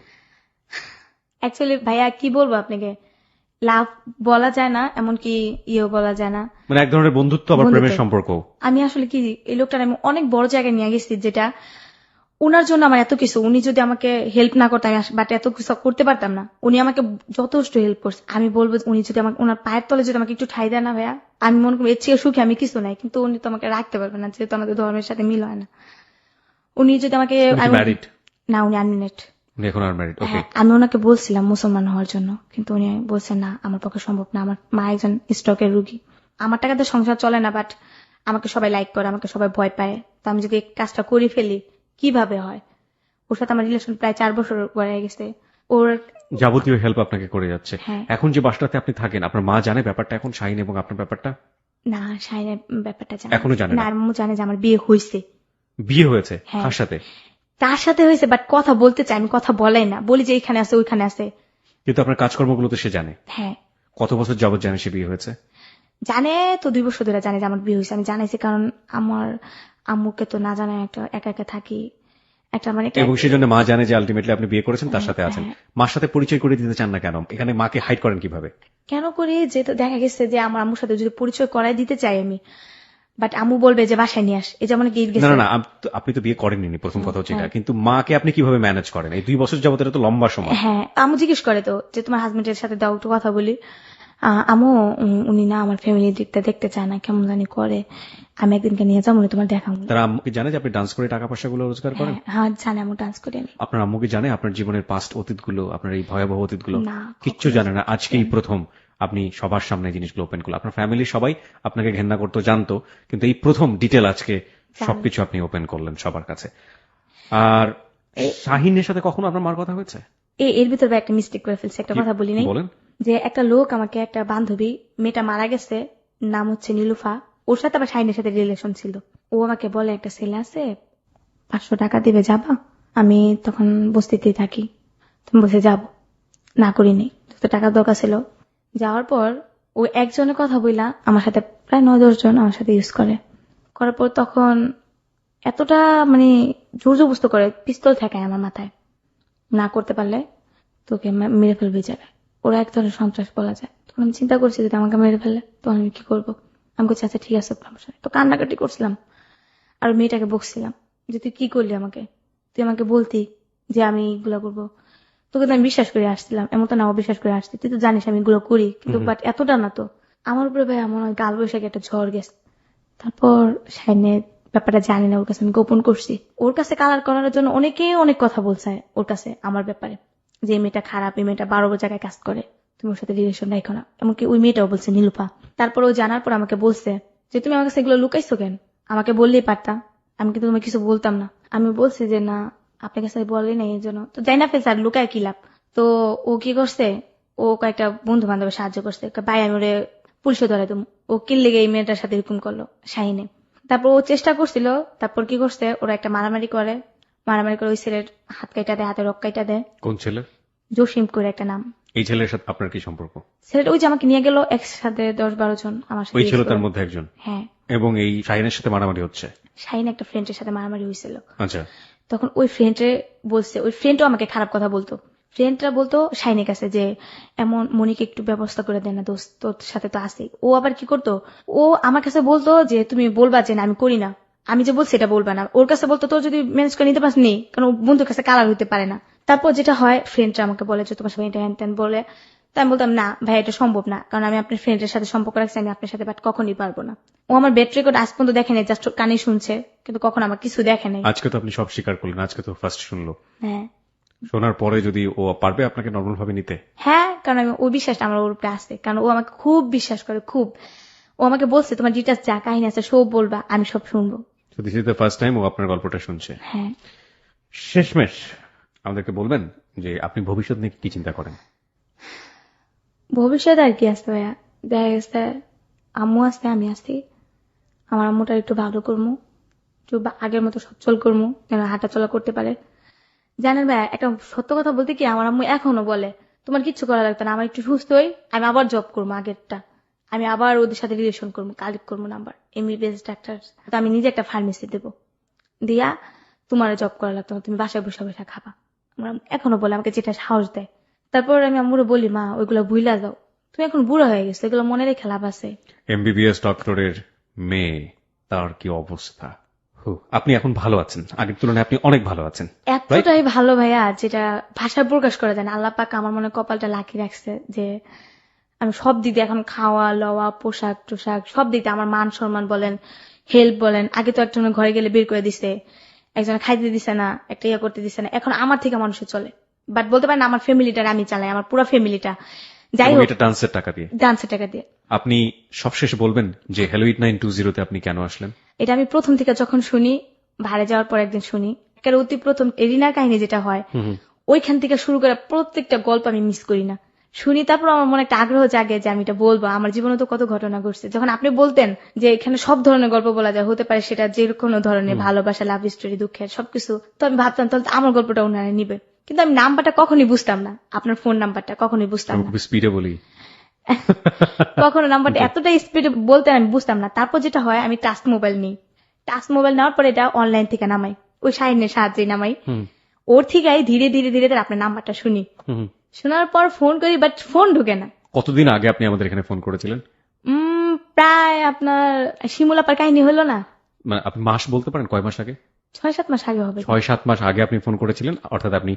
অ্যাকচুয়ালি ভাইয়া কি বলবো আপনাকে, লাভ বলা যায় না, এমনকি ইয়েও বলা যায় না, মানে এক ধরনের বন্ধুত্ব আবার প্রেমের সম্পর্ক। আমি আসলে কি এই লোকটার আমি অনেক বড় জায়গায় নিয়ে গেছি, যেটা উনার জন্য আমার এত কিছু, উনি যদি আমাকে হেল্প না করতেন বাট এত কিছু করতে পারতাম না। উনি আমাকে যথেষ্ট হেল্প করছে, আমি বলবো উনি যদি আমাকে ওনার পায়ের তলে যদি আমাকে একটু ঠাই দেয় না ভাইয়া, আমি মনে করি এর চেয়ে সুখী আমি কিছু নাই। কিন্তু উনি তো আমাকে রাখতে পারবেন না, যেহেতু আমাদের ধর্মের সাথে মিল হয় না। উনি যদি আমাকে ম্যারিড? না, উনি আনম্যারিড। এখন আর ম্যারিড? ওকে। আমি ওনাকে বলছিলাম মুসলমান হওয়ার জন্য, কিন্তু উনি বলছেন না, আমার পক্ষে সম্ভব না, আমার মা একজন স্ট্রোকের রুগী, আমার টাকাতে সংসার চলে না, বাট আমাকে সবাই লাইক করে, আমাকে সবাই ভয় পায়, তো আমি যদি কাজটা করে ফেলি কিভাবে হয়। ওর সাথে আমার রিলেশন প্রায় 4 বছর গড়ে গেছে। ওর যাবতীয় হেল্প আপনাকে করে যাচ্ছে। হ্যাঁ। এখন যে বাসাটাতে আপনি থাকেন, আপনার মা জানে ব্যাপারটা এখন, শাহিন এবং আপনার ব্যাপারটা? না, শাহিনের ব্যাপারটা জানে এখনো জানে না। আম্মু জানে যে আমার বিয়ে হয়েছে। বিয়ে হয়েছে? হ্যাঁ। কার সাথে? তার সাথে হয়েছে, বাট কথা বলতে চাই, আমি কথা বলাই না, বলি যে এখানে আছে ওইখানে আছে। কিন্তু আপনার কাজকর্মগুলো তো সে জানে। হ্যাঁ। কত বছর যাবত জানে সে বিয়ে হয়েছে? জানে তো 2 বছর ধরে জানে যে আমার বিয়ে হয়েছে। আমি জানাইছি কারণ আমার আম্মুকে তো না জানায় একটা একা একা থাকি একটা মানে এবং সেজন্য মা জানে যে আলটিমেটলি আপনি বিয়ে করেছেন, তার সাথে আছেন। মার সাথে পরিচয় করে দিতে চান না কেন? এখানে মাকে হাইড করেন কিভাবে? কেন করি যে তো দেখা গেছে যে আমার আম্মুর সাথে যদি পরিচয় করাই দিতে চাই আমি, বাট আম্মু বলবে যে বাসায় নিয়ে আস, এই যেমন গিয়ে গেছে। না না, আপনি তো বিয়ে করেননি, প্রথম কথা হচ্ছে এটা। কিন্তু মাকে আপনি কিভাবে ম্যানেজ করেন? এই 2 বছর যাবত এটা তো লম্বা সময়। হ্যাঁ, আম্মু জিজ্ঞেস করে তো যে তোমার হাজবেন্ডের সাথে দাও একটু কথা বলি। আম্মু উনি না আমার ফ্যামিলির দিকটা দেখতে চায় না, কেমন জানি করে, আমি একদিনকে নিয়ে যাবো, তোমার দেখাবো। তারা আম্মুকে জানে যে আপনি ডান্স করে টাকা পয়সা গুলো রোজগার করেন? হ্যাঁ জানে, আমি ডান্স করি। আপনার আম্মুকে জানে আপনার জীবনের পাস্ট অতীতগুলো, আপনার এই ভয়াবহ অতীতগুলো? না, কিচ্ছু জানে না। আজকেই প্রথম আপনি সবার সামনে জিনিসগুলো ওপেন করলেন। আপনার ফ্যামিলি সবাই আপনাকে ঘেন্না করতো, জানতো, কিন্তু এই প্রথম ডিটেল আজকে সবকিছু আপনি ওপেন করলেন সবার কাছে। আর শাহিনের সাথে কখনো আপনার মার কথা হয়েছে? এর ভিতরে একটা মিস্টেক করে ফেলছে, একটা কথা বলি নাই। বলেন। যে একটা লোক আমাকে, একটা বান্ধবী, মেয়েটা মারা গেছে, নাম হচ্ছে নীলুফা, ওর সাথে আবার শাহিনের সাথে রিলেশন ছিল। ও আমাকে বলে একটা ছেলে আছে, 500 টাকা দিবে, যাবা? আমি তখন বস্তিতেই থাকি, তুমি বসে যাবো, না করিনি, তো টাকা দরকার ছিল। যাওয়ার পর ও একজনের কথা বইলা আমার সাথে প্রায় 9-10 জন আমার সাথে ইউজ করার পর তখন এতটা মানে জোর জবস্ত করে, পিস্তল ঠেকায় আমার মাথায়, না করতে পারলে তোকে মেরে ফেলবে জায়গায়। ওরা এক ধরনের সন্ত্রাস বলা যায়। তখন আমি চিন্তা করছি যদি আমাকে মেরে ফেলে তখন আমি কি করবো। আমি বলছি আচ্ছা ঠিক আছে, তো কান্নাকাটি করছিলাম আর মেয়েটাকে বকছিলাম যে তুই কি করলি আমাকে, তুই আমাকে বলতি যে আমি এগুলো করবো, তোকে তো আমি বিশ্বাস করে আসছিলাম, এমন তো না অবিশ্বাস করে আসছি, তুই তো জানিস আমি এগুলো করি, কিন্তু বাট এতটা না তো। আমার উপরে ভাই আমার গাল বৈশাখী একটা ঝড় গেছে। তারপর সাইনের ব্যাপারটা জানি না, ওর কাছে আমি গোপন করছি। ওর কাছে কালার করার জন্য অনেকেই অনেক কথা বলছে ওর কাছে আমার ব্যাপারে, যে এই মেয়েটা খারাপ, এই মেয়েটা 12 জায়গায় কাজ করে, তুমি ওর সাথে রিলেশন রাখো না। এমনকি ওই মেয়েটাও বলছে নীলুফা। তারপর ও জানার পর আমাকে বলছে যে তুমি আমার কাছে এগুলো লুকাইছো কেন, আমাকে বললেই পারতাম, আমি কিন্তু তোমাকে কিছু বলতাম না। আমি বলছি যে না আপনার কাছে বললেই না, এই জন্য তো যাই না ফেলছে, আর লুকায় কি লাভ। তো ও কি করছে, ও কয়েকটা বন্ধু বান্ধবের সাহায্য করছে, ভাই আমি ওরে পুলিশে ধরে তুমি, ও কি লেগে এই মেয়েটার সাথে এরকম করলো শাহিনে। তারপর ও চেষ্টা করছিল, তারপর কি করছে, ওরা একটা মারামারি করে ওই ছেলের হাত কাইটা দেয়, হাতে রক কাইটা দেয়। কোন ছেলে? জসিম করে একটা নাম। এই ছেলের সাথে আপনার কি সম্পর্ক? ছেলেটা ওই যে আমাকে নিয়ে গেল একসাথে 10-12 জন আমার সাথে। ওই ছিল তার মধ্যে একজন? হ্যাঁ। এবং এই শাহিনের সাথে মারামারি হচ্ছে? শাহিন একটা ফ্রেন্ডের সাথে মারামারি হয়েছিল। আচ্ছা। তখন ওই ফ্রেন্ডে বলছে, ওই ফ্রেন্ডও আমাকে খারাপ কথা বলতো, ফ্রেন্ডরা বলতো শাহিনের কাছে যে এমন মনিকে একটু ব্যবস্থা করে দেন না দোস্ত, তোর সাথে তো আসে। ও আবার কি করতো, ও আমার কাছে বলতো যে তুমি বলবা যে না আমি করি না, আমি যে বলছি এটা বলবা না। ওর কাছে বলতো তোর যদি ম্যানেজ করে নিতে পারস নি, কারণ বন্ধুর কাছে কালার হইতে পারে না। তারপর যেটা হয়, ফ্রেন্ডরা আমাকে বলে যে তোমার সাথে এটা হ্যান ত্যান বলে, তাই আমি বলতাম না ভাই এটা সম্ভব না, কারণ আমি আপনার ফ্রেন্ডের সাথে সম্পর্ক রাখছি, আমি আপনার সাথে বাট কখনই পারবো না। ও আমার বেড রেকর্ড আজ পর্যন্ত দেখে নেই, জাস্ট কানে শুনছে, কিন্তু কখন আমার কিছু দেখে নেই। আজকে তো আপনি সব স্বীকার করলেন, আজকে তো ফার্স্ট শুনলো। হ্যাঁ। শোনার পরে যদি ও পারবে আপনাকে নরমাল ভাবে নিতে? হ্যাঁ, কারণ আমি ওই বিশ্বাসটা আমার ওর উপরে আছে, কারণ ও আমাকে খুব বিশ্বাস করে, খুব। ও আমাকে বলছে তোমার ডিটেলস যা কাহিনী আছে সব বলবা, আমি সব শুনবো। So this is the first time ও আপনার গল্পটা শুনছে। হ্যাঁ। শেষমেশ আমাদেরকে বলবেন যে আপনি ভবিষ্যৎ নিয়ে কি চিন্তা করেন? ভবিষ্যৎ আর কি আসতে ভাইয়া, দেখা গেছে আম্মু আসতে, আমি আসছি, আমার আম্মুটা একটু ভালো করবো, একটু আগের মতো সচ্ছল করবো, যেন হাঁটা চলা করতে পারে। জানেন ভাইয়া একটা সত্য কথা বলতে কি, আমার আম্মু এখনো বলে তোমার কিচ্ছু করা লাগতো না, আমার একটু সুস্থ হই, আমি আবার জব করবো আগেরটা, আমি আবার ওদের সাথে রিলেশন করবো, কালেক্ট করবো নাম্বার, MBBS ডাক্তার, তো আমি নিজে একটা ফার্মেসি দেবো, দিয়া তোমার জব করা লাগতো না, তুমি বাসায় বসে বসে খাবা। আমার এখনো বলে, আমাকে যেটা সাহস দেয়। তারপর আমি আম্মুরে বলি মা ওইগুলো ভুইলা যাও, তুমি এখন বুড়ো হয়ে গেছো, এগুলো মনে রেখে লাভ আছে। MBBS ডক্টরের মেয়ে, তার কি অবস্থা। আপনি এখন ভালো আছেন, আগের তুলনায় আপনি অনেক ভালো আছেন। এতটাই ভালো ভাইয়া যেটা ভাষায় প্রকাশ করে দেন। আল্লাহ পাক আমার মনে কপালটা লাকি রাখছে যে আমি সব দিক দিয়ে এখন, খাওয়া লওয়া পোশাক টোশাক সব দিক দিয়ে, আমার মান সম্মান বলেন, হেল্প বলেন, আগে তো একজনের ঘরে গেলে বের করে দিছে, একজন খাইতে দিছে না, একটা ইয়ে করতে দিছে না। এখন আমার থেকে মানুষের চলে, বাট বলতে পারেন আমার ফ্যামিলিটা আমি চালাই, আমার পুরো ফ্যামিলিটা। যাই হোক, এটা ডান্সের টাকা দিয়ে। ডান্সের টাকা দিয়ে। আপনি সবশেষে বলবেন যে হ্যালো ইট 920 তে আপনি কেন আসলেন? এটা আমি প্রথম থেকে যখন শুনি, ভাড়ে যাওয়ার পর একদিন শুনি, অতি প্রথম এরিনার কাহিনী যেটা হয়, ওইখান থেকে শুরু করে প্রত্যেকটা গল্প আমি মিস করি না। শুনি, তারপর আমার মনে একটা আগ্রহ জাগে যে আমি এটা বলবো। আমার জীবনে তো কত ঘটনা ঘটছে। যখন আপনি বলতেন যে এখানে সব ধরনের গল্প বলা যায়, হতে পারে সেটা যে কোনো ধরনের ভালোবাসা, লাভ স্টোরি, দুঃখের সবকিছু, তো আমি ভাবতাম তাহলে আমার গল্পটা ওনারা নিবে। কিন্তু আমি নাম্বারটা কখনই বুঝতাম না, আপনার ফোন নাম্বারটা কখনোই বুঝতাম না। স্পিডে বলি কখনো নাম্বারটা এতটা স্পিডে বলতেন আমি বুঝতাম না। তারপর যেটা হয়, আমি টাচ মোবাইল নিই। টাচ মোবাইল নেওয়ার পরে এটা অনলাইন থেকে নামাই, ওই শাহিনের সাহায্যে নামাই। ওর থেকে ধীরে ধীরে ধীরে ধীরে আপনার নাম্বারটা শুনি। শোনার পর ফোন করি, বাট ফোন ঢুকে না। কতদিন আগে আপনি আমাদের এখানে ফোন করেছিলেন? প্রায় আপনার শিমুলাপার কাহিনী হলো না, মানে আপনি মাস বলতে পারেন কয় মাস আগে? 6-7 মাস আগে হবে। 6-7 মাস আগে আপনি ফোন করেছিলেন, অর্থাৎ আপনি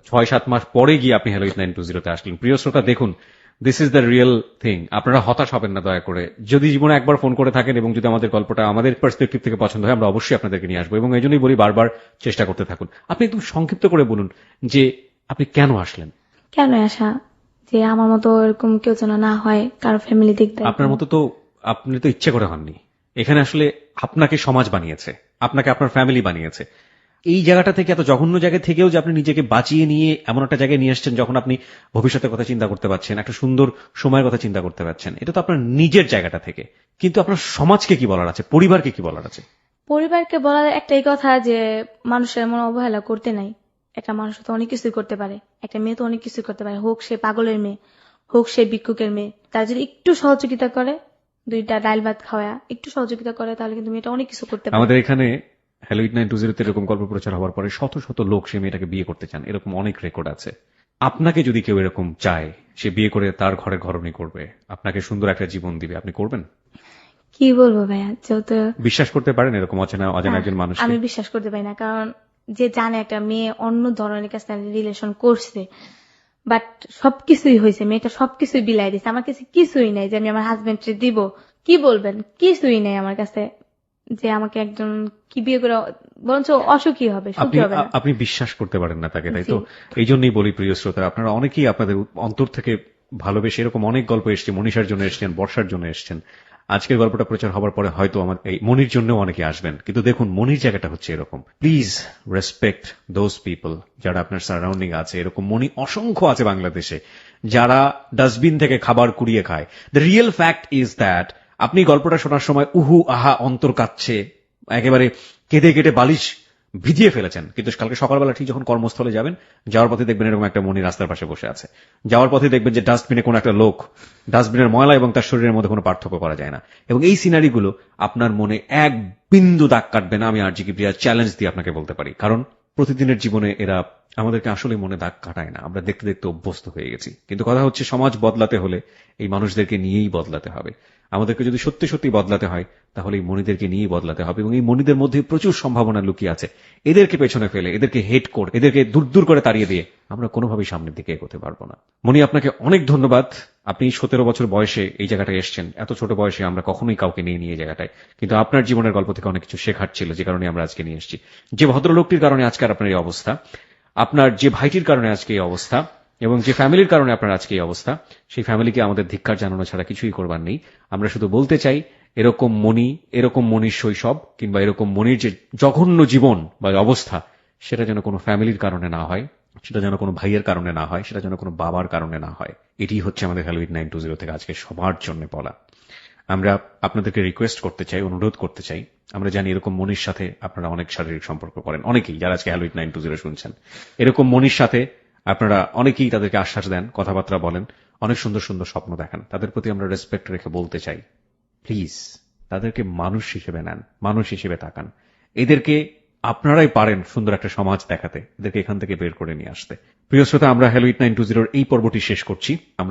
6-7 মাস পরে গিয়ে আপনি হ্যালো ইট 920 তে আসলেন। প্রিয় শ্রোতা, দেখুন, this is the real thing. আপনারা হতাশ হবেন না দয়া করে। যদি জীবনে একবার ফোন করে থাকেন এবং যদি আমাদের গল্পটা আমাদের পার্সপেক্টিভ থেকে পছন্দ হয়, আমরা অবশ্যই আপনাদেরকে নিয়ে আসবো, এবং এই জন্যই বলি বারবার চেষ্টা করতে থাকুন। আপনি একদম সংক্ষিপ্ত করে বলুন যে আপনি কেন আসলেন। কেন আসা, যে আমার মতো এরকম কেউ যেন না হয়, কারো ফ্যামিলি দেখতে। আপনার মতো তো আপনি তো ইচ্ছে করে হননি। এখানে আসলে আপনাকে সমাজ বানিয়েছে, আপনাকে আপনার ফ্যামিলি বানিয়েছে। এই জায়গাটা থেকে, এত জঘন্য জায়গা থেকেও যে আপনি নিজেকে বাঁচিয়ে নিয়ে এমন একটা জায়গায় নিয়ে আসছেন যখন আপনি ভবিষ্যতের কথা চিন্তা করতে পারছেন, একটা সুন্দর সময়ের কথা চিন্তা করতে পারছেন, এটা তো আপনার নিজের জায়গাটা থেকে। কিন্তু আপনার সমাজকে কি বলার আছে, পরিবারকে কি বলার আছে? পরিবারকে বলার একটাই কথা যে মানুষের এমন অবহেলা করতে নাই। একটা মানুষ তো অনেক কিছুই করতে পারে, একটা মেয়ে তো অনেক কিছুই করতে পারে, হোক সে পাগলের মেয়ে, হোক সে ভিক্ষুকের মেয়ে। তার যদি একটু সহযোগিতা করে, 2টা ডাল ভাত খাওয়া, একটু সহযোগিতা করে, তাহলে কিন্তু মেয়েটা অনেক কিছু করতে পারে। আমাদের এখানে হ্যালো ইট 920 তে এরকম গল্প প্রচার হওয়ার পরে শত শত লোক সে মেয়েটাকে বিয়ে করতে চান, এরকম অনেক রেকর্ড আছে। আপনাকে যদি কেউ এরকম চায়, সে বিয়ে করে তার ঘরে ঘরণী করবে, আপনাকে সুন্দর একটা জীবন দিবে, আপনি করবেন? কি বলবো ভাইয়া, যেহেতু বিশ্বাস করতে পারেন এরকম অচেনা একজন মানুষ? আমি বিশ্বাস করতে পারি না, কারণ যে জানে একটা মেয়ে অন্য ধরনের কাছে রিলেশন করছে, বাট সবকিছুই হয়েছে, মেয়েটা সবকিছুই বিলাই দিছে, আমার কাছে কিছুই নাই যে আমি আমার হাজবেন্ডকে দিব। কি বলবেন, কিছুই নেই আমার কাছে যে আমাকে একজন কি বিয়ে করে, বরঞ্চ অসুখী হবে, সুখী হবে না। আপনি বিশ্বাস করতে পারেন না তাকে, তাই তো? এই জন্যই বলি প্রিয় শ্রোতা, আপনারা অনেকেই আপনাদের অন্তর থেকে ভালোবেসে এরকম অনেক গল্প এসছে, মনীষার জন্য এসছেন, বর্ষার জন্য এসছেন। আজকের গল্পটা প্রচার হবার পরে হয়তো আমার এই মনির জন্য অনেকে আসবেন। কিন্তু দেখুন, মনির জায়গাটা হচ্ছে এরকম। প্লিজ রেসপেক্ট দোজ পিপল যারা আপনার সারাউন্ডিং আছে। এরকম মনি অসংখ্য আছে বাংলাদেশে যারা ডাস্টবিন থেকে খাবার কুড়িয়ে খায়। The real fact is that আপনি গল্পটা শোনার সময় উহু আহা অন্তর কাঁদছে, একেবারে কেঁদে কেটে বালিশ ভিজিয়ে ফেলেছেন, কিন্তু কালকে সকালবেলা ঠিক যখন কর্মস্থলে যাবেন, যাওয়ার পথে দেখবেন এরকম একটা মনি রাস্তার পাশে বসে আছে। যাওয়ার পথে দেখবেন যে ডাস্টবিনে কোন একটা লোক, ডাস্টবিনের ময়লা এবং তার শরীরের মধ্যে কোনো পার্থক্য করা যায় না। এবং এই সিনারিগুলো আপনার মনে এক বিন্দু দাগ কাটবে না, আমি আরজি কিবরিয়া চ্যালেঞ্জ দিয়ে আপনাকে বলতে পারি। কারণ প্রতিদিনের জীবনে এরা আমাদেরকে আসলে মনে দাগ কাটায় না, আমরা দেখতে দেখতে অভ্যস্ত হয়ে গেছি। কিন্তু কথা হচ্ছে, সমাজ বদলাতে হলে এই মানুষদেরকে নিয়েই বদলাতে হবে। আমাদেরকে যদি সত্যি সত্যি বদলাতে হয়, তাহলে এই মনিদেরকে নিয়েই বদলাতে হবে। এবং এই মনিদের মধ্যে প্রচুর সম্ভাবনা লুকিয়ে আছে। এদেরকে পেছনে ফেলে, এদেরকে হেট করে, এদেরকে দূর দূর করে তাড়িয়ে দিয়ে আমরা কোনোভাবেই সামনের দিকে এগোতে পারবো না। মনি, আপনাকে অনেক ধন্যবাদ। আপনি 17 বছর বয়সে এই জায়গাটায় এসেছেন। এত ছোট বয়সে আমরা কখনোই কাউকে নিয়ে এই জায়গাটায়, কিন্তু আপনার জীবনের গল্প থেকে অনেক কিছু শেখার ছিল, যে কারণে আমরা আজকে নিয়ে এসেছি। যে ভদ্রলোকটির কারণে আজকে আপনার এই অবস্থা, আপনার যে ভাইটির কারণে আজকে এই অবস্থা, এবং যে ফ্যামিলির কারণে আপনার আজকে এই অবস্থা, সেই ফ্যামিলিকে আমাদের ধিক্কার জানানো ছাড়া কিছুই করবার নেই। আমরা শুধু বলতে চাই, এরকম মনির শৈশব কিংবা এরকম মনির যে জঘন্য জীবন বা অবস্থা, সেটা যেন কোনো ফ্যামিলির কারণে না হয়, সেটা যেন কোনো ভাইয়ের কারণে না হয়, সেটা যেন কোনো বাবার কারণে না হয়। এটি হচ্ছে আমাদের হ্যালো ইট 920 থেকে আজকে সবার জন্য বলা। আমরা আপনাদেরকে রিকোয়েস্ট করতে চাই, অনুরোধ করতে চাই, আমরা জানি এরকম মনির সাথে আপনারা অনেক শারীরিক সম্পর্ক করেন, অনেকেই যারা আজকে হ্যালো ইট 920 শুনছেন। এরকম মনির সাথে আপনারা অনেকেই তাদেরকে আশ্বাস দেন, কথাবার্তা বলেন, অনেক সুন্দর সুন্দর স্বপ্ন দেখান। তাদের প্রতি আমরা রেসপেক্ট রেখে বলতে চাই, প্লিজ তাদেরকে মানুষ হিসেবে নেন, মানুষ হিসেবে তাকান। এদেরকে আপনারাই পারেন সুন্দর একটা সমাজ দেখাতে, এদেরকে এখান থেকে বের করে নিয়ে আসতে। প্রিয় শ্রোতা, আমরা হ্যালো ইট 920 এই পর্বটি শেষ করছি।